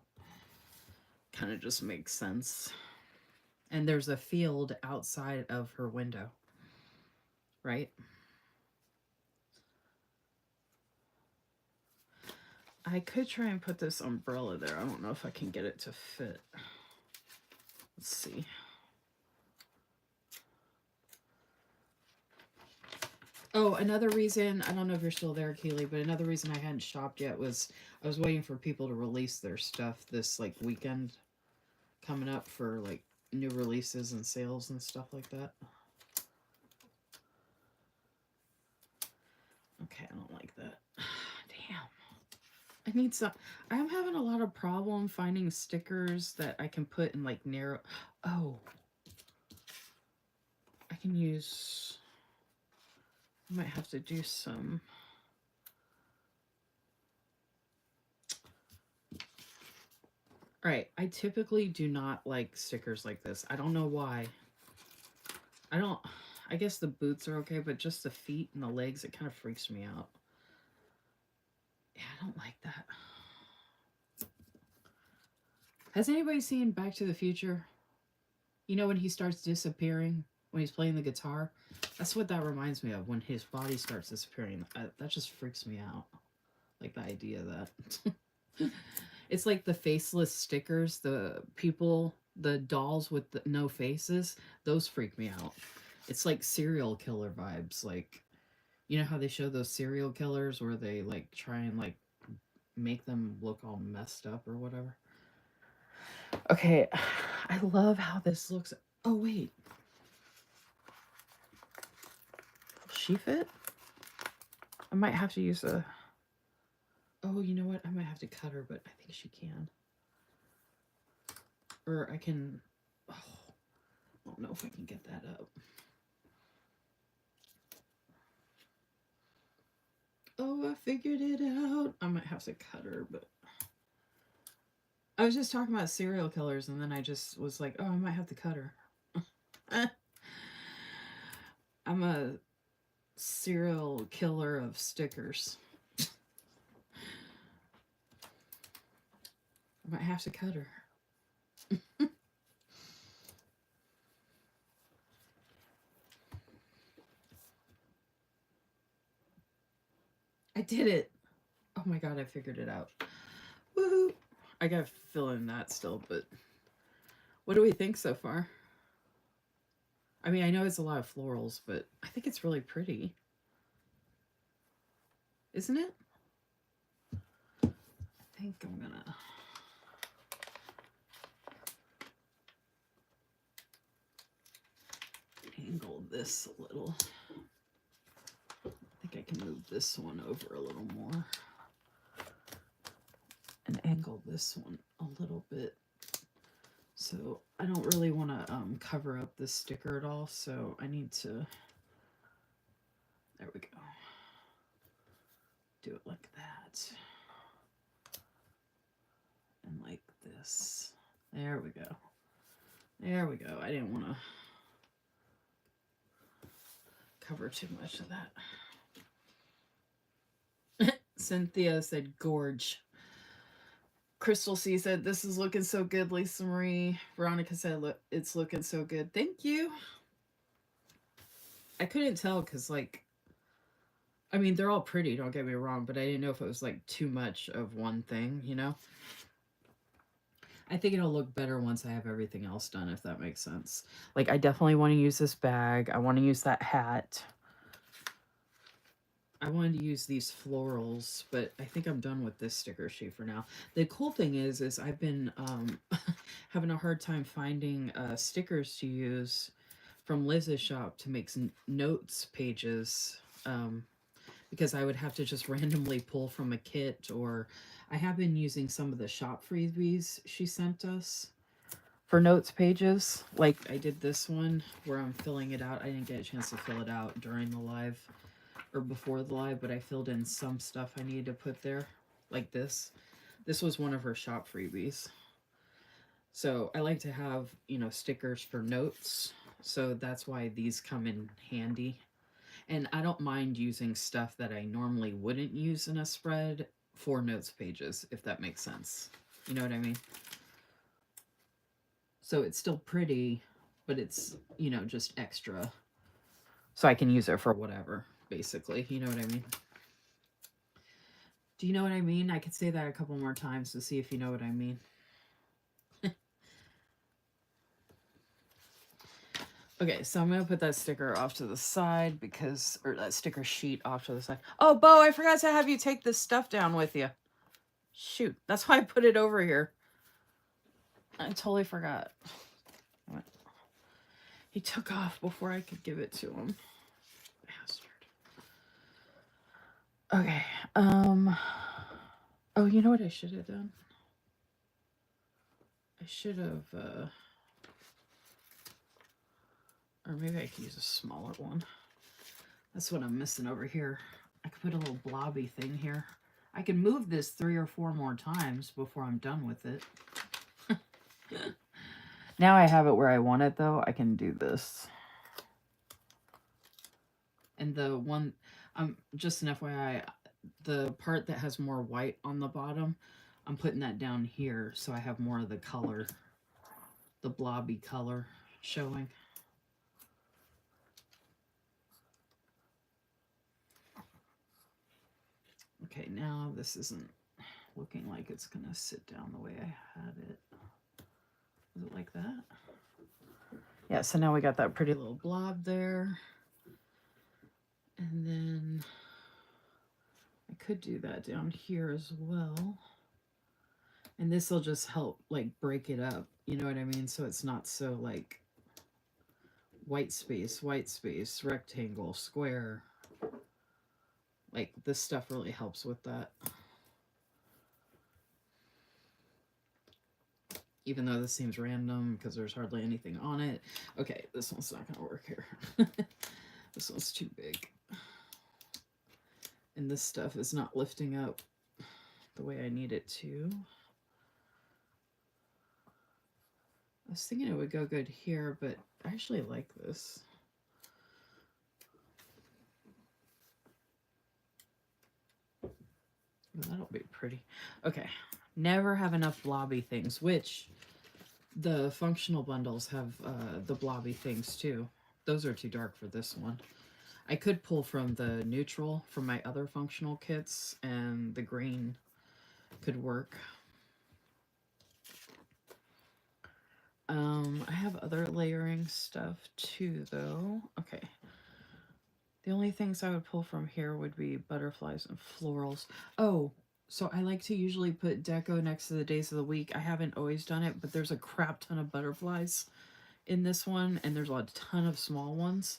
kind of just makes sense. And there's a field outside of her window, right? I could try and put this umbrella there. I don't know if I can get it to fit. Let's see. Oh, another reason, I don't know if you're still there, Keely, but another reason I hadn't shopped yet was I was waiting for people to release their stuff this like weekend coming up for like new releases and sales and stuff like that. Okay, I don't like that. Damn. I need some. I'm having a lot of problem finding stickers that I can put in like narrow. Oh. I can use. I might have to do some. All right. I typically do not like stickers like this. I don't know why. I guess the boots are okay, but just the feet and the legs, it kind of freaks me out. Yeah, I don't like that. Has anybody seen Back to the Future? You know when he starts disappearing when he's playing the guitar? That's what that reminds me of, when his body starts disappearing. That just freaks me out. Like the idea of that. It's like the faceless stickers, the people, the dolls with no faces. Those freak me out. It's like serial killer vibes. Like, you know how they show those serial killers where they like try and like make them look all messed up or whatever? Okay, I love how this looks. Oh, wait. Will she fit? I might have to use a... Oh, you know what? I might have to cut her, but I think she can. Or I can... Oh, I don't know if I can get that up. Oh, I figured it out. I might have to cut her, but... I was just talking about serial killers, and then I just was like, oh, I might have to cut her. I'm a serial killer of stickers. I might have to cut her. I did it. Oh my god, I figured it out. Woohoo! I gotta fill in that still, but what do we think so far? I mean, I know it's a lot of florals, but I think it's really pretty. Isn't it? I think I'm gonna... angle this a little. move this one over a little more and angle this one a little bit. So I don't really want to cover up this sticker at all, so I need to, there we go, do it like that. And like this. There we go. There we go. I didn't want to cover too much of that. Cynthia said, gorge. Crystal C said, this is looking so good, Lisa Marie. Veronica said, look, it's looking so good. Thank you. I couldn't tell because, like, I mean, they're all pretty, don't get me wrong, but I didn't know if it was, like, too much of one thing, you know? I think it'll look better once I have everything else done, if that makes sense. Like, I definitely want to use this bag. I want to use that hat. I wanted to use these florals, but I think I'm done with this sticker sheet for now. The cool thing is I've been having a hard time finding stickers to use from Liz's shop to make some notes pages, because I would have to just randomly pull from a kit, or I have been using some of the shop freebies she sent us for notes pages. Like I did this one where I'm filling it out. I didn't get a chance to fill it out during the live or before the live, but I filled in some stuff I needed to put there, like this. This was one of her shop freebies. So I like to have, you know, stickers for notes. So that's why these come in handy. And I don't mind using stuff that I normally wouldn't use in a spread for notes pages, if that makes sense. You know what I mean? So it's still pretty, but it's, you know, just extra. So I can use it for whatever, basically. You know what I mean? Do you know what I mean? I could say that a couple more times to see if you know what I mean. Okay, so I'm going to put that sticker off to the side because, or that sticker sheet off to the side. Oh, Bo, I forgot to have you take this stuff down with you. Shoot, that's why I put it over here. I totally forgot. He took off before I could give it to him. Bastard. Okay, oh, you know what I should have done? I should have, or maybe I could use a smaller one. That's what I'm missing over here. I could put a little blobby thing here. I can move this 3 or 4 more times before I'm done with it. Now I have it where I want it, though. I can do this. And the one, just an FYI, the part that has more white on the bottom, I'm putting that down here so I have more of the color, the blobby color showing. Okay, now this isn't looking like it's going to sit down the way I had it. Is it like that? Yeah, so now we got that pretty little blob there. And then I could do that down here as well. And this will just help, like, break it up. You know what I mean? So it's not so, like, white space, rectangle, square. Like, this stuff really helps with that. Even though this seems random because there's hardly anything on it. Okay, this one's not going to work here. This one's too big. And this stuff is not lifting up the way I need it to. I was thinking it would go good here, but I actually like this. That'll be pretty. Okay, never have enough blobby things, which the functional bundles have the blobby things too. Those are too dark for this one. I could pull from the neutral from my other functional kits, and the green could work. I have other layering stuff too, though. Okay. The only things I would pull from here would be butterflies and florals. Oh, so I like to usually put deco next to the days of the week. I haven't always done it, but there's a crap ton of butterflies in this one, and there's a ton of small ones.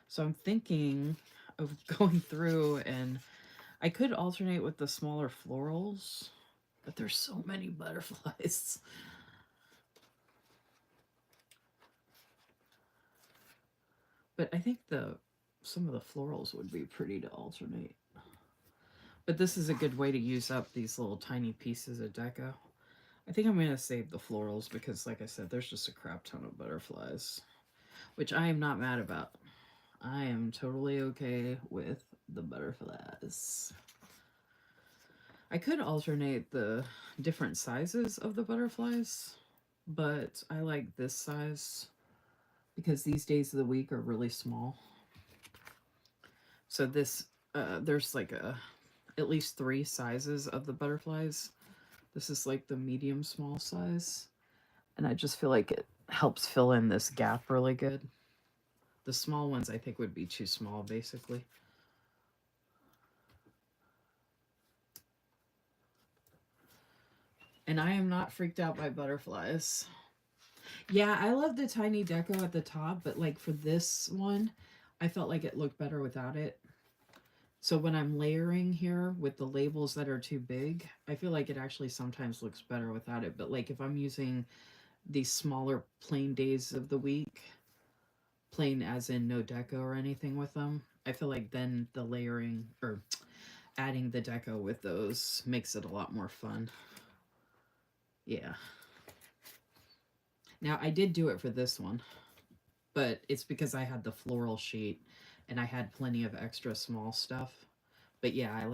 So I'm thinking of going through and I could alternate with the smaller florals, but there's so many butterflies. But I think some of the florals would be pretty to alternate. But this is a good way to use up these little tiny pieces of deco. I think I'm going to save the florals because, like I said, there's just a crap ton of butterflies, which I am not mad about. I am totally okay with the butterflies. I could alternate the different sizes of the butterflies, but I like this size because these days of the week are really small. So this, there's like at least 3 sizes of the butterflies. This is like the medium small size. And I just feel like it helps fill in this gap really good. The small ones I think would be too small, basically. And I am not freaked out by butterflies. Yeah, I love the tiny deco at the top, but like for this one, I felt like it looked better without it. So when I'm layering here with the labels that are too big, I feel like it actually sometimes looks better without it. But like if I'm using these smaller plain days of the week, plain as in no deco or anything with them, I feel like then the layering or adding the deco with those makes it a lot more fun. Yeah. Now I did do it for this one, but it's because I had the floral sheet and I had plenty of extra small stuff. But yeah, I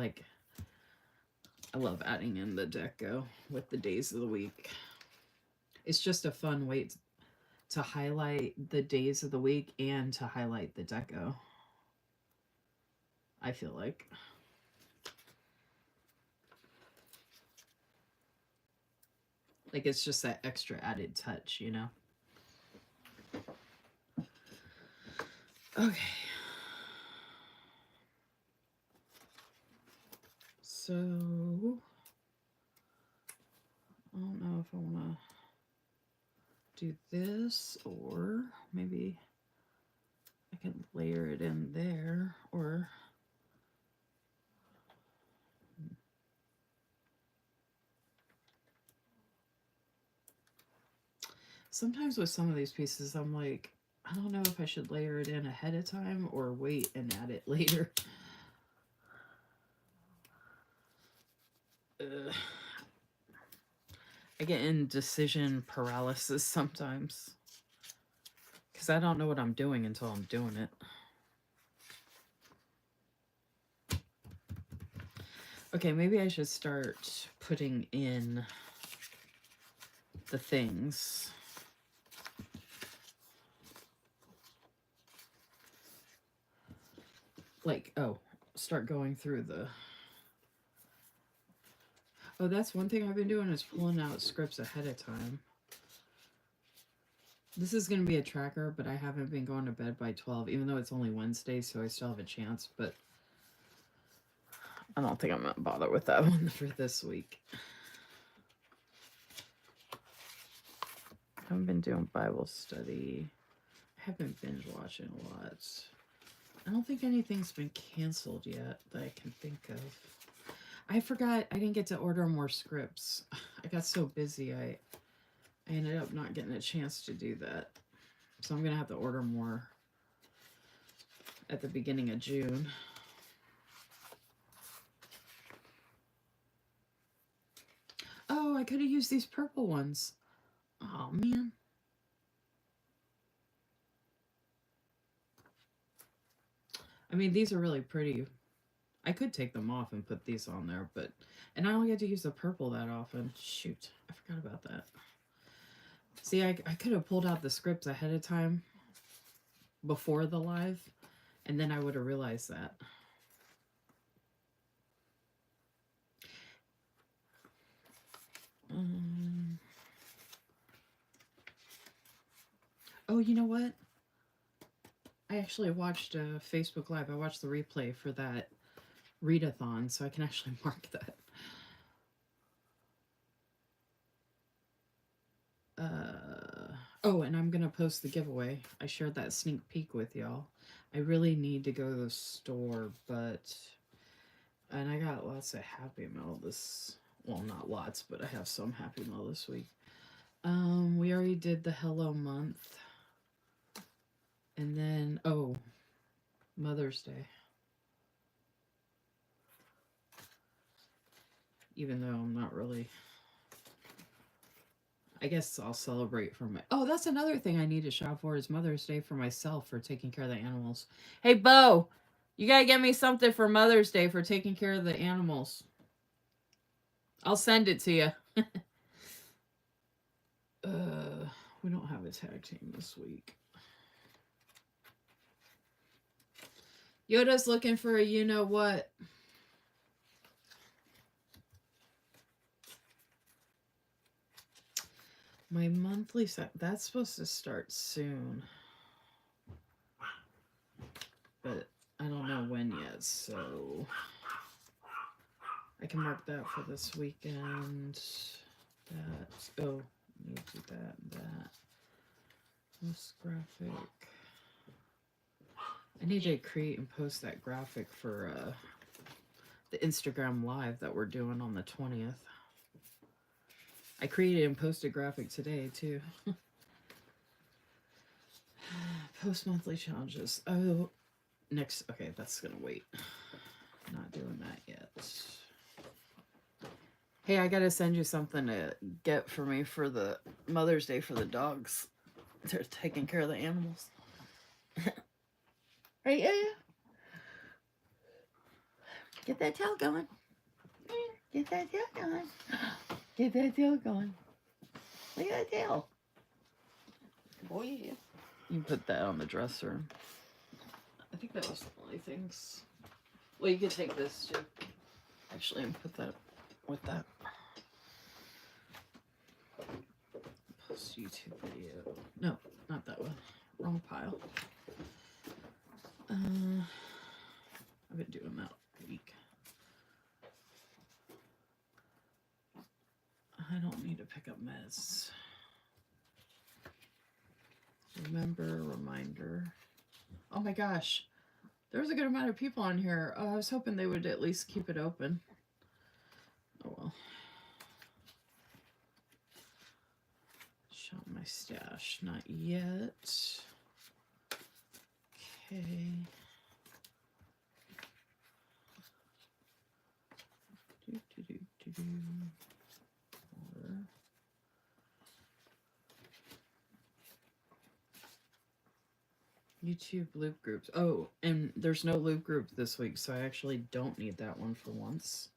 love adding in the deco with the days of the week. It's just a fun way to highlight the days of the week and to highlight the deco. I feel like. Like it's just that extra added touch, you know? Okay. So, I don't know if I want to do this or maybe I can layer it in there or sometimes with some of these pieces I'm like, I don't know if I should layer it in ahead of time or wait and add it later. I get indecision paralysis sometimes because I don't know what I'm doing until I'm doing it. Okay, maybe I should start putting in the things. Like, oh, start going through the... Oh, that's one thing I've been doing is pulling out scripts ahead of time. This is going to be a tracker, but I haven't been going to bed by 12, even though it's only Wednesday, so I still have a chance, but I don't think I'm going to bother with that one for this week. I haven't been doing Bible study. I haven't binge watching a lot. I don't think anything's been canceled yet that I can think of. I forgot I didn't get to order more scripts. I got so busy I ended up not getting a chance to do that. So I'm going to have to order more at the beginning of June. Oh, I could have used these purple ones. Oh, man. I mean, these are really pretty. I could take them off and put these on there, but... And I don't get to use the purple that often. Shoot, I forgot about that. See, I could have pulled out the scripts ahead of time before the live, and then I would have realized that. Oh, you know what? I actually watched a Facebook Live. I watched the replay for that readathon, so I can actually mark that. Oh, and I'm going to post the giveaway. I shared that sneak peek with y'all. I really need to go to the store, but And I got lots of Happy Meal this, well, not lots, but I have some Happy Meal this week. We already did the Hello Month. And then, oh, Mother's Day. Even though I'm not really, I guess I'll celebrate for my, oh, that's another thing I need to shop for is Mother's Day for myself for taking care of the animals. Hey, Bo, you gotta get me something for Mother's Day for taking care of the animals. I'll send it to you. We don't have a tag team this week. Yoda's looking for a you-know-what. My monthly set, that's supposed to start soon. But I don't know when yet, so I can mark that for this weekend. That, oh, need to do that. Post graphic. I need to create and post that graphic for the Instagram live that we're doing on the 20th. I created and posted graphic today too. Post monthly challenges. Oh, next. Okay, that's gonna wait. Not doing that yet. Hey, I gotta send you something to get for me for the Mother's Day for the dogs. They're taking care of the animals. Right? Yeah. Get that tail going. Get that tail going. Get that tail going. Look at that tail. Oh yeah. You can put that on the dresser. I think that was the only things. Well, you could take this too. Actually, and put that with that. Post YouTube video. No, not that one. Wrong pile. I've been doing that all week. I don't need to pick up meds. Reminder. Oh my gosh. There was a good amount of people on here. I was hoping they would at least keep it open. Oh well. Show my stash. Not yet. Okay. Water. YouTube loop groups. Oh, and there's no loop group this week, so I actually don't need that one for once.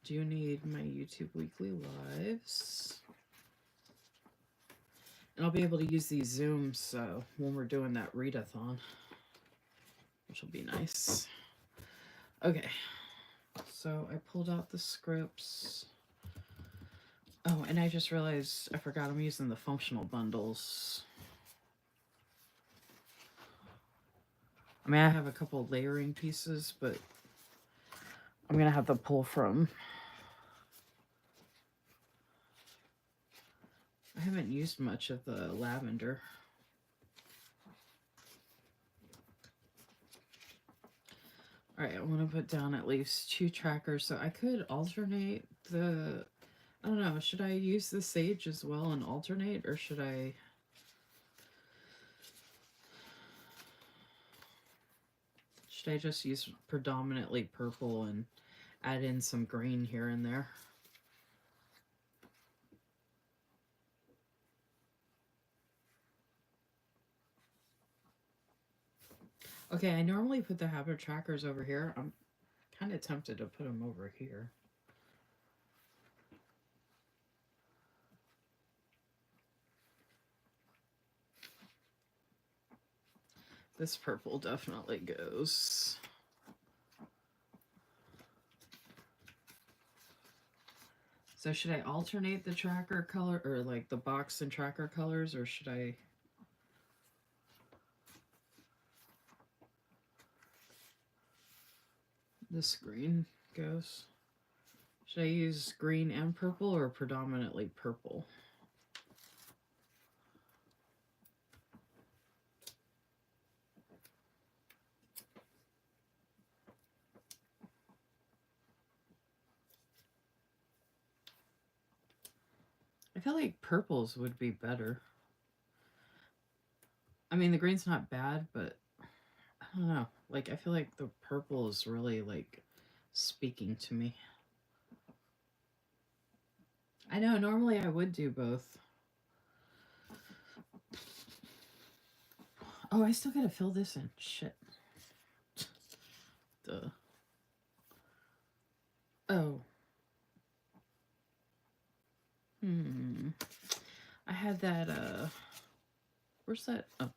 Do you need my YouTube weekly lives? And I'll be able to use these Zooms so when we're doing that readathon, which will be nice. Okay, so I pulled out the scripts. Oh, and I just realized I forgot I'm using the functional bundles. I mean, I have a couple layering pieces, but I'm going to have to pull from. I haven't used much of the lavender. All right, I want to put down at least 2 trackers, so I could alternate the... I don't know, should I use the sage as well and alternate, or should I... Should I just use predominantly purple and add in some green here and there? Okay, I normally put the habit trackers over here. I'm kind of tempted to put them over here. This purple definitely goes. So should I alternate the tracker color, or like the box and tracker colors, or should I... This green goes. Should I use green and purple, or predominantly purple? feel like purples would be better. I mean, the green's not bad, but I don't know. Like, I feel like the purple is really, like, speaking to me. I know, normally I would do both. Oh, I still gotta fill this in. Shit. Duh. Oh. I had that, where's that? Oh.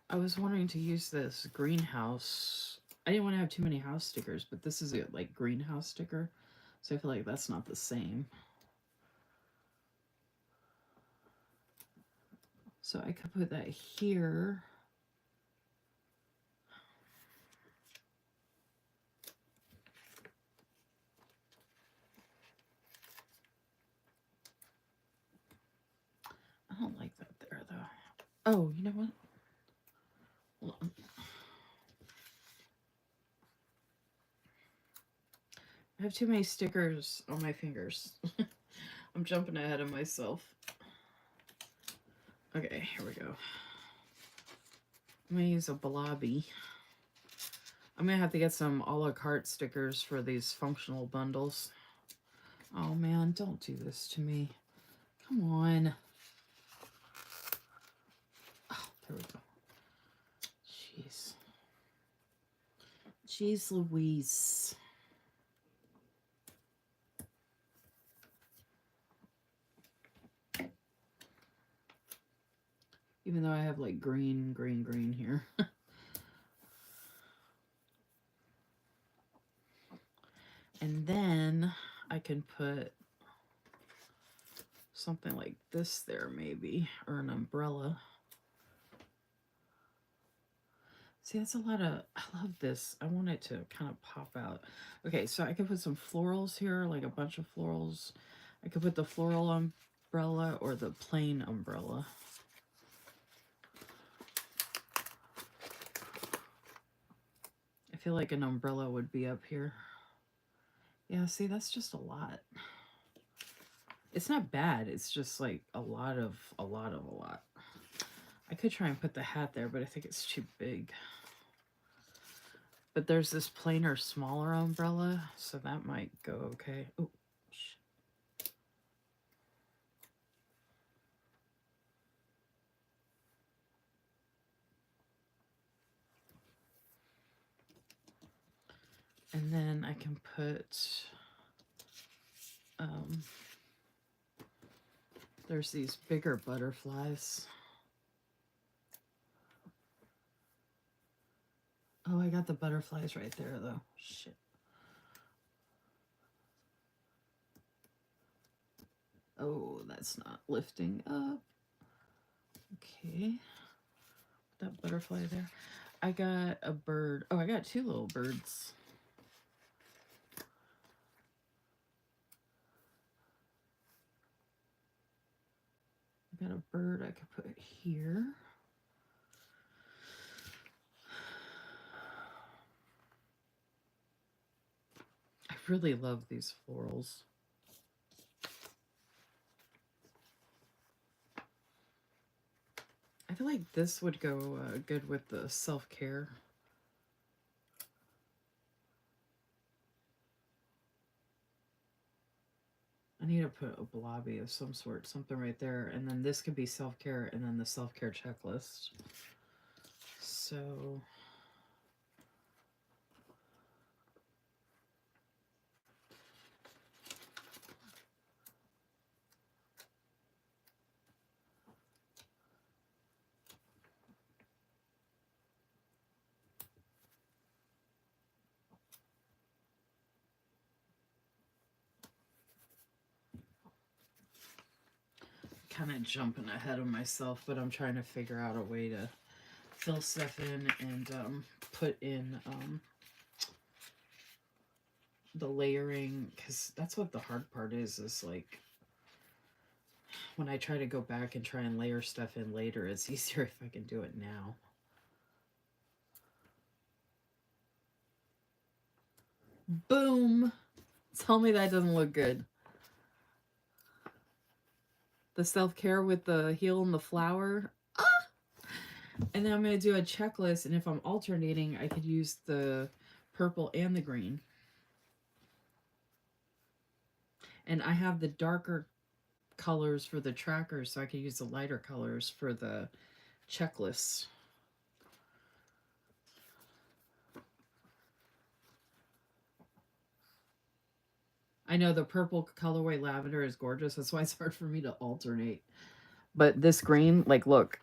I was wanting to use this greenhouse. I didn't want to have too many house stickers, but this is a, like, greenhouse sticker. So I feel like that's not the same. So I could put that here. I don't like that there, though. Oh, you know what? Hold on. I have too many stickers on my fingers. I'm jumping ahead of myself. Okay, here we go. I'm going to use a blobby. I'm going to have to get some a la carte stickers for these functional bundles. Oh man, don't do this to me. Come on. Oh, there we go. Jeez. Jeez Louise. Even though I have like green here. And then I can put something like this there maybe, or an umbrella. See, that's a lot of, I love this. I want it to kind of pop out. Okay, so I could put some florals here, like a bunch of florals. I could put the floral umbrella or the plain umbrella. I feel like an umbrella would be up here. Yeah, see, that's just a lot. It's not bad. It's just like a lot. I could try and put the hat there, but I think it's too big. But there's this plainer, smaller umbrella, so that might go okay. Oh, shit. And then I can put, there's these bigger butterflies. Oh, I got the butterflies right there, though. Shit. Oh, that's not lifting up. Okay. That butterfly there. I got a bird. Oh, I got two little birds. I got a bird I could put here. I really love these florals. I feel like this would go good with the self-care. I need to put a blobby of some sort, something right there, and then this could be self-care, and then the self-care checklist. So kind of jumping ahead of myself, but I'm trying to figure out a way to fill stuff in and put in the layering, because that's what the hard part is like when I try to go back and try and layer stuff in later, it's easier if I can do it now. Boom! Tell me that doesn't look good. The self-care with the heel and the flower. Ah! And then I'm going to do a checklist, and if I'm alternating, I could use the purple and the green. And I have the darker colors for the trackers, so I could use the lighter colors for the checklists. I know the purple colorway lavender is gorgeous. That's why it's hard for me to alternate. But this green, like, look.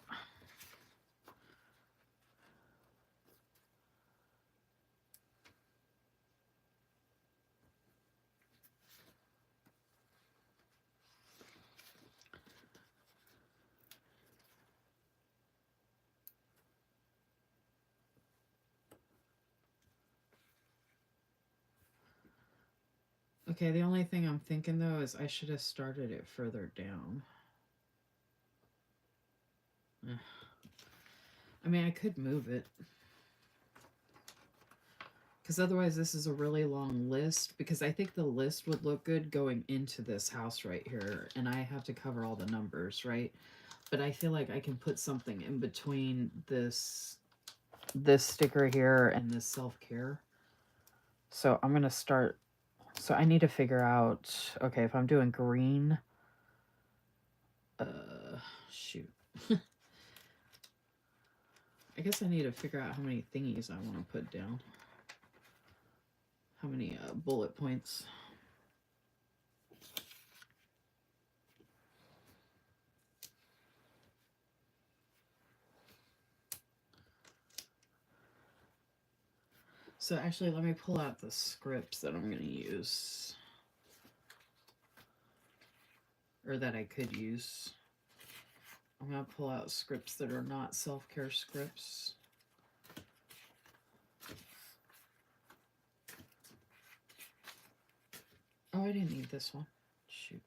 Okay, the only thing I'm thinking, though, is I should have started it further down. I mean, I could move it. Because otherwise this is a really long list, because I think the list would look good going into this house right here, and I have to cover all the numbers, right? But I feel like I can put something in between this sticker here and this self-care. So I'm going to start. So I need to figure out, okay, if I'm doing green, shoot. I guess I need to figure out how many thingies I want to put down. How many bullet points. So actually, let me pull out the scripts that I'm going to use. Or that I could use. I'm going to pull out scripts that are not self-care scripts. Oh, I didn't need this one. Shoot.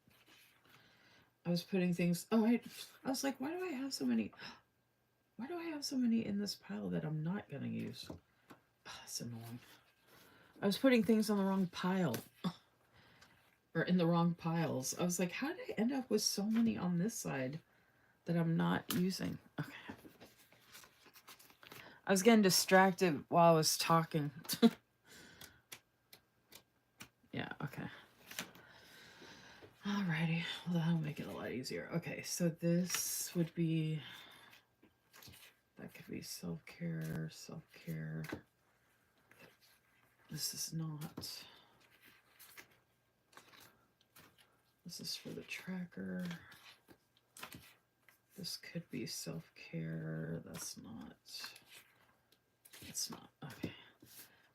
I was putting things... Oh, I was like, why do I have so many... Why do I have so many in this pile that I'm not going to use? Oh, that's annoying. I was putting things on the wrong pile. Or in the wrong piles. I was like, how did I end up with so many on this side that I'm not using? Okay. I was getting distracted while I was talking. Yeah, okay. Alrighty. Well, that'll make it a lot easier. Okay, so this would be... That could be self-care, self-care. This is not. This is for the tracker. This could be self-care. That's not. It's not. Okay.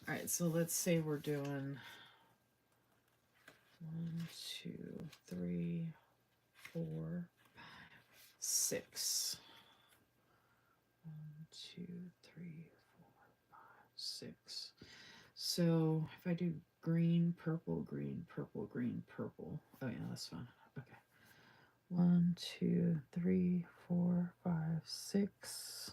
All right, so let's say we're doing 1, 2, 3, 4, 5, 6. 1, 2, 3, 4, 5, 6. So if I do green, purple, green, purple, green, purple. Oh yeah, that's fine. Okay. 1, 2, 3, 4, 5, 6.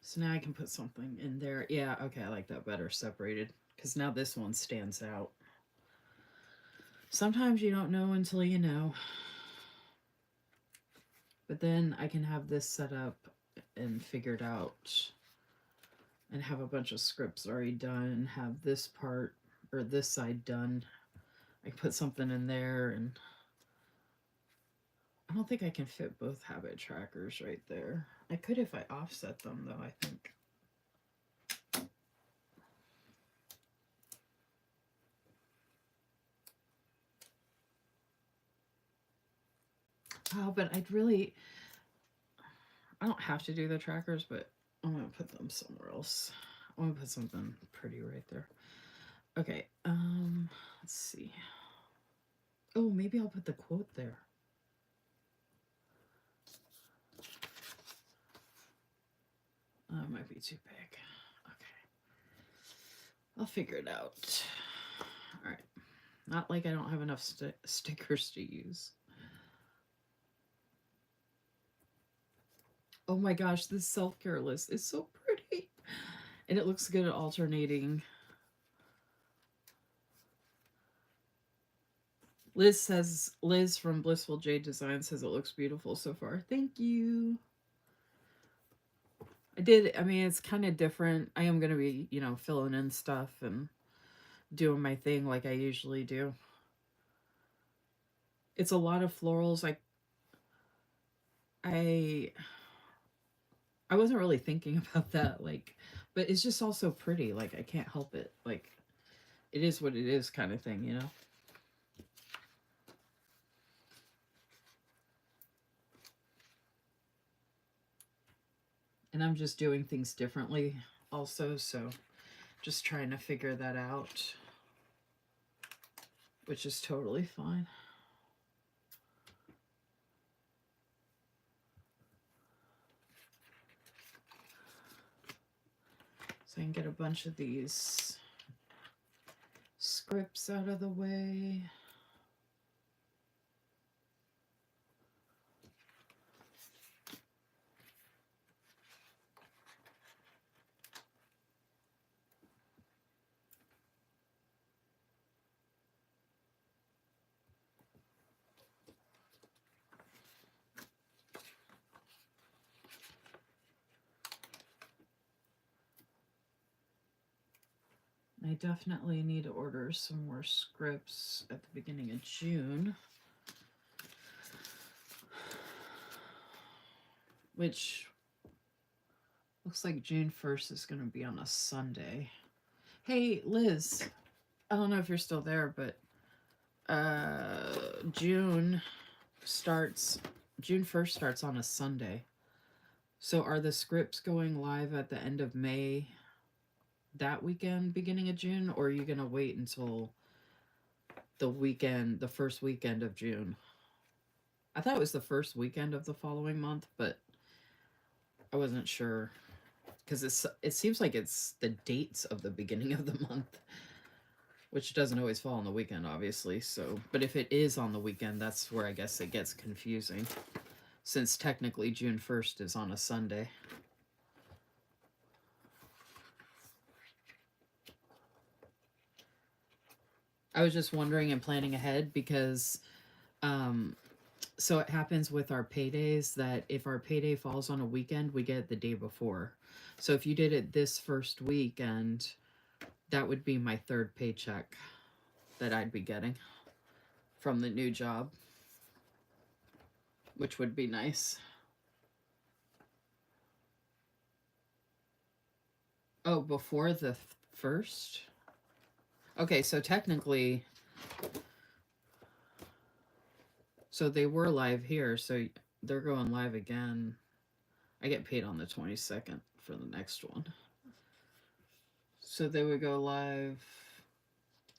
So now I can put something in there. Yeah, okay, I like that better separated, because now this one stands out. Sometimes you don't know until you know. But then I can have this set up and figured out and have a bunch of scripts already done, have this part or this side done. I can put something in there, and I don't think I can fit both habit trackers right there. I could if I offset them, though, I think. Oh, but I don't have to do the trackers, but I'm going to put them somewhere else. I'm going to put something pretty right there. Okay, let's see. Oh, maybe I'll put the quote there. It might be too big. Okay. I'll figure it out. All right. Not like I don't have enough stickers to use. Oh my gosh, this self-care list is so pretty. And it looks good at alternating. Liz from Blissful Jayde Design says it looks beautiful so far. Thank you. I mean, it's kind of different. I am going to be, filling in stuff and doing my thing like I usually do. It's a lot of florals. I wasn't really thinking about that, but it's just all so pretty. Like, I can't help it. Like, it is what it is kind of thing, you know? And I'm just doing things differently also, so just trying to figure that out, which is totally fine. So I can get a bunch of these scripts out of the way. I definitely need to order some more scripts at the beginning of June. Which looks like June 1st is going to be on a Sunday. Hey, Liz, I don't know if you're still there, but June 1st starts on a Sunday. So are the scripts going live at the end of May that weekend, beginning of June, or are you going to wait until the first weekend of June? I thought it was the first weekend of the following month, but I wasn't sure because it seems like it's the dates of the beginning of the month, which doesn't always fall on the weekend, obviously. So, but if it is on the weekend, that's where I guess it gets confusing, since technically June 1st is on a Sunday. I was just wondering and planning ahead because so it happens with our paydays that if our payday falls on a weekend, we get it the day before. So if you did it this first weekend, that would be my third paycheck that I'd be getting from the new job, which would be nice. Oh, before the first? Okay, so technically, so they were live here, so they're going live again. I get paid on the 22nd for the next one. So they would go live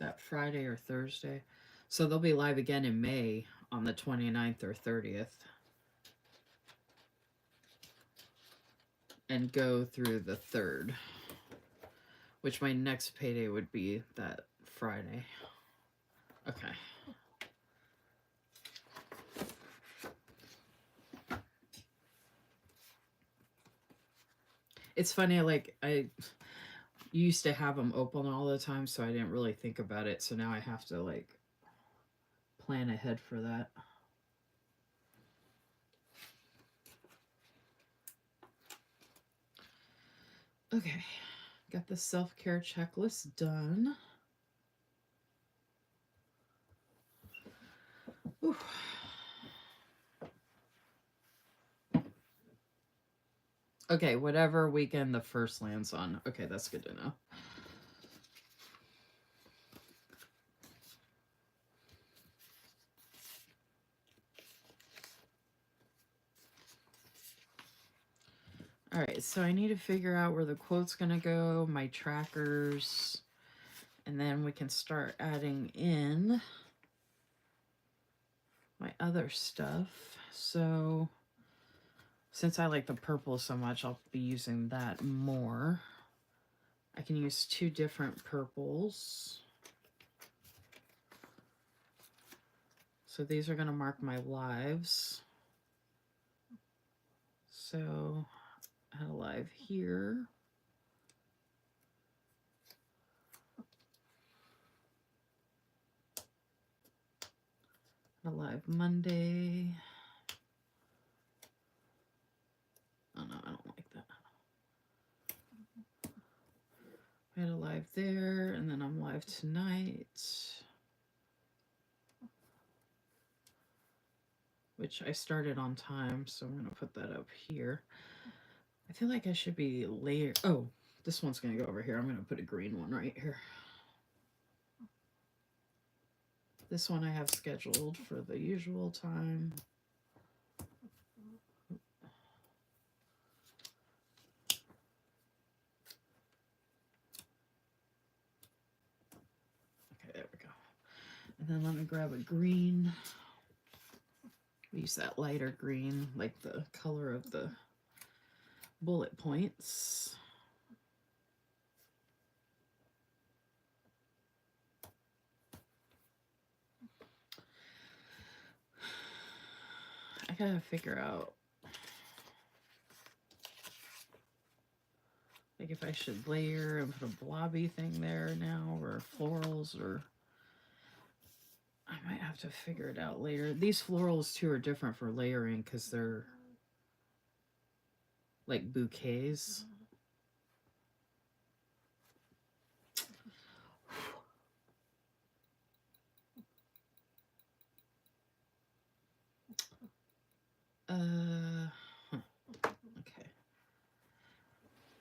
that Friday or Thursday. So they'll be live again in May on the 29th or 30th. And go through the 3rd, which my next payday would be that Friday. Okay. It's funny, like, I used to have them open all the time, so I didn't really think about it. So now I have to, like, plan ahead for that. Okay, got the self-care checklist done. Ooh. Okay, whatever weekend the first lands on. Okay, that's good to know. All right, so I need to figure out where the quote's going to go, my trackers, and then we can start adding in my other stuff. So since I like the purple so much, I'll be using that more. I can use 2 different purples. So these are going to mark my lives. So add a live here. A live Monday. Oh no, I don't like that. I had a live there, and then I'm live tonight, which I started on time, so I'm going to put that up here. I feel like I should be later. Oh, this one's going to go over here. I'm going to put a green one right here. This one I have scheduled for the usual time. Okay, there we go. And then let me grab a green. Use that lighter green, like the color of the bullet points. I gotta figure out, like, if I should layer and put a blobby thing there now, or florals, or I might have to figure it out later. These florals too are different for layering because they're like bouquets. Okay.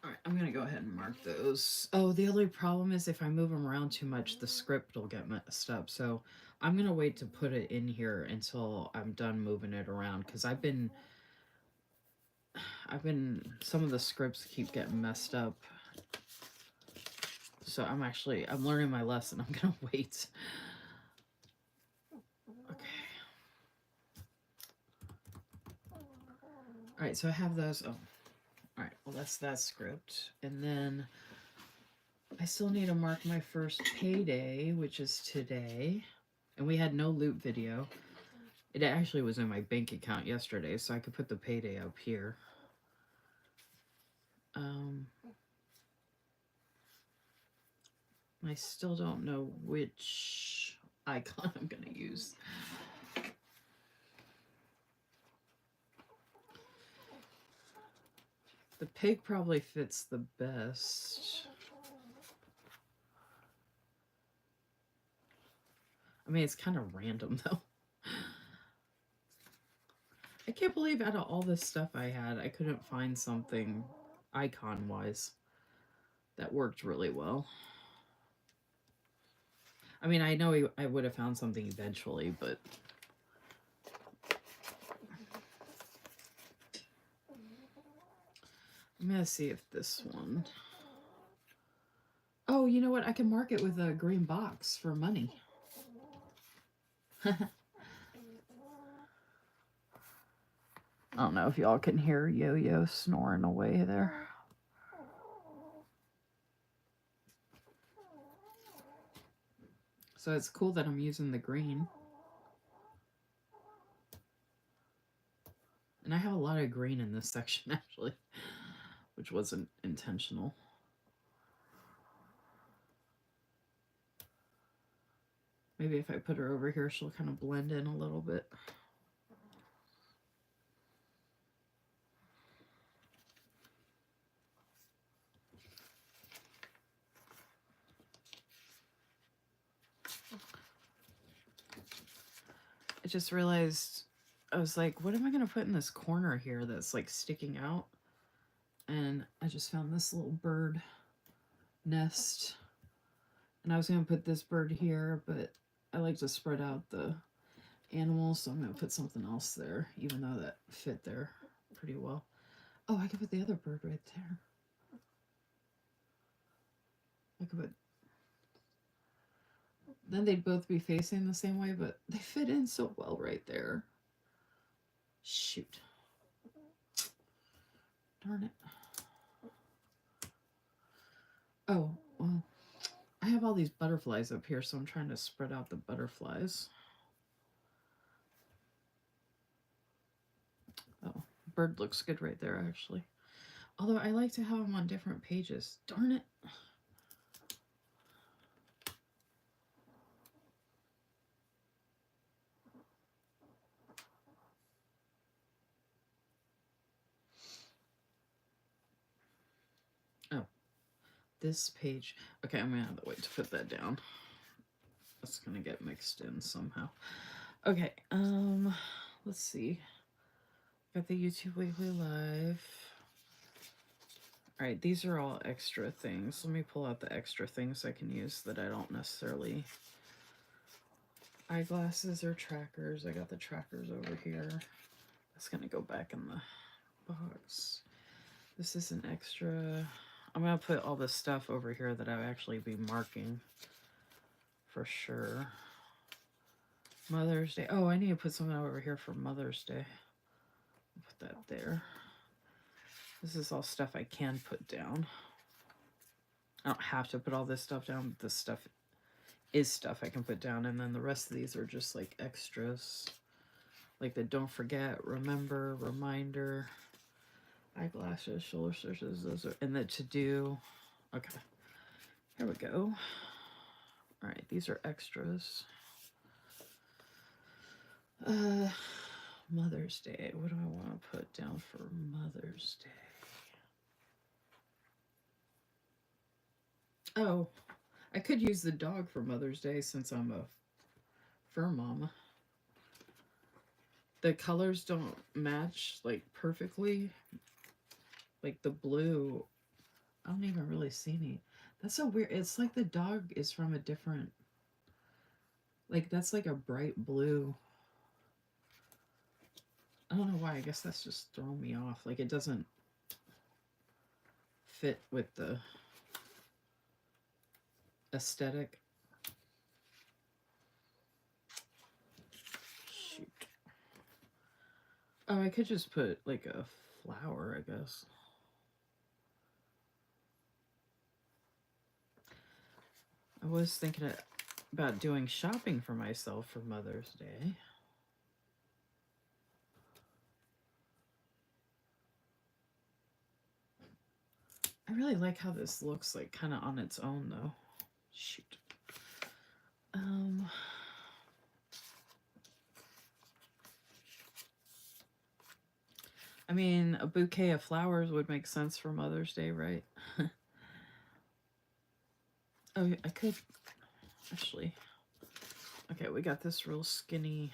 All right, I'm gonna go ahead and mark those. Oh, the only problem is if I move them around too much, the script will get messed up. So I'm gonna wait to put it in here until I'm done moving it around, because I've been some of the scripts keep getting messed up. So I'm learning my lesson. I'm gonna wait. Okay. All right, so I have those. Oh, all right. Well, that's that script. And then I still need to mark my first payday, which is today. And we had no loop video. It actually was in my bank account yesterday, so I could put the payday up here. I still don't know which icon I'm going to use. The pig probably fits the best. I mean, it's kind of random, though. I can't believe out of all this stuff I had, I couldn't find something icon-wise that worked really well. I mean, I know I would have found something eventually, but... I'm going to see if this one... Oh, you know what? I can mark it with a green box for money. I don't know if y'all can hear Yo-Yo snoring away there. So it's cool that I'm using the green. And I have a lot of green in this section, actually, which wasn't intentional. Maybe if I put her over here, she'll kind of blend in a little bit. I just realized, I was like, what am I going to put in this corner here that's like sticking out? And I just found this little bird nest. And I was going to put this bird here, but I like to spread out the animals, so I'm going to put something else there, even though that fit there pretty well. Oh, I could put the other bird right there. I could put... Then they'd both be facing the same way, but they fit in so well right there. Shoot. Darn it. Oh, well, I have all these butterflies up here, so I'm trying to spread out the butterflies. Oh, bird looks good right there, actually. Although I like to have them on different pages. Darn it. this page. Okay, I'm gonna have to wait to put that down. It's gonna get mixed in somehow. Okay, let's see. Got the YouTube Weekly Live. Alright, these are all extra things. Let me pull out the extra things I can use that I don't necessarily... Eyeglasses or trackers. I got the trackers over here. It's gonna go back in the box. This is an extra. I'm gonna put all this stuff over here that I'll actually be marking for sure. Mother's Day. Oh, I need to put something over here for Mother's Day. Put that there. This is all stuff I can put down. I don't have to put all this stuff down, but this stuff is stuff I can put down, and then the rest of these are just like extras. Like the don't forget, remember, reminder, eyeglasses, shoulder searches, those are, and the to do. Okay, here we go. All right, these are extras. Mother's Day. What do I want to put down for Mother's Day? Oh, I could use the dog for Mother's Day since I'm a fur mama. The colors don't match like perfectly. Like the blue, I don't even really see any. That's so weird. It's like the dog is from a different, like that's like a bright blue. I don't know why. I guess that's just throwing me off. Like it doesn't fit with the aesthetic. Shoot. Oh, I could just put like a flower, I guess. I was thinking about doing shopping for myself for Mother's Day. I really like how this looks like kind of on its own though. Shoot. I mean, a bouquet of flowers would make sense for Mother's Day, right? Oh, I could actually. Okay, we got this real skinny.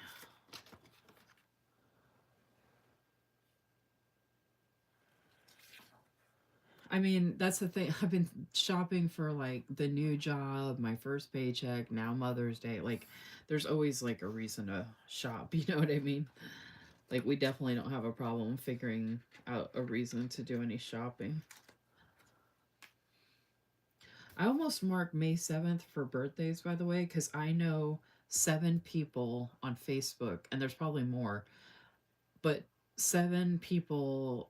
I mean, that's the thing. I've been shopping for like the new job, my first paycheck, now Mother's Day. Like, there's always like a reason to shop. You know what I mean? Like, we definitely don't have a problem figuring out a reason to do any shopping. I almost marked May 7th for birthdays, by the way, because I know 7 people on Facebook, and there's probably more, but 7 people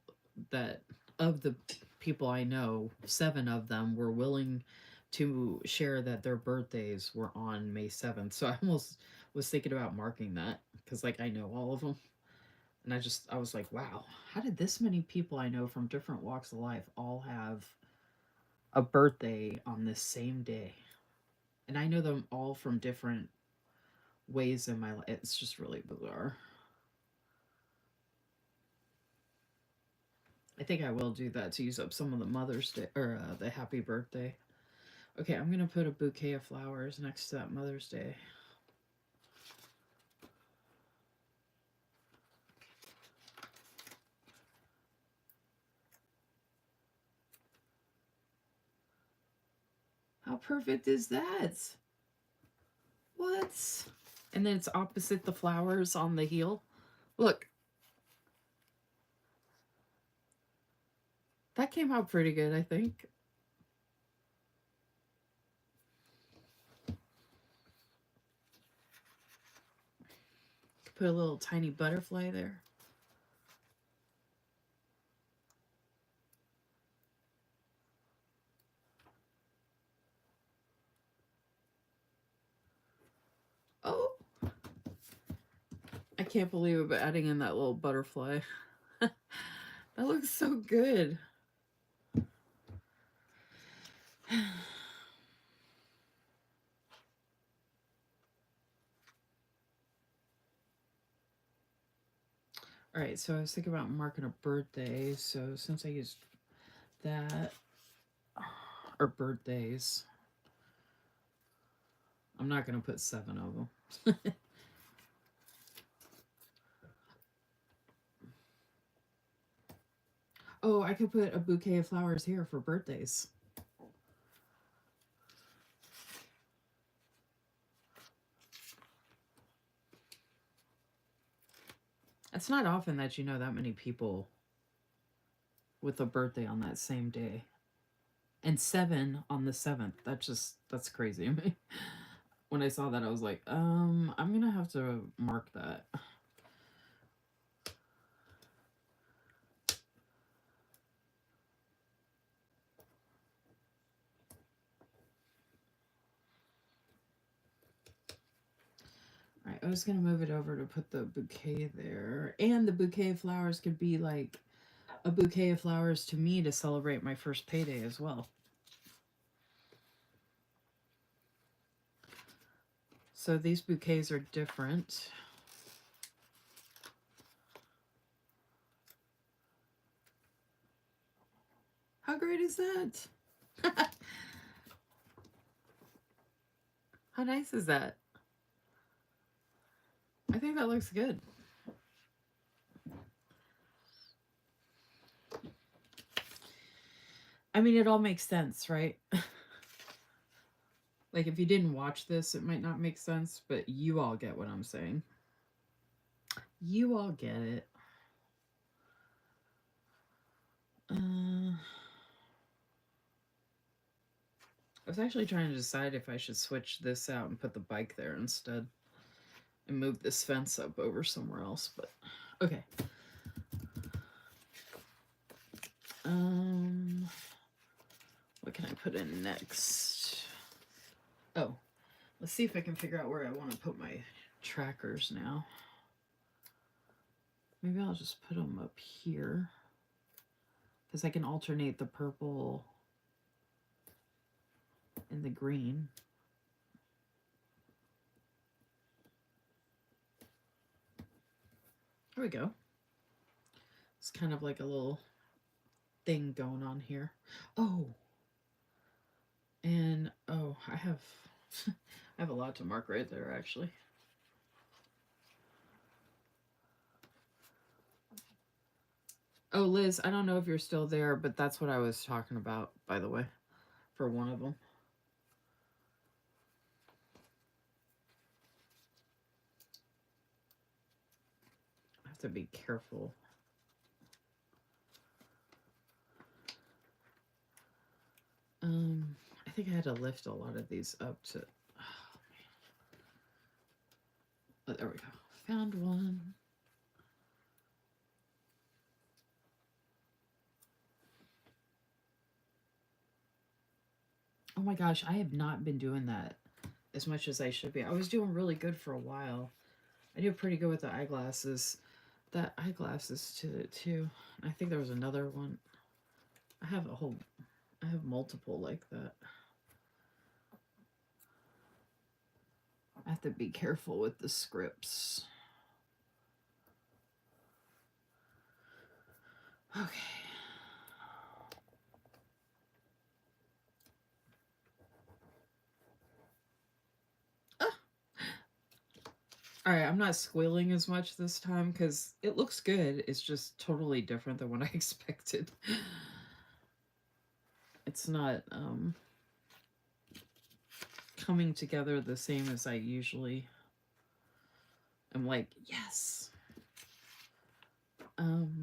that, of the people I know, 7 of them were willing to share that their birthdays were on May 7th. So I almost was thinking about marking that because, like, I know all of them. And I was like, wow, how did this many people I know from different walks of life all have a birthday on this same day? And I know them all from different ways in my life. It's just really bizarre. I think I will do that to use up some of the Mother's Day or the happy birthday. Okay, I'm gonna put a bouquet of flowers next to that Mother's Day. How perfect is that? What? And then it's opposite the flowers on the heel. Look. That came out pretty good, I think. Put a little tiny butterfly there. Oh. I can't believe it, but adding in that little butterfly. That looks so good. All right, so I was thinking about marking a birthday. So since I used that, or birthdays. I'm not going to put 7 of them. Oh, I could put a bouquet of flowers here for birthdays. It's not often that you know that many people with a birthday on that same day. And 7 on the 7th. That's crazy to me. When I saw that, I was like, I'm gonna have to mark that. Alright, I was gonna move it over to put the bouquet there. And the bouquet of flowers could be like a bouquet of flowers to me to celebrate my first payday as well. So these bouquets are different. How great is that? How nice is that? I think that looks good. I mean, it all makes sense, right? Like, if you didn't watch this, it might not make sense, but you all get what I'm saying. You all get it. I was actually trying to decide if I should switch this out and put the bike there instead and move this fence up over somewhere else, but okay. What can I put in next? Oh, let's see if I can figure out where I want to put my trackers now. Maybe I'll just put them up here because I can alternate the purple and the green. There we go. It's kind of like a little thing going on here. Oh, and oh, I have I have a lot to mark right there actually. Oh, Liz, I don't know if you're still there, but that's what I was talking about, by the way, for one of them. I have to be careful. I think I had to lift a lot of these up to... Oh, there we go. Found one. Oh my gosh, I have not been doing that as much as I should be. I was doing really good for a while. I do pretty good with the eyeglasses. That eyeglasses to it too. I think there was another one. I have multiple like that. I have to be careful with the scripts. Okay. Alright, I'm not squealing as much this time because it looks good. It's just totally different than what I expected. It's not coming together the same as I usually am like, yes. Alright.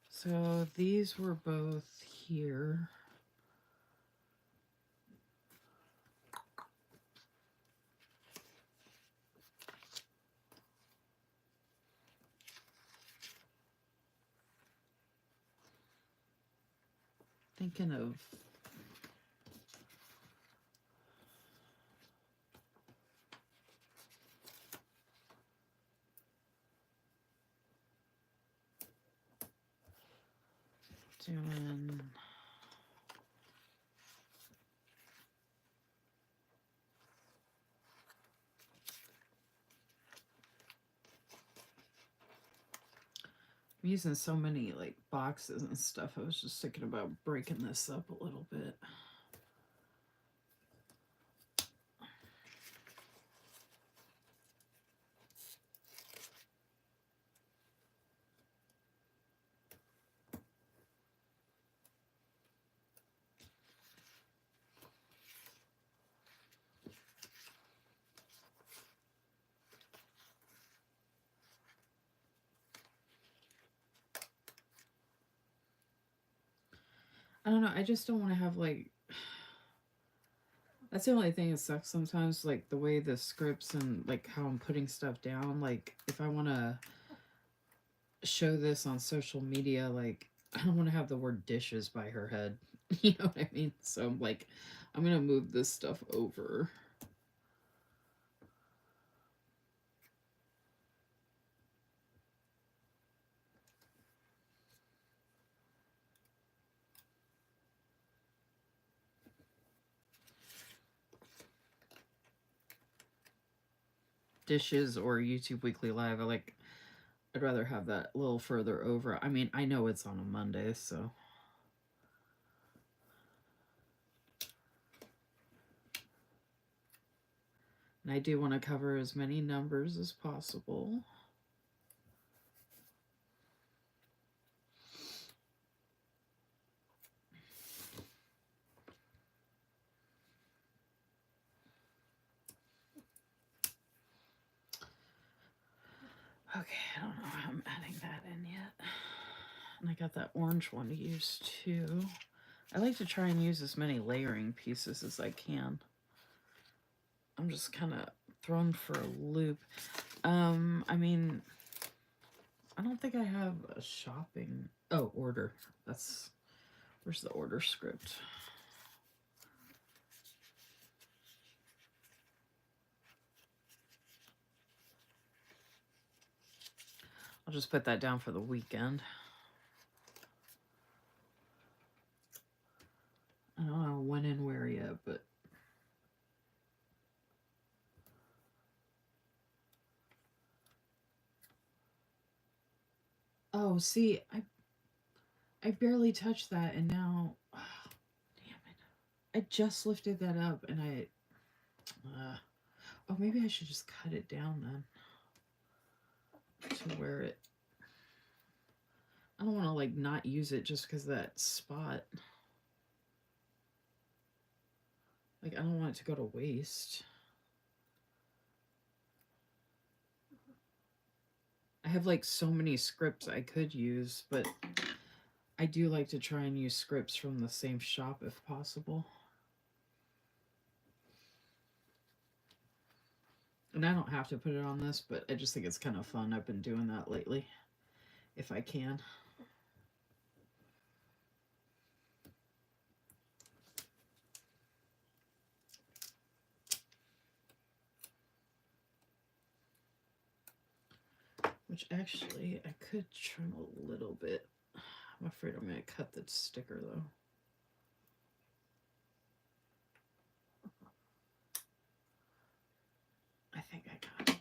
So these were both here. Thinking of doing I'm using so many like boxes and stuff. I was just thinking about breaking this up a little bit. I don't know. I just don't want to have like. That's the only thing that sucks sometimes, like the way the scripts and like how I'm putting stuff down. Like if I want to show this on social media, like I don't want to have the word dishes by her head. You know what I mean? So I'm like, I'm gonna move this stuff over. Dishes or YouTube Weekly Live. I'd rather have that a little further over. I mean, I know it's on a Monday, so. And I do want to cover as many numbers as possible. Okay, I don't know how I'm adding that in yet. And I got that orange one to use too. I like to try and use as many layering pieces as I can. I'm just kind of thrown for a loop. I mean, I don't think I have a shopping. Oh, order. Where's the order script? I'll just put that down for the weekend. I don't know when and where yet, but. Oh, see, I barely touched that, and now, oh, damn it! I just lifted that up, and oh, maybe I should just cut it down then to where it. I don't want to like not use it just because that spot. Like I don't want it to go to waste. I have like so many scripts I could use, but I do like to try and use scripts from the same shop if possible. And I don't have to put it on this, but I just think it's kind of fun. I've been doing that lately, if I can. Which actually, I could trim a little bit. I'm afraid I'm going to cut the sticker, though. I think I got it.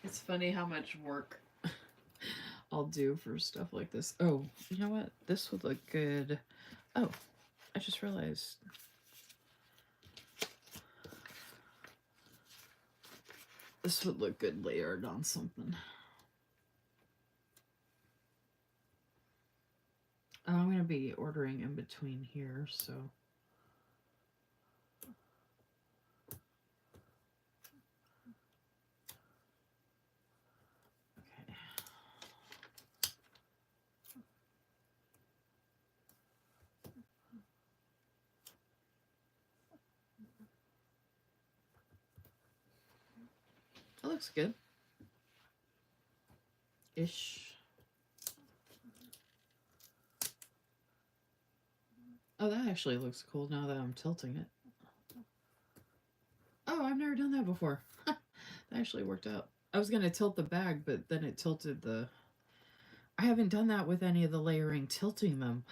It's funny how much work I'll do for stuff like this. Oh, you know what? This would look good. Oh, I just realized. This would look good layered on something. I'm going to be ordering in between here, so. Okay. That looks good. Ish. Oh, that actually looks cool now that I'm tilting it. Oh, I've never done that before. That actually worked out. I was going to tilt the bag, but then it tilted the... I haven't done that with any of the layering, tilting them.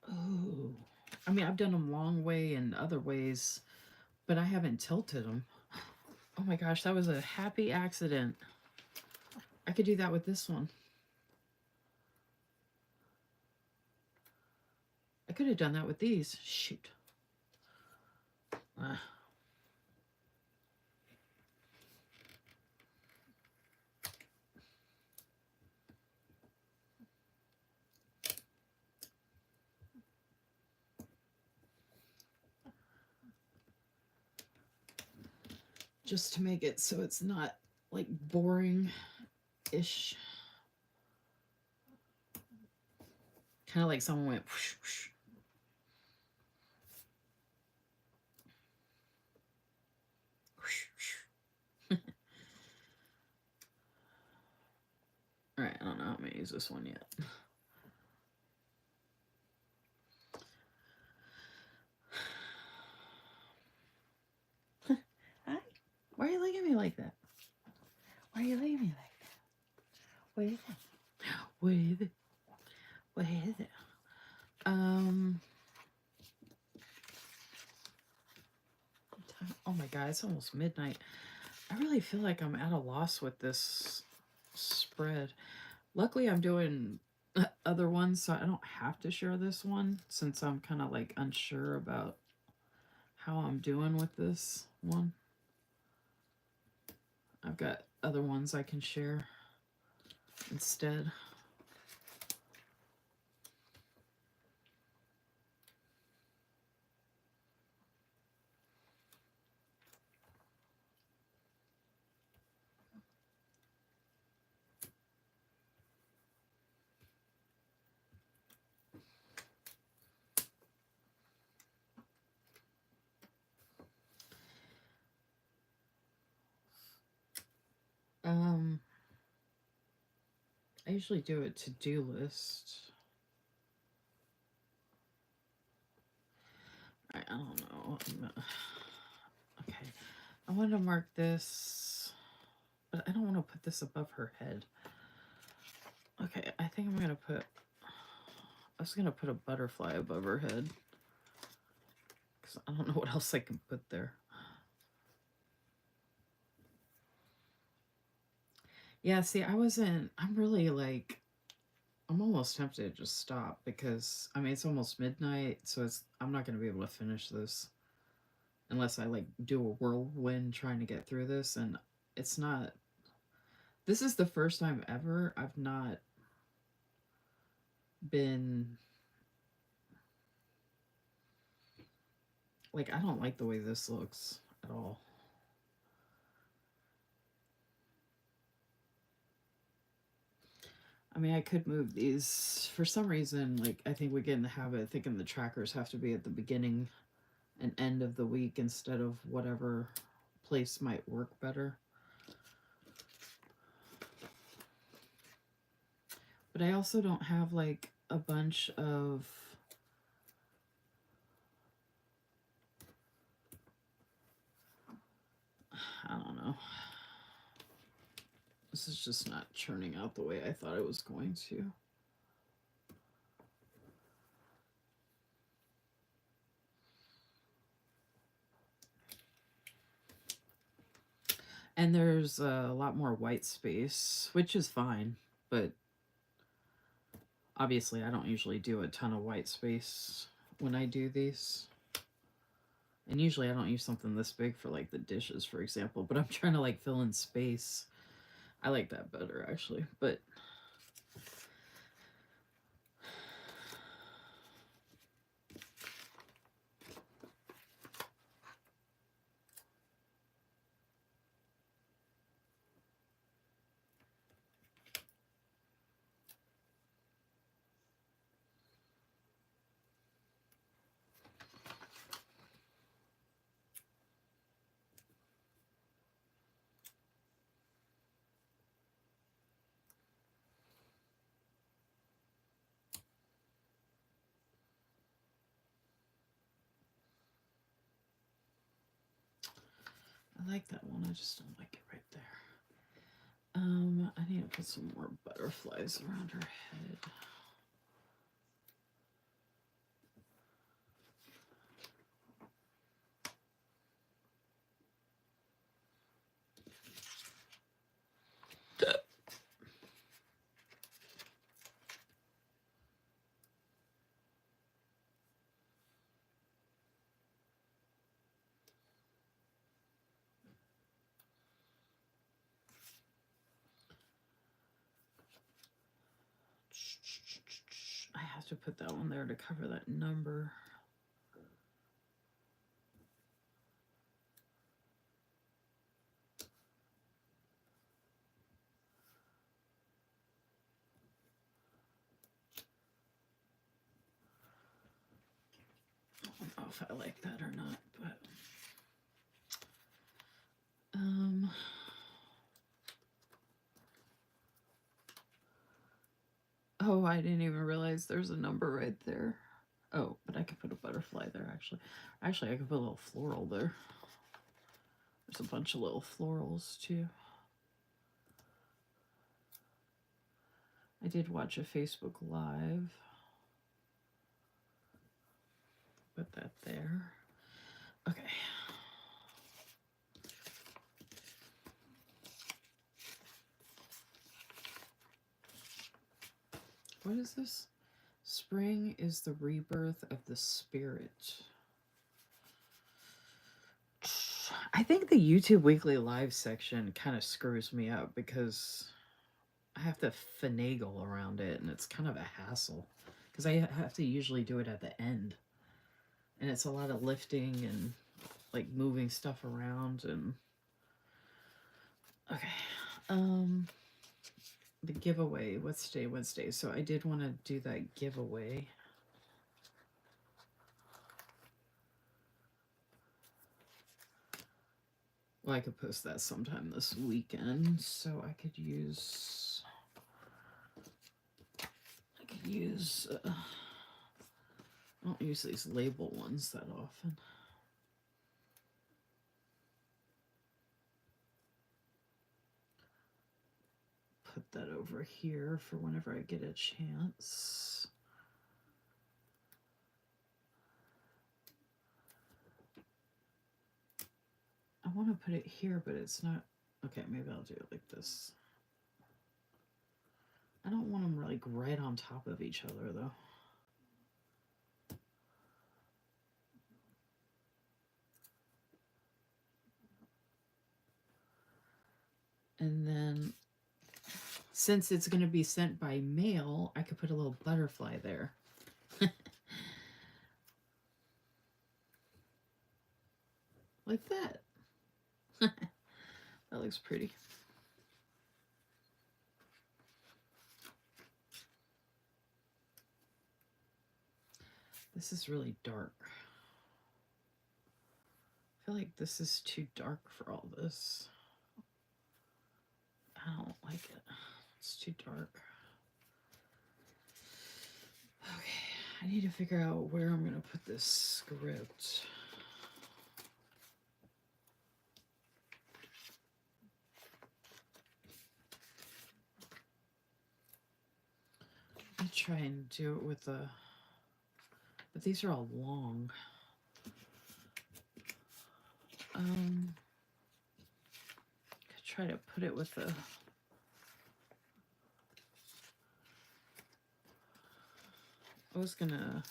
Oh. I mean, I've done them long way and other ways, but I haven't tilted them. Oh my gosh, that was a happy accident. I could do that with this one. I could have done that with these. Shoot. Just to make it so it's not like boring-ish. Kind of like someone went whoosh, whoosh. Alright, I don't know how I'm going to use this one yet. Hi. Why are you looking at me like that? Why are you looking at me like that? What is it? What is it? What is it? Oh my god, it's almost midnight. I really feel like I'm at a loss with this spread. Luckily, I'm doing other ones, so I don't have to share this one since I'm kind of like unsure about how I'm doing with this one. I've got other ones I can share instead. I usually do a to-do list. I don't know. Okay. I want to mark this, but I don't want to put this above her head. Okay, I think I'm going to put... I was going to put a butterfly above her head. Because I don't know what else I can put there. Yeah, see, I'm really like... I'm almost tempted to just stop because, I mean, it's almost midnight, so I'm not going to be able to finish this unless I, like, do a whirlwind trying to get through this, and it's not... This is the first time ever I've not been... Like, I don't like the way this looks at all. I mean, I could move these. For some reason, like, I think we get in the habit of thinking the trackers have to be at the beginning and end of the week instead of whatever place might work better. But I also don't have, like, a bunch of... I don't know. This is just not churning out the way I thought it was going to. And there's a lot more white space, which is fine, but obviously I don't usually do a ton of white space when I do these. And usually I don't use something this big for, like, the dishes, for example, but I'm trying to, like, fill in space. I like that better, actually, but... I like that one, I just don't like it right there. I need to put some more butterflies around her head. have to put that one there to cover that number. I don't know if I like that or not, but oh, I didn't even realize there's a number right there. Oh, but I could put a butterfly there, actually. Actually, I could put a little floral there. There's a bunch of little florals, too. I did watch a Facebook Live. Put that there. Okay. What is this? Spring is the rebirth of the spirit. I think the YouTube Weekly Live section kind of screws me up because I have to finagle around it and it's kind of a hassle because I have to usually do it at the end. And it's a lot of lifting and like moving stuff around and okay. The giveaway. What's today? Wednesday. So I did want to do that giveaway. Well, I could post that sometime this weekend, so I could use I don't use these label ones that often. Put that over here for whenever I get a chance. I want to put it here, but it's not. Okay, maybe I'll do it like this. I don't want them like right on top of each other, though. And then, since it's going to be sent by mail, I could put a little butterfly there. Like that. That looks pretty. This is really dark. I feel like this is too dark for all this. I don't like it. It's too dark. Okay, I need to figure out where I'm going to put this script. I try and do it with a, but these are all long. I could try to put it with a, I was gonna,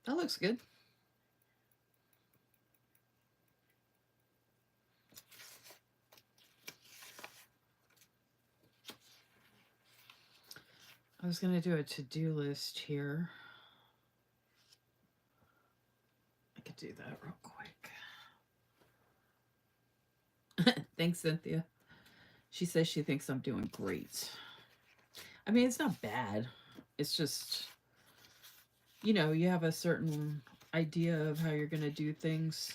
that looks good. I was going to do a to-do list here. I could do that real quick. Thanks, Cynthia. She says she thinks I'm doing great. I mean, it's not bad. It's just, you know, you have a certain idea of how you're going to do things.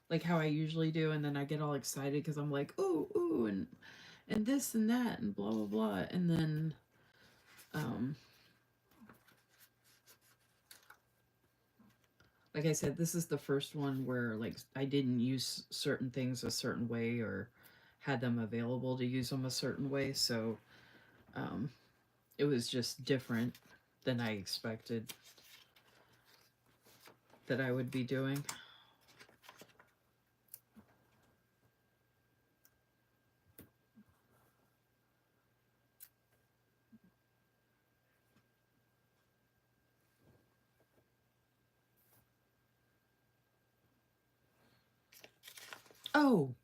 Like how I usually do. And then I get all excited because I'm like, ooh, ooh, and this and that and blah, blah, blah. And then, like I said, this is the first one where like I didn't use certain things a certain way or had them available to use them a certain way. So it was just different than I expected that I would be doing. Oh,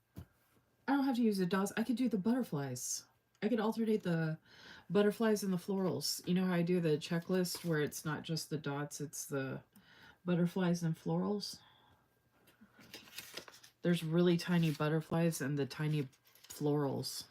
I don't have to use the dots. I could do the butterflies. I could alternate the butterflies and the florals. You know how I do the checklist where it's not just the dots, it's the butterflies and florals? There's really tiny butterflies and the tiny florals.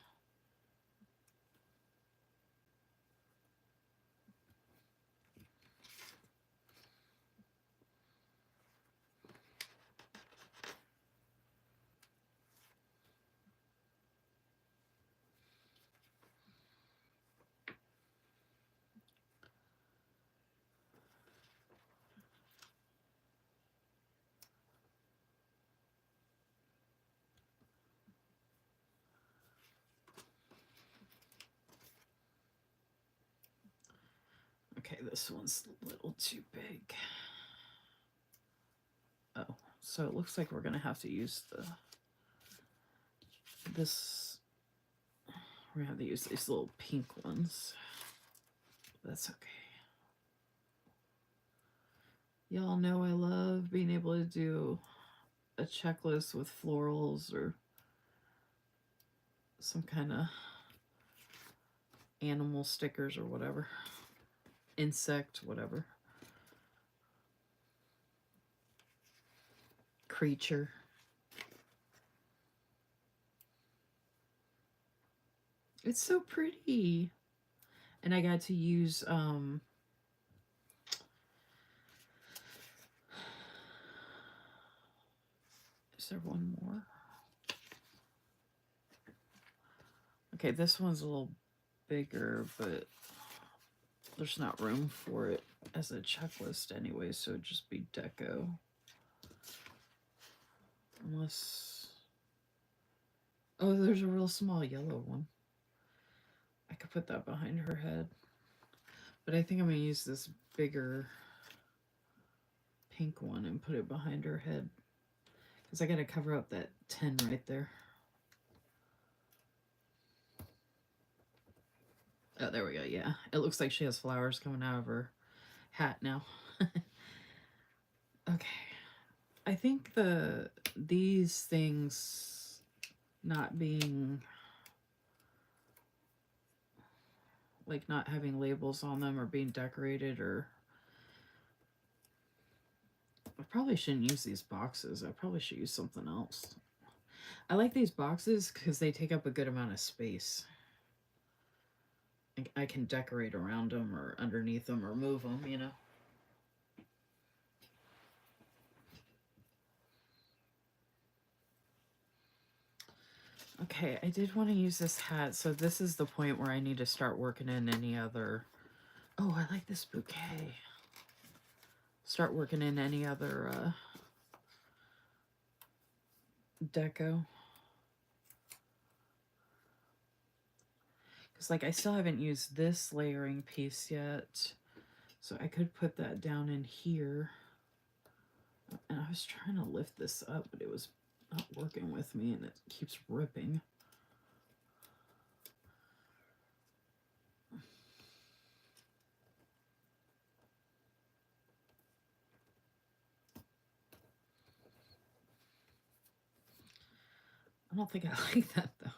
Okay, this one's a little too big. Oh, so it looks like we're gonna have to use this. We're gonna have to use these little pink ones. That's okay. Y'all know I love being able to do a checklist with florals or some kind of animal stickers or whatever. Insect, whatever. Creature. It's so pretty. And I got to use is there one more? Okay, this one's a little bigger, but there's not room for it as a checklist anyway, so it'd just be deco. Unless... Oh, there's a real small yellow one. I could put that behind her head. But I think I'm going to use this bigger pink one and put it behind her head. Because I got to cover up that 10 right there. Oh, there we go. Yeah. It looks like she has flowers coming out of her hat now. Okay. I think these things not being... like not having labels on them or being decorated, or I probably shouldn't use these boxes. I probably should use something else. I like these boxes because they take up a good amount of space. I can decorate around them or underneath them or move them, you know. Okay, I did want to use this hat, so this is the point where I need to start working in any other... Oh, I like this bouquet. Start working in any other deco. Because, like, I still haven't used this layering piece yet, so I could put that down in here. And I was trying to lift this up, but it was not working with me, and it keeps ripping. I don't think I like that, though.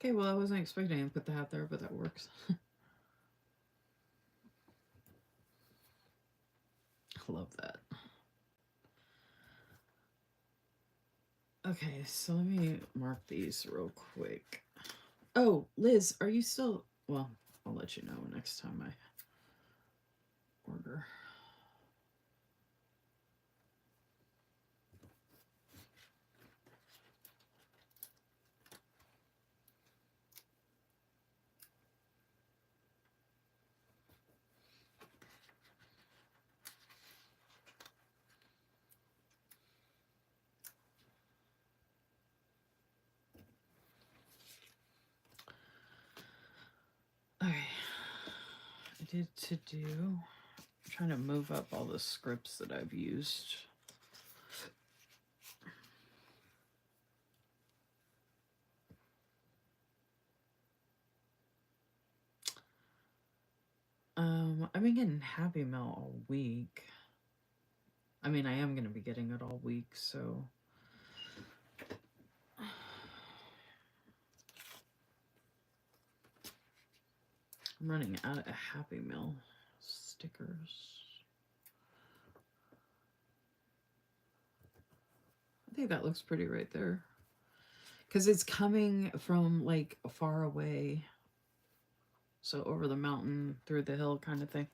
Okay, well, I wasn't expecting to put the hat there, but that works. I love that. Okay, so let me mark these real quick. Oh, Liz, are you still... Well, I'll let you know next time I order. Okay, I did to do. I'm trying to move up all the scripts that I've used. I've been getting Happy Meal all week. I mean, I am going to be getting it all week, so. I'm running out of Happy Meal stickers. I think that looks pretty right there. Because it's coming from like far away. So over the mountain, through the hill kind of thing.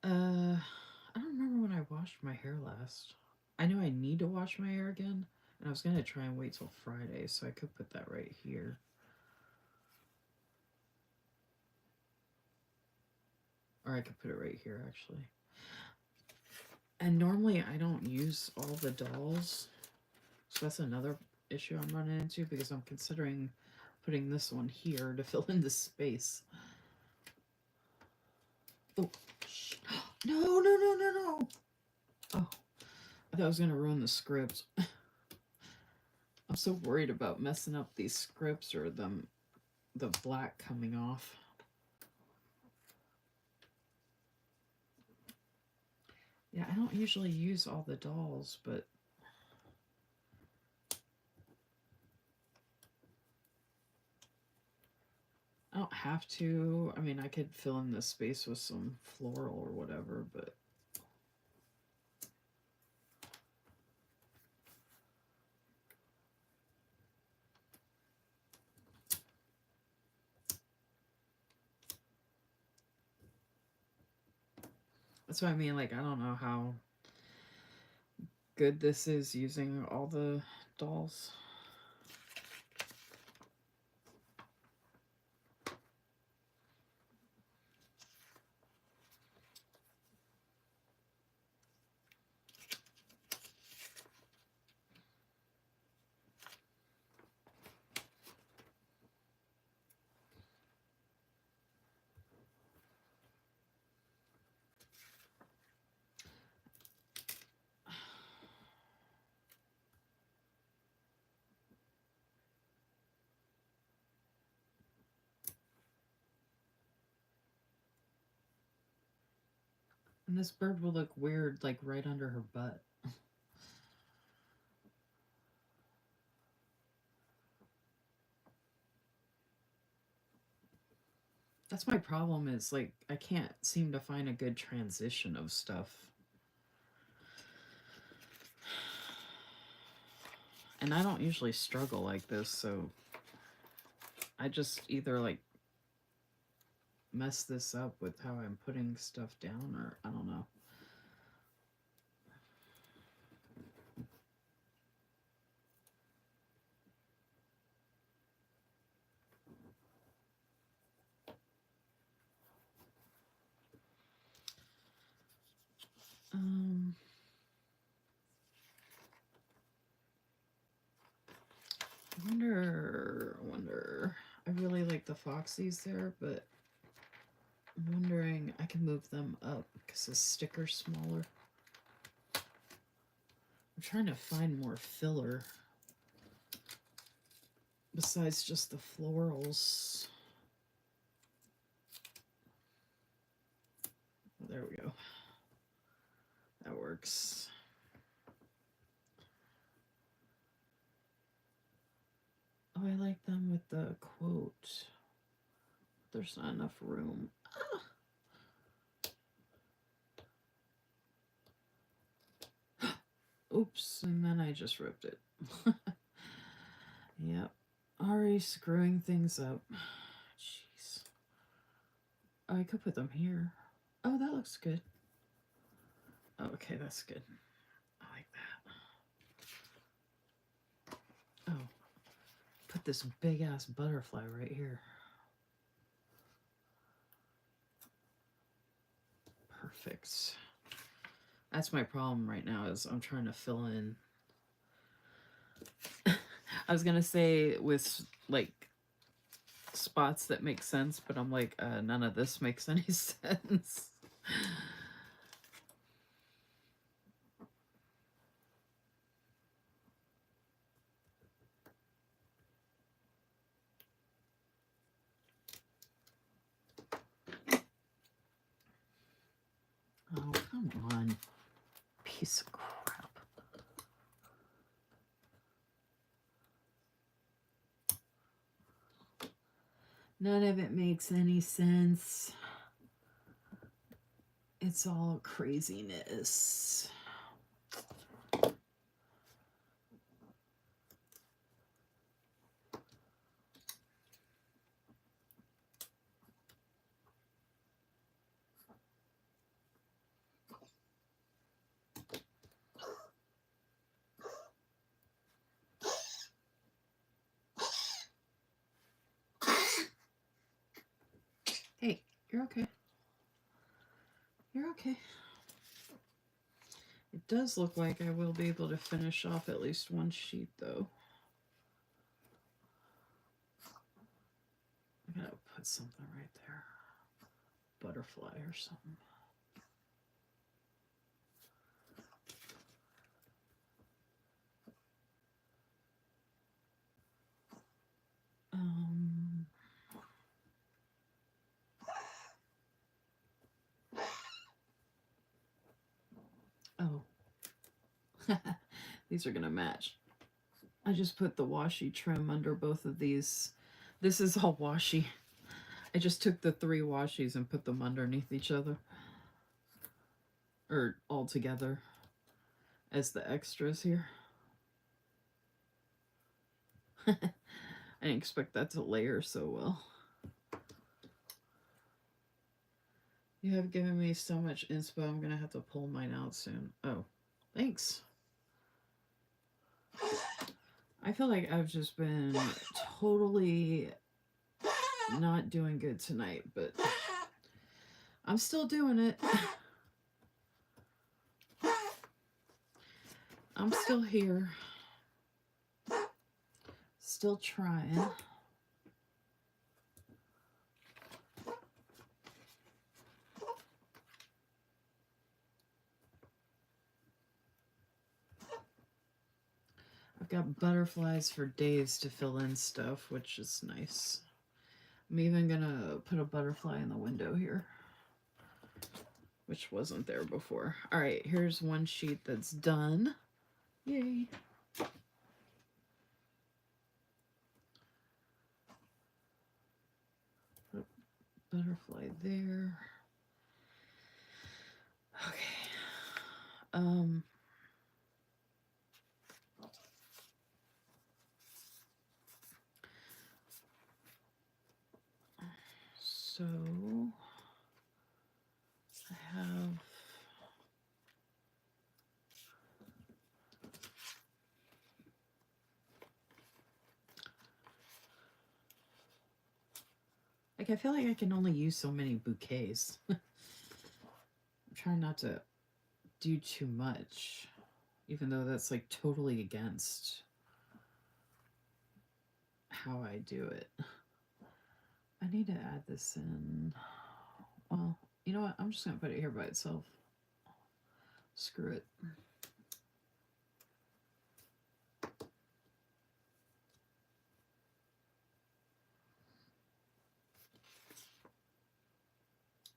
I don't remember when I washed my hair last. I know I need to wash my hair again. And I was going to try and wait till Friday, so I could put that right here. Or I could put it right here, actually. And normally I don't use all the dolls. So that's another issue I'm running into, because I'm considering putting this one here to fill in the space. Oh, shh. No, no, no, no, no. Oh, I thought I was going to ruin the script. I'm so worried about messing up these scripts or the black coming off. Yeah, I don't usually use all the dolls, but I don't have to. I mean, I could fill in this space with some floral or whatever, but that's what I mean. Like, I don't know how good this is using all the dolls. And this bird will look weird, like right under her butt. That's my problem, is like I can't seem to find a good transition of stuff. And I don't usually struggle like this, so I just either like mess this up with how I'm putting stuff down, or I don't know. I wonder. I really like the Foxies there, but I'm wondering, I can move them up because the sticker's smaller. I'm trying to find more filler besides just the florals. There we go. That works. Oh, I like them with the quote. There's not enough room. Ah. Oops, and then I just ripped it. Yep. Already screwing things up. Jeez. Oh, I could put them here. Oh, that looks good. Oh, okay, that's good. I like that. Oh, put this big ass butterfly right here. Perfect. That's my problem right now, is I'm trying to fill in. I was gonna say with like spots that make sense, but I'm like, none of this makes any sense. Oh, come on. Piece of crap. None of it makes any sense. It's all craziness. Hey, you're okay. You're okay. It does look like I will be able to finish off at least one sheet, though. I gotta put something right there. Butterfly or something. Oh. These are gonna match. I just put the washi trim under both of these. This is all washi. I just took the 3 washies and put them underneath each other. Or all together as the extras here. I didn't expect that to layer so well. You have given me so much inspo, I'm gonna have to pull mine out soon. Oh, thanks. I feel like I've just been totally not doing good tonight, but I'm still doing it. I'm still here. Still trying. I've got butterflies for days to fill in stuff, which is nice. I'm even gonna put a butterfly in the window here, which wasn't there before. All right, here's one sheet that's done. Yay. Put a butterfly there. Okay. So I have I feel like I can only use so many bouquets. I'm trying not to do too much, even though that's like totally against how I do it. I need to add this in. Well, you know what? I'm just going to put it here by itself. Screw it.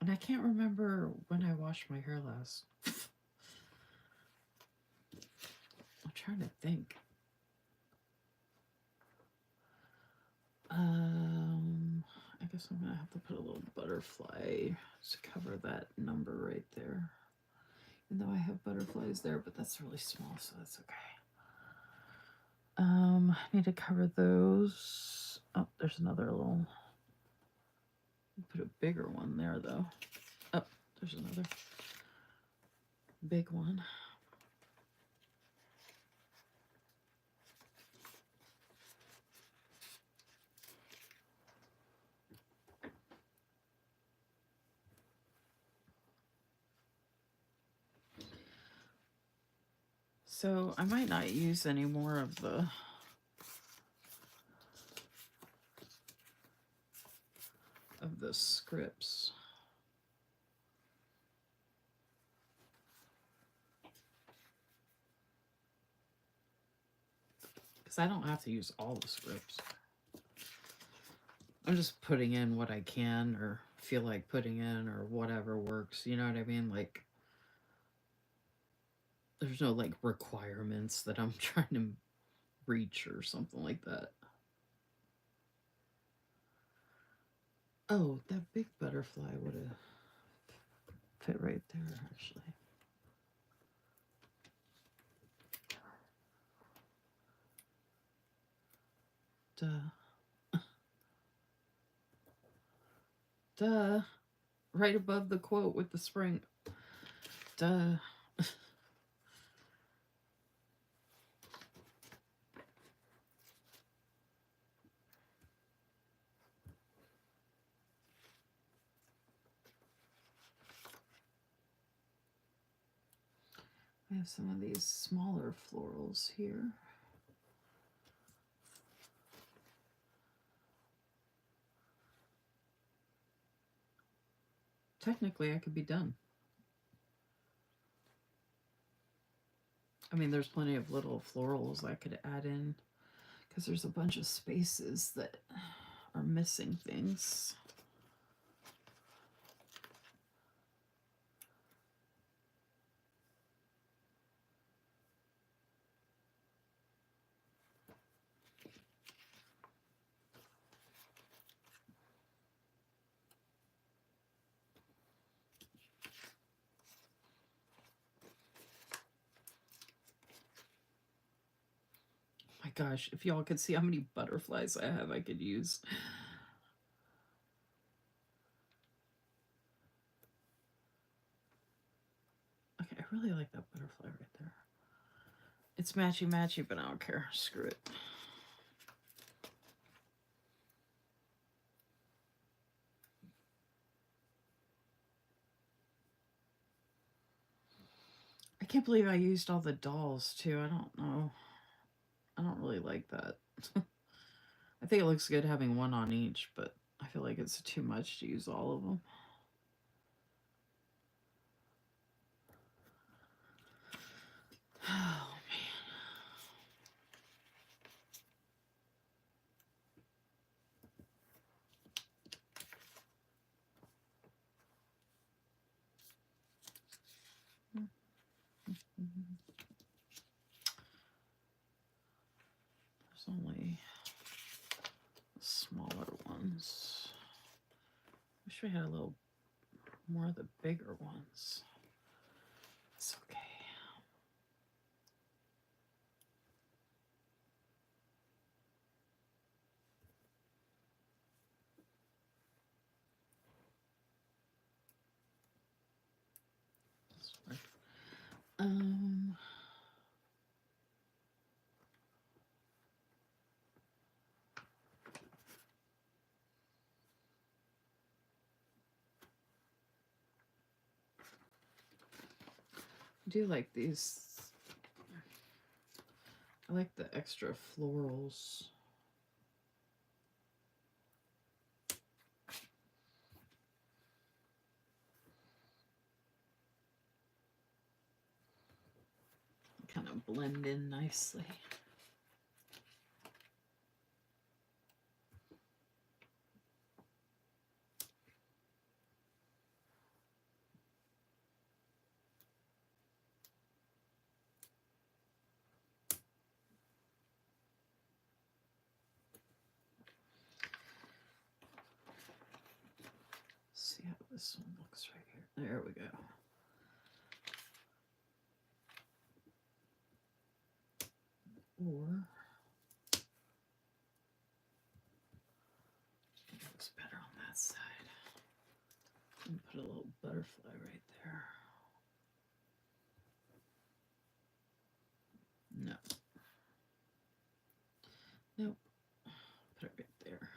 And I can't remember when I washed my hair last. I'm trying to think. I guess I'm gonna have to put a little butterfly to cover that number right there. Even though I have butterflies there, but that's really small, so that's okay. I need to cover those. Oh, there's another little. Put a bigger one there, though. Oh, there's another big one. So I might not use any more of the of the scripts. Because I don't have to use all the scripts. I'm just putting in what I can or feel like putting in or whatever works. You know what I mean? Like, there's no like requirements that I'm trying to reach or something like that. Oh, that big butterfly would have fit right there, actually. Duh. Duh. Right above the quote with the spring. Duh. I have some of these smaller florals here. Technically, I could be done. I mean, there's plenty of little florals I could add in because there's a bunch of spaces that are missing things. My gosh, if y'all could see how many butterflies I have I could use. Okay, I really like that butterfly right there. It's matchy-matchy, but I don't care. Screw it. I can't believe I used all the dolls, too. I don't know. I don't really like that. I think it looks good having one on each, but I feel like it's too much to use all of them. Oh, man. There's only smaller ones. Wish we had a little more of the bigger ones. It's okay. Sorry. I do like these. I like the extra florals. Kind of blend in nicely. See how this one looks right here. There we go. Or it looks better on that side. And put a little butterfly right there. No. Nope. Put it right there.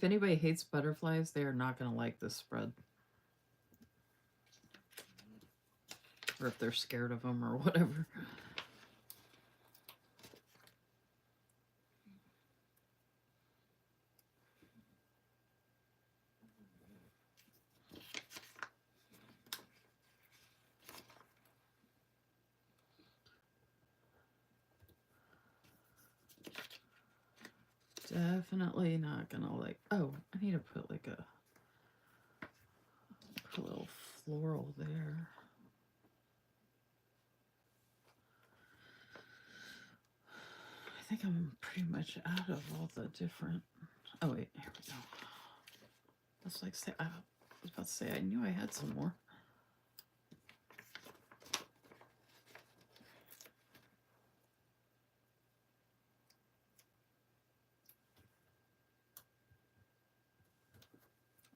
If anybody hates butterflies, they are not going to like this spread. Or if they're scared of them or whatever. Definitely not gonna like. Oh, I need to put like a little floral there. I think I'm pretty much out of all the different. Oh wait, here we go. That's like say. I was about to say I knew I had some more.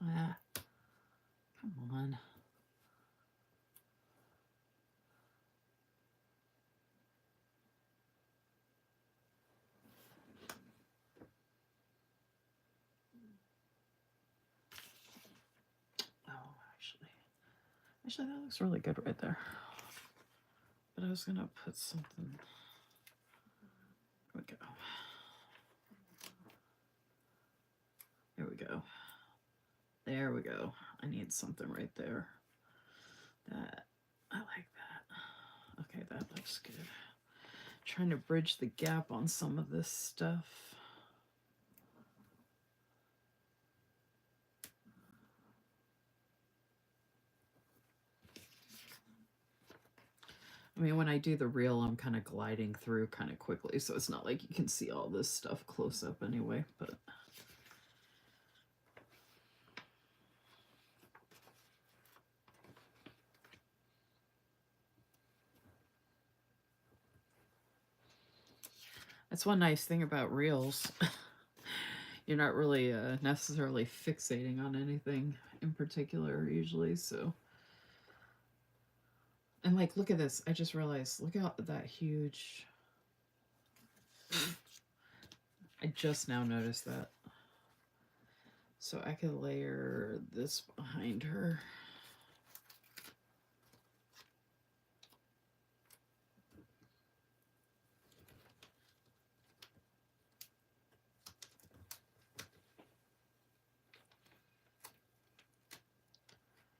Ah, come on. Oh, actually, that looks really good right there. But I was gonna put something. There we go. There we go. There we go. I need something right there. That, I like that. Okay, that looks good. Trying to bridge the gap on some of this stuff. I mean, when I do the reel, I'm kind of gliding through kind of quickly, so it's not like you can see all this stuff close up anyway, but... That's one nice thing about reels. You're not really necessarily fixating on anything in particular usually, so... And like, look at this. I just realized, look at that huge... I just now noticed that. So I could layer this behind her.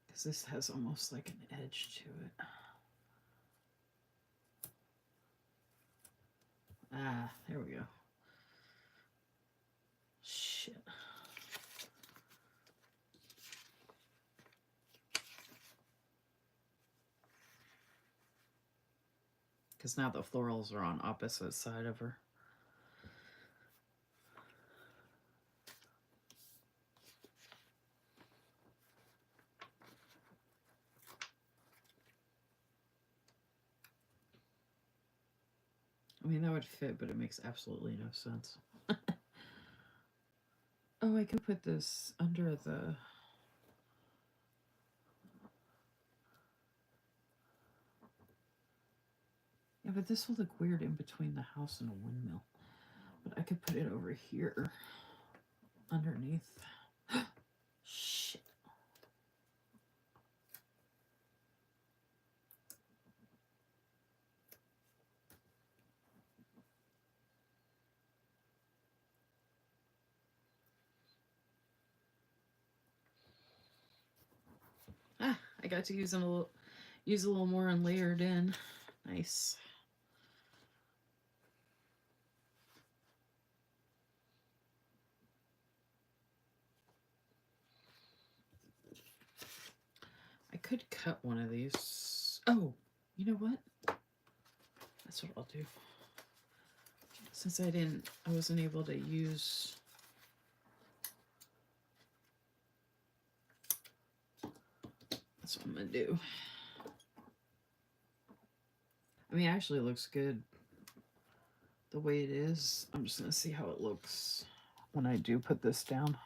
Because this has almost like an edge to it. Ah, there we go. Shit. Because now the florals are on opposite side of her. I mean, that would fit, but it makes absolutely no sense. Oh, I could put this under the... Yeah, but this will look weird in between the house and a windmill. But I could put it over here, underneath. Shit. Ah, I got to use a little more and layered in. Nice. I could cut one of these. Oh, you know what? That's what I'll do. Since I wasn't able to use... That's what I'm gonna do. I mean, it actually looks good the way it is. I'm just gonna see how it looks when I do put this down.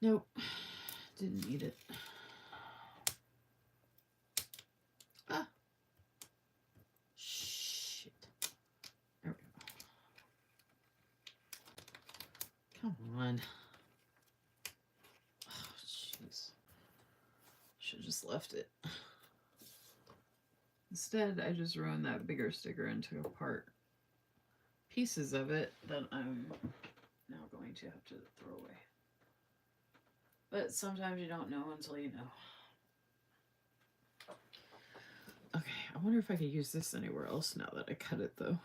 Nope. Didn't need it. Ah. Shit. There we go. Come on. Oh, jeez. Should have just left it. Instead, I just ruined that bigger sticker into apart pieces of it that I'm now going to have to throw away. But sometimes you don't know until you know. Okay, I wonder if I could use this anywhere else now that I cut it, though.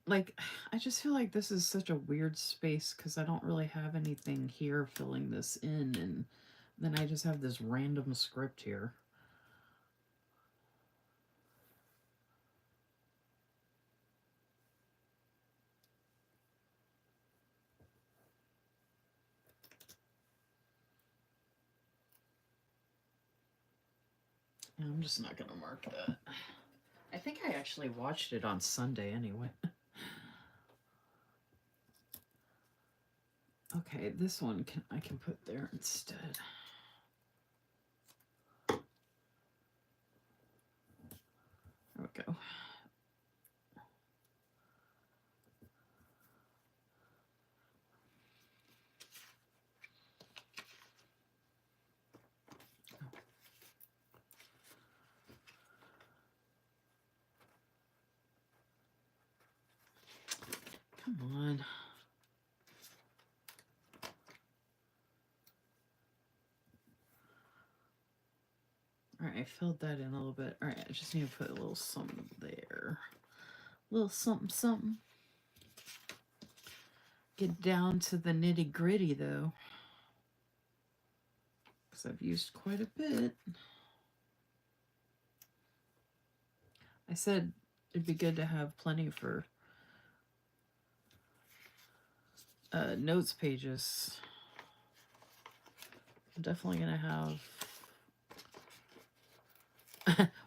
Like, I just feel like this is such a weird space because I don't really have anything here filling this in, and then I just have this random script here. And I'm just not gonna mark that. I think I actually watched it on Sunday anyway. Okay, this one I can put there instead. There we go. Come on. All right, I filled that in a little bit. All right, I just need to put a little something there. A little something, something. Get down to the nitty gritty, though, because I've used quite a bit. I said it'd be good to have plenty for notes pages. I'm definitely going to have...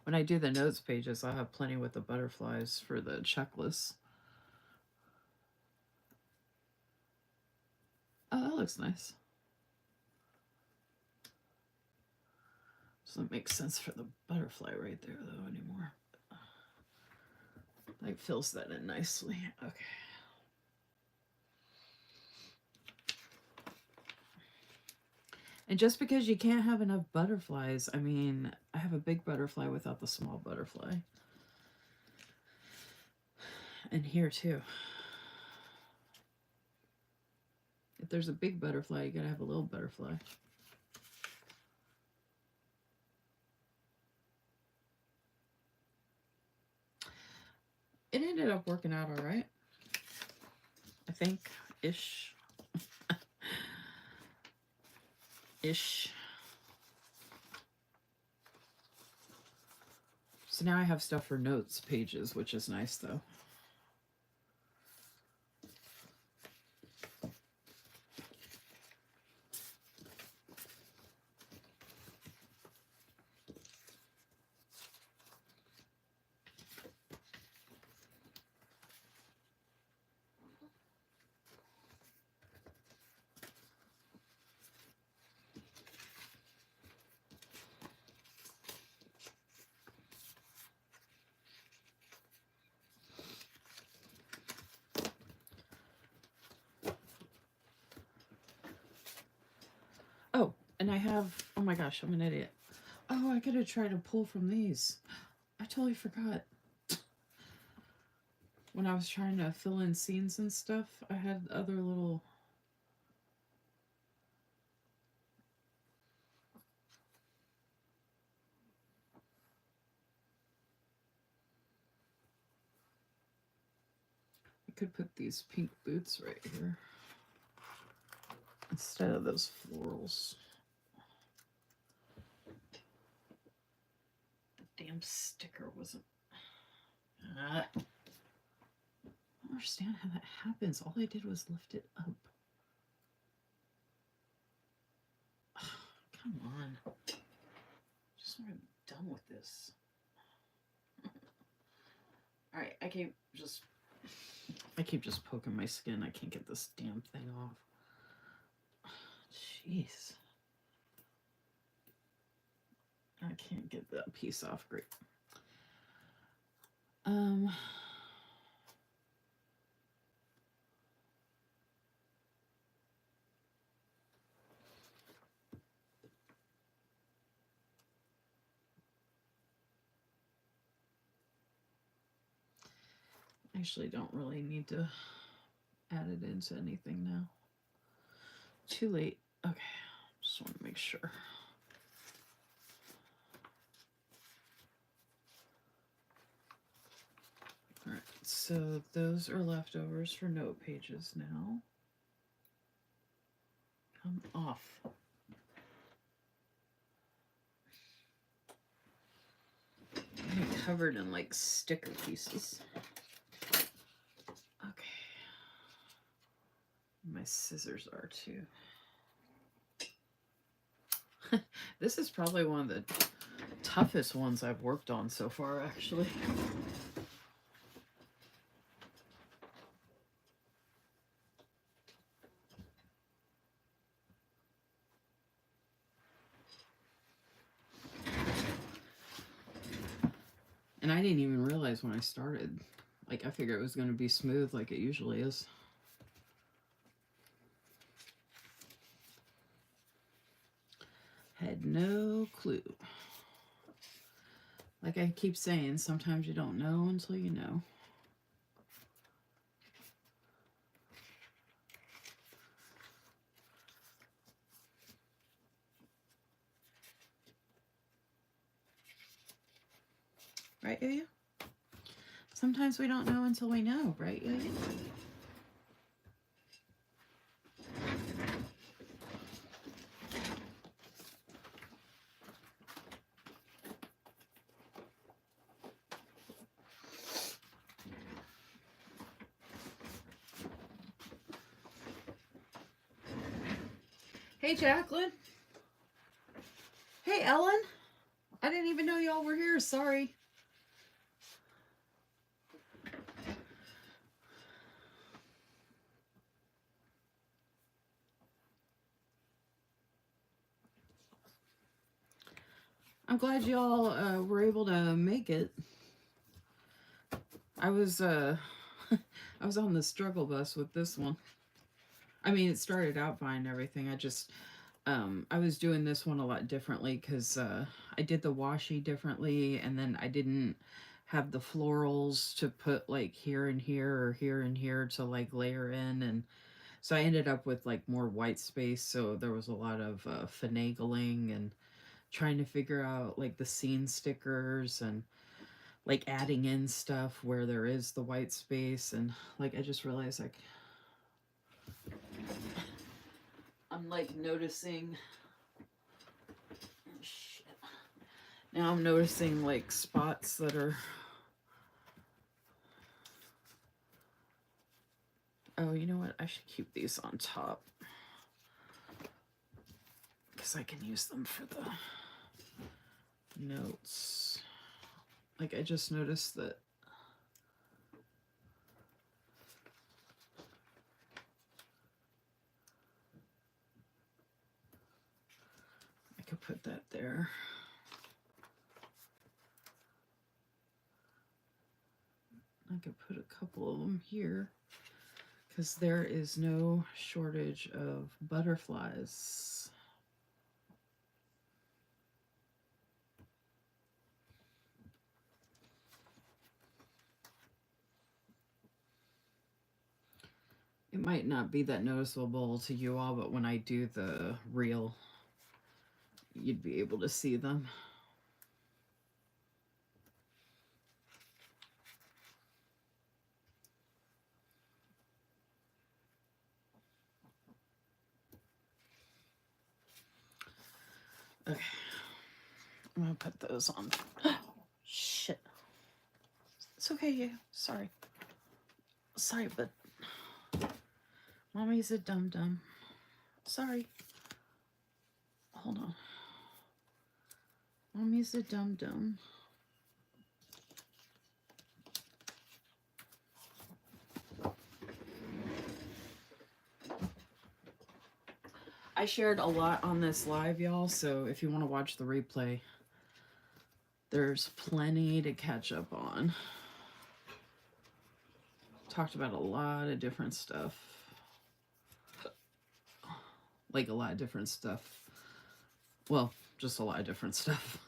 when I do the notes pages, I'll have plenty with the butterflies for the checklist. Oh, that looks nice. Doesn't make sense for the butterfly right there, though, anymore. Like, fills that in nicely. Okay. And just because you can't have enough butterflies, I mean, I have a big butterfly without the small butterfly. And here, too. If there's a big butterfly, you gotta have a little butterfly. It ended up working out all right. I think. Ish. Ish. So now I have stuff for notes pages, which is nice, though. Oh, and I have... Oh my gosh, I'm an idiot. Oh, I gotta try to pull from these. I totally forgot. When I was trying to fill in scenes and stuff, I had other little... I could put these pink boots right here instead of those florals. The damn sticker wasn't... I don't understand how that happens. All I did was lift it up. Come on. Just want to be done with this. Alright, I keep just poking my skin. I can't get this damn thing off. Jeez. I can't get that piece off. Great. Actually don't really need to add it into anything now. Too late. Okay, just want to make sure. All right, so those are leftovers for note pages now. Come off. I'm covered in like sticker pieces. Okay. My scissors are too. This is probably one of the toughest ones I've worked on so far, actually. And I didn't even realize when I started. Like, I figured it was going to be smooth like it usually is. Had no clue. Like I keep saying, sometimes you don't know until you know. Right, Yuya? Sometimes we don't know until we know, right, Yuya? Hey, Jacqueline. Hey, Ellen. I didn't even know y'all were here. Sorry. I'm glad y'all were able to make it. I was I was on the struggle bus with this one. I mean, it started out fine and everything. I was doing this one a lot differently because I did the washi differently, and then I didn't have the florals to put like here and here or here and here to like layer in, and so I ended up with like more white space, so there was a lot of finagling and trying to figure out like the scene stickers and like adding in stuff where there is the white space, and like I just realized like I'm like noticing shit. Now I'm noticing like spots that are, oh, you know what? I should keep these on top because I can use them for the notes. Like I just noticed that I could put that there. I could put a couple of them here because there is no shortage of butterflies. It might not be that noticeable to you all, but when I do the reel, you'd be able to see them. Okay, I'm gonna put those on. Shit. It's okay, yeah. Sorry. Sorry, but Mommy's a dum-dum. Sorry. Hold on. Mommy's a dum-dum. I shared a lot on this live, y'all, so if you want to watch the replay, there's plenty to catch up on. Talked about a lot of different stuff. Like a lot of different stuff. Well, just a lot of different stuff.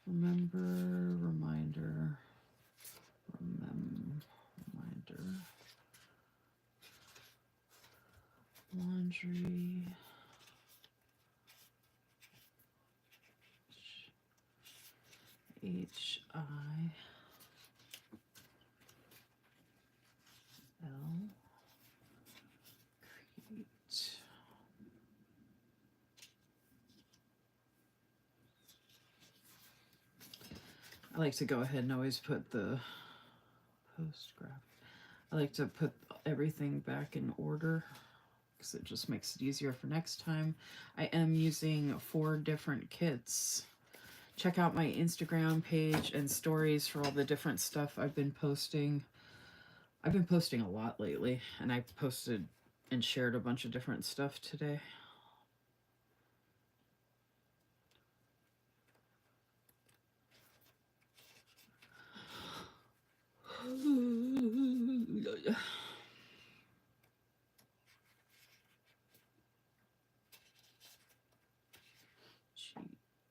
Remember, reminder, reminder, laundry, HIL. Create. I like to go ahead and always put the post graphic. I like to put everything back in order because it just makes it easier for next time. I am using 4 different kits. Check out my Instagram page and stories for all the different stuff I've been posting. I've been posting a lot lately, and I posted and shared a bunch of different stuff today.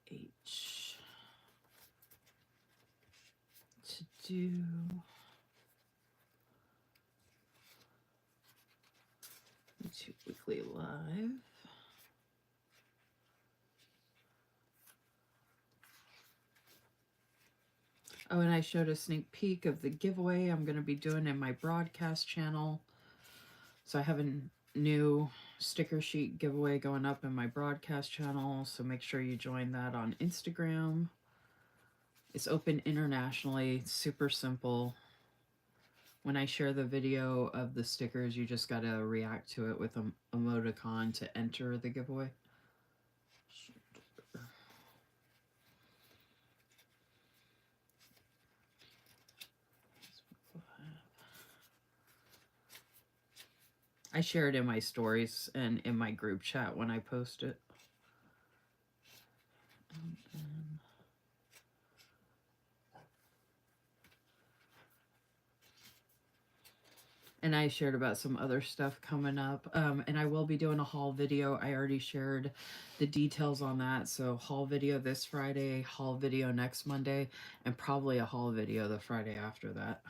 GH to do YouTube Weekly Live. Oh, and I showed a sneak peek of the giveaway I'm going to be doing in my broadcast channel. So I have a new sticker sheet giveaway going up in my broadcast channel. So make sure you join that on Instagram. It's open internationally. It's super simple. When I share the video of the stickers, you just got to react to it with an emoticon to enter the giveaway. I share it in my stories and in my group chat when I post it. And I shared about some other stuff coming up. And I will be doing a haul video. I already shared the details on that. So haul video this Friday, haul video next Monday, and probably a haul video the Friday after that.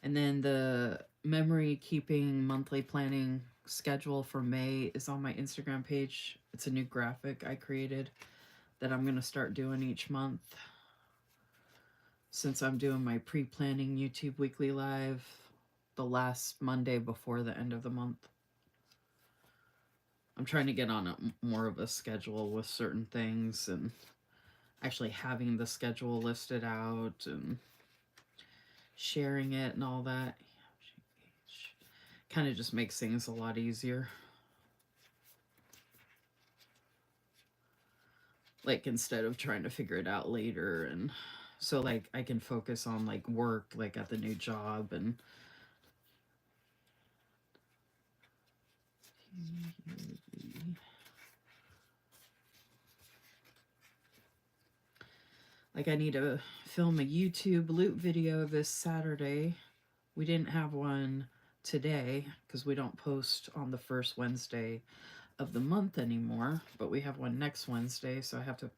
And then the memory keeping monthly planning schedule for May is on my Instagram page. It's a new graphic I created that I'm going to start doing each month. Since I'm doing my pre-planning YouTube Weekly Live the last Monday before the end of the month. I'm trying to get on more of a schedule with certain things and actually having the schedule listed out and sharing it and all that. Kind of just makes things a lot easier. Like instead of trying to figure it out later, and so like I can focus on like work, like at the new job, and like I need to film a YouTube loop video this Saturday. We didn't have one today because we don't post on the first Wednesday of the month anymore, but we have one next Wednesday, so I have to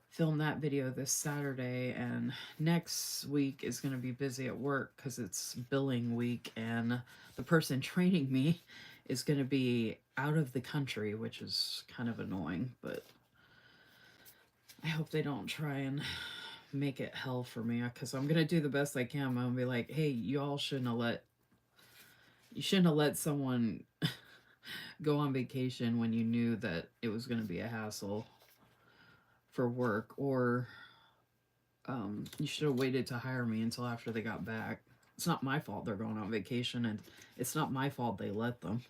film that video this Saturday. And next week is going to be busy at work because it's billing week, and the person training me is going to be out of the country, which is kind of annoying, but I hope they don't try and make it hell for me, because I'm going to do the best I can. I'm going to be like, hey, you shouldn't have let someone go on vacation when you knew that it was going to be a hassle for work, or you should have waited to hire me until after they got back. It's not my fault they're going on vacation, and it's not my fault they let them.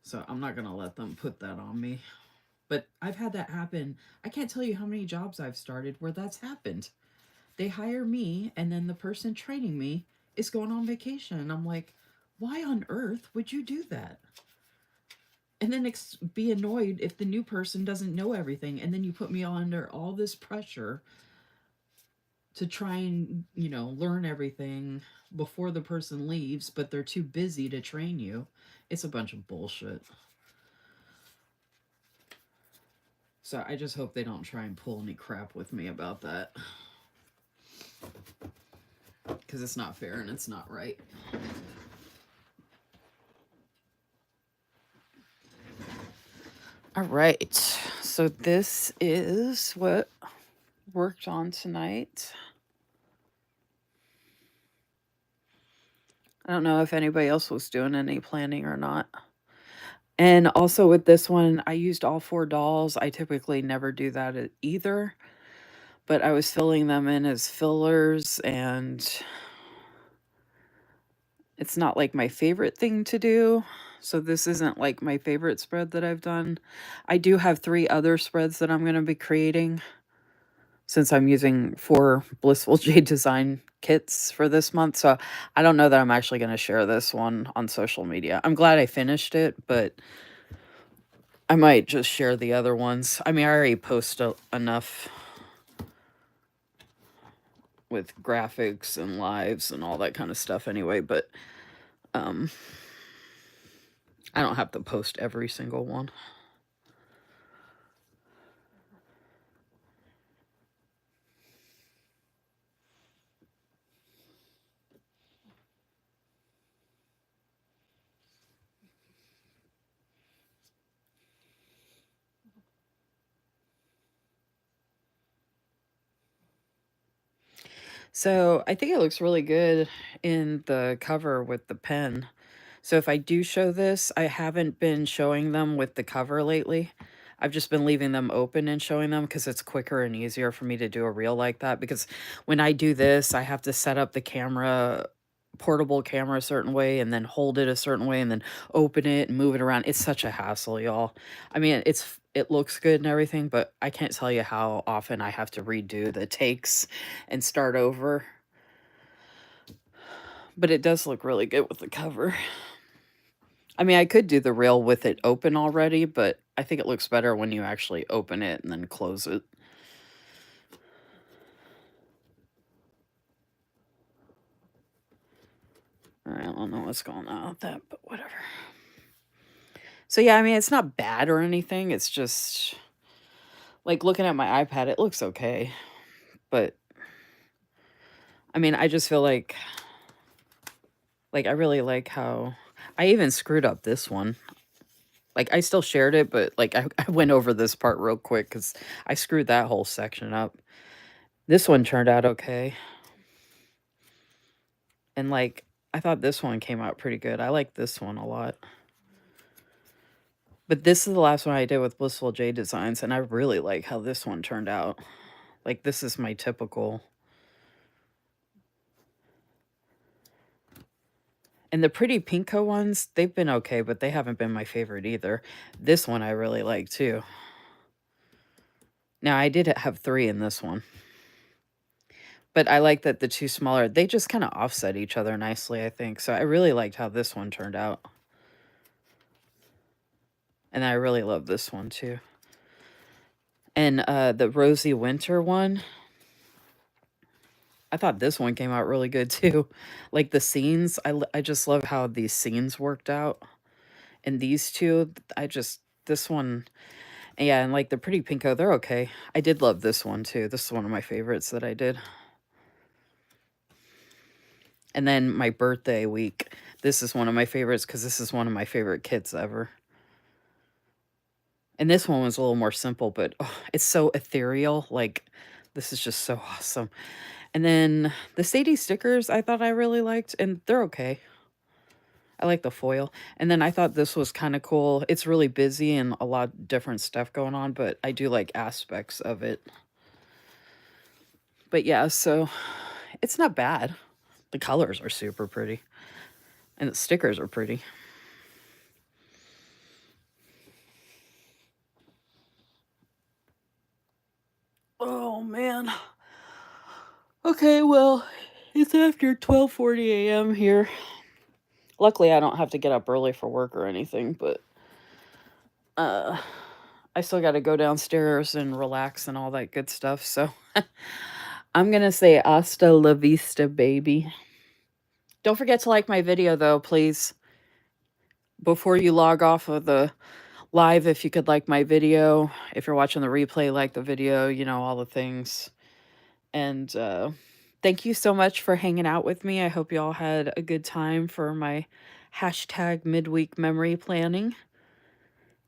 So I'm not going to let them put that on me. But I've had that happen. I can't tell you how many jobs I've started where that's happened. They hire me, and then the person training me is going on vacation. And I'm like, why on earth would you do that? And then be annoyed if the new person doesn't know everything. And then you put me under all this pressure to try and, learn everything before the person leaves, but they're too busy to train you. It's a bunch of bullshit. So I just hope they don't try and pull any crap with me about that. Because it's not fair and it's not right. All right. So this is what worked on tonight. I don't know if anybody else was doing any planning or not. And also with this one, I used all 4 dolls. I typically never do that either. But I was filling them in as fillers, and it's not like my favorite thing to do. So this isn't like my favorite spread that I've done. I do have 3 other spreads that I'm going to be creating, since I'm using 4 Blissful Jayde design kits for this month. So I don't know that I'm actually going to share this one on social media. I'm glad I finished it, but I might just share the other ones. I mean, I already post enough with graphics and lives and all that kind of stuff anyway, but I don't have to post every single one. So I think it looks really good in the cover with the pen. So if I do show this, I haven't been showing them with the cover lately. I've just been leaving them open and showing them because it's quicker and easier for me to do a reel like that. Because when I do this, I have to set up the camera, portable camera a certain way, and then hold it a certain way, and then open it and move it around. It's such a hassle, y'all. I mean, it looks good and everything, but I can't tell you how often I have to redo the takes and start over. But it does look really good with the cover. I mean, I could do the reel with it open already, but I think it looks better when you actually open it and then close it. All right, I don't know what's going on with that, but whatever. So yeah, I mean, it's not bad or anything. It's just, like, looking at my iPad, it looks okay. But, I mean, I just feel like I really like how, I even screwed up this one. Like, I still shared it, but, like, I went over this part real quick because I screwed that whole section up. This one turned out okay. And, like, I thought this one came out pretty good. I like this one a lot. But this is the last one I did with Blissful Jayde Designs, and I really like how this one turned out. Like, this is my typical. And the pretty pinko ones, they've been okay, but they haven't been my favorite either. This one I really like, too. Now, I did have 3 in this one. But I like that the 2 smaller, they just kind of offset each other nicely, I think. So I really liked how this one turned out. And I really love this one, too. And the Rosy Winter one, I thought this one came out really good, too. Like, the scenes, I just love how these scenes worked out. And these 2, this one, yeah, and, like, the Pretty Pinko, they're okay. I did love this one, too. This is one of my favorites that I did. And then my birthday week, this is one of my favorites because this is one of my favorite kits ever. And this one was a little more simple, but it's so ethereal. Like, this is just so awesome. And then the Sadie stickers I thought I really liked, and they're okay. I like the foil. And then I thought this was kind of cool. It's really busy and a lot of different stuff going on, but I do like aspects of it. But yeah, so it's not bad. The colors are super pretty. And the stickers are pretty. man. Okay, well, it's after 12:40 a.m. here. Luckily, I don't have to get up early for work or anything, but I still got to go downstairs and relax and all that good stuff. So I'm going to say hasta la vista, baby. Don't forget to like my video, though, please. Before you log off of the live, if you could like my video. If you're watching the replay, like the video, all the things. And thank you so much for hanging out with me. I hope you all had a good time for my hashtag midweek memory planning.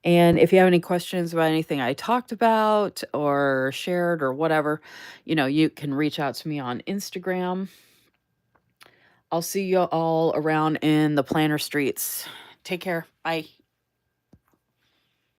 And if you have any questions about anything I talked about or shared or whatever, you can reach out to me on Instagram. I'll see you all around in the planner streets. Take care. Bye.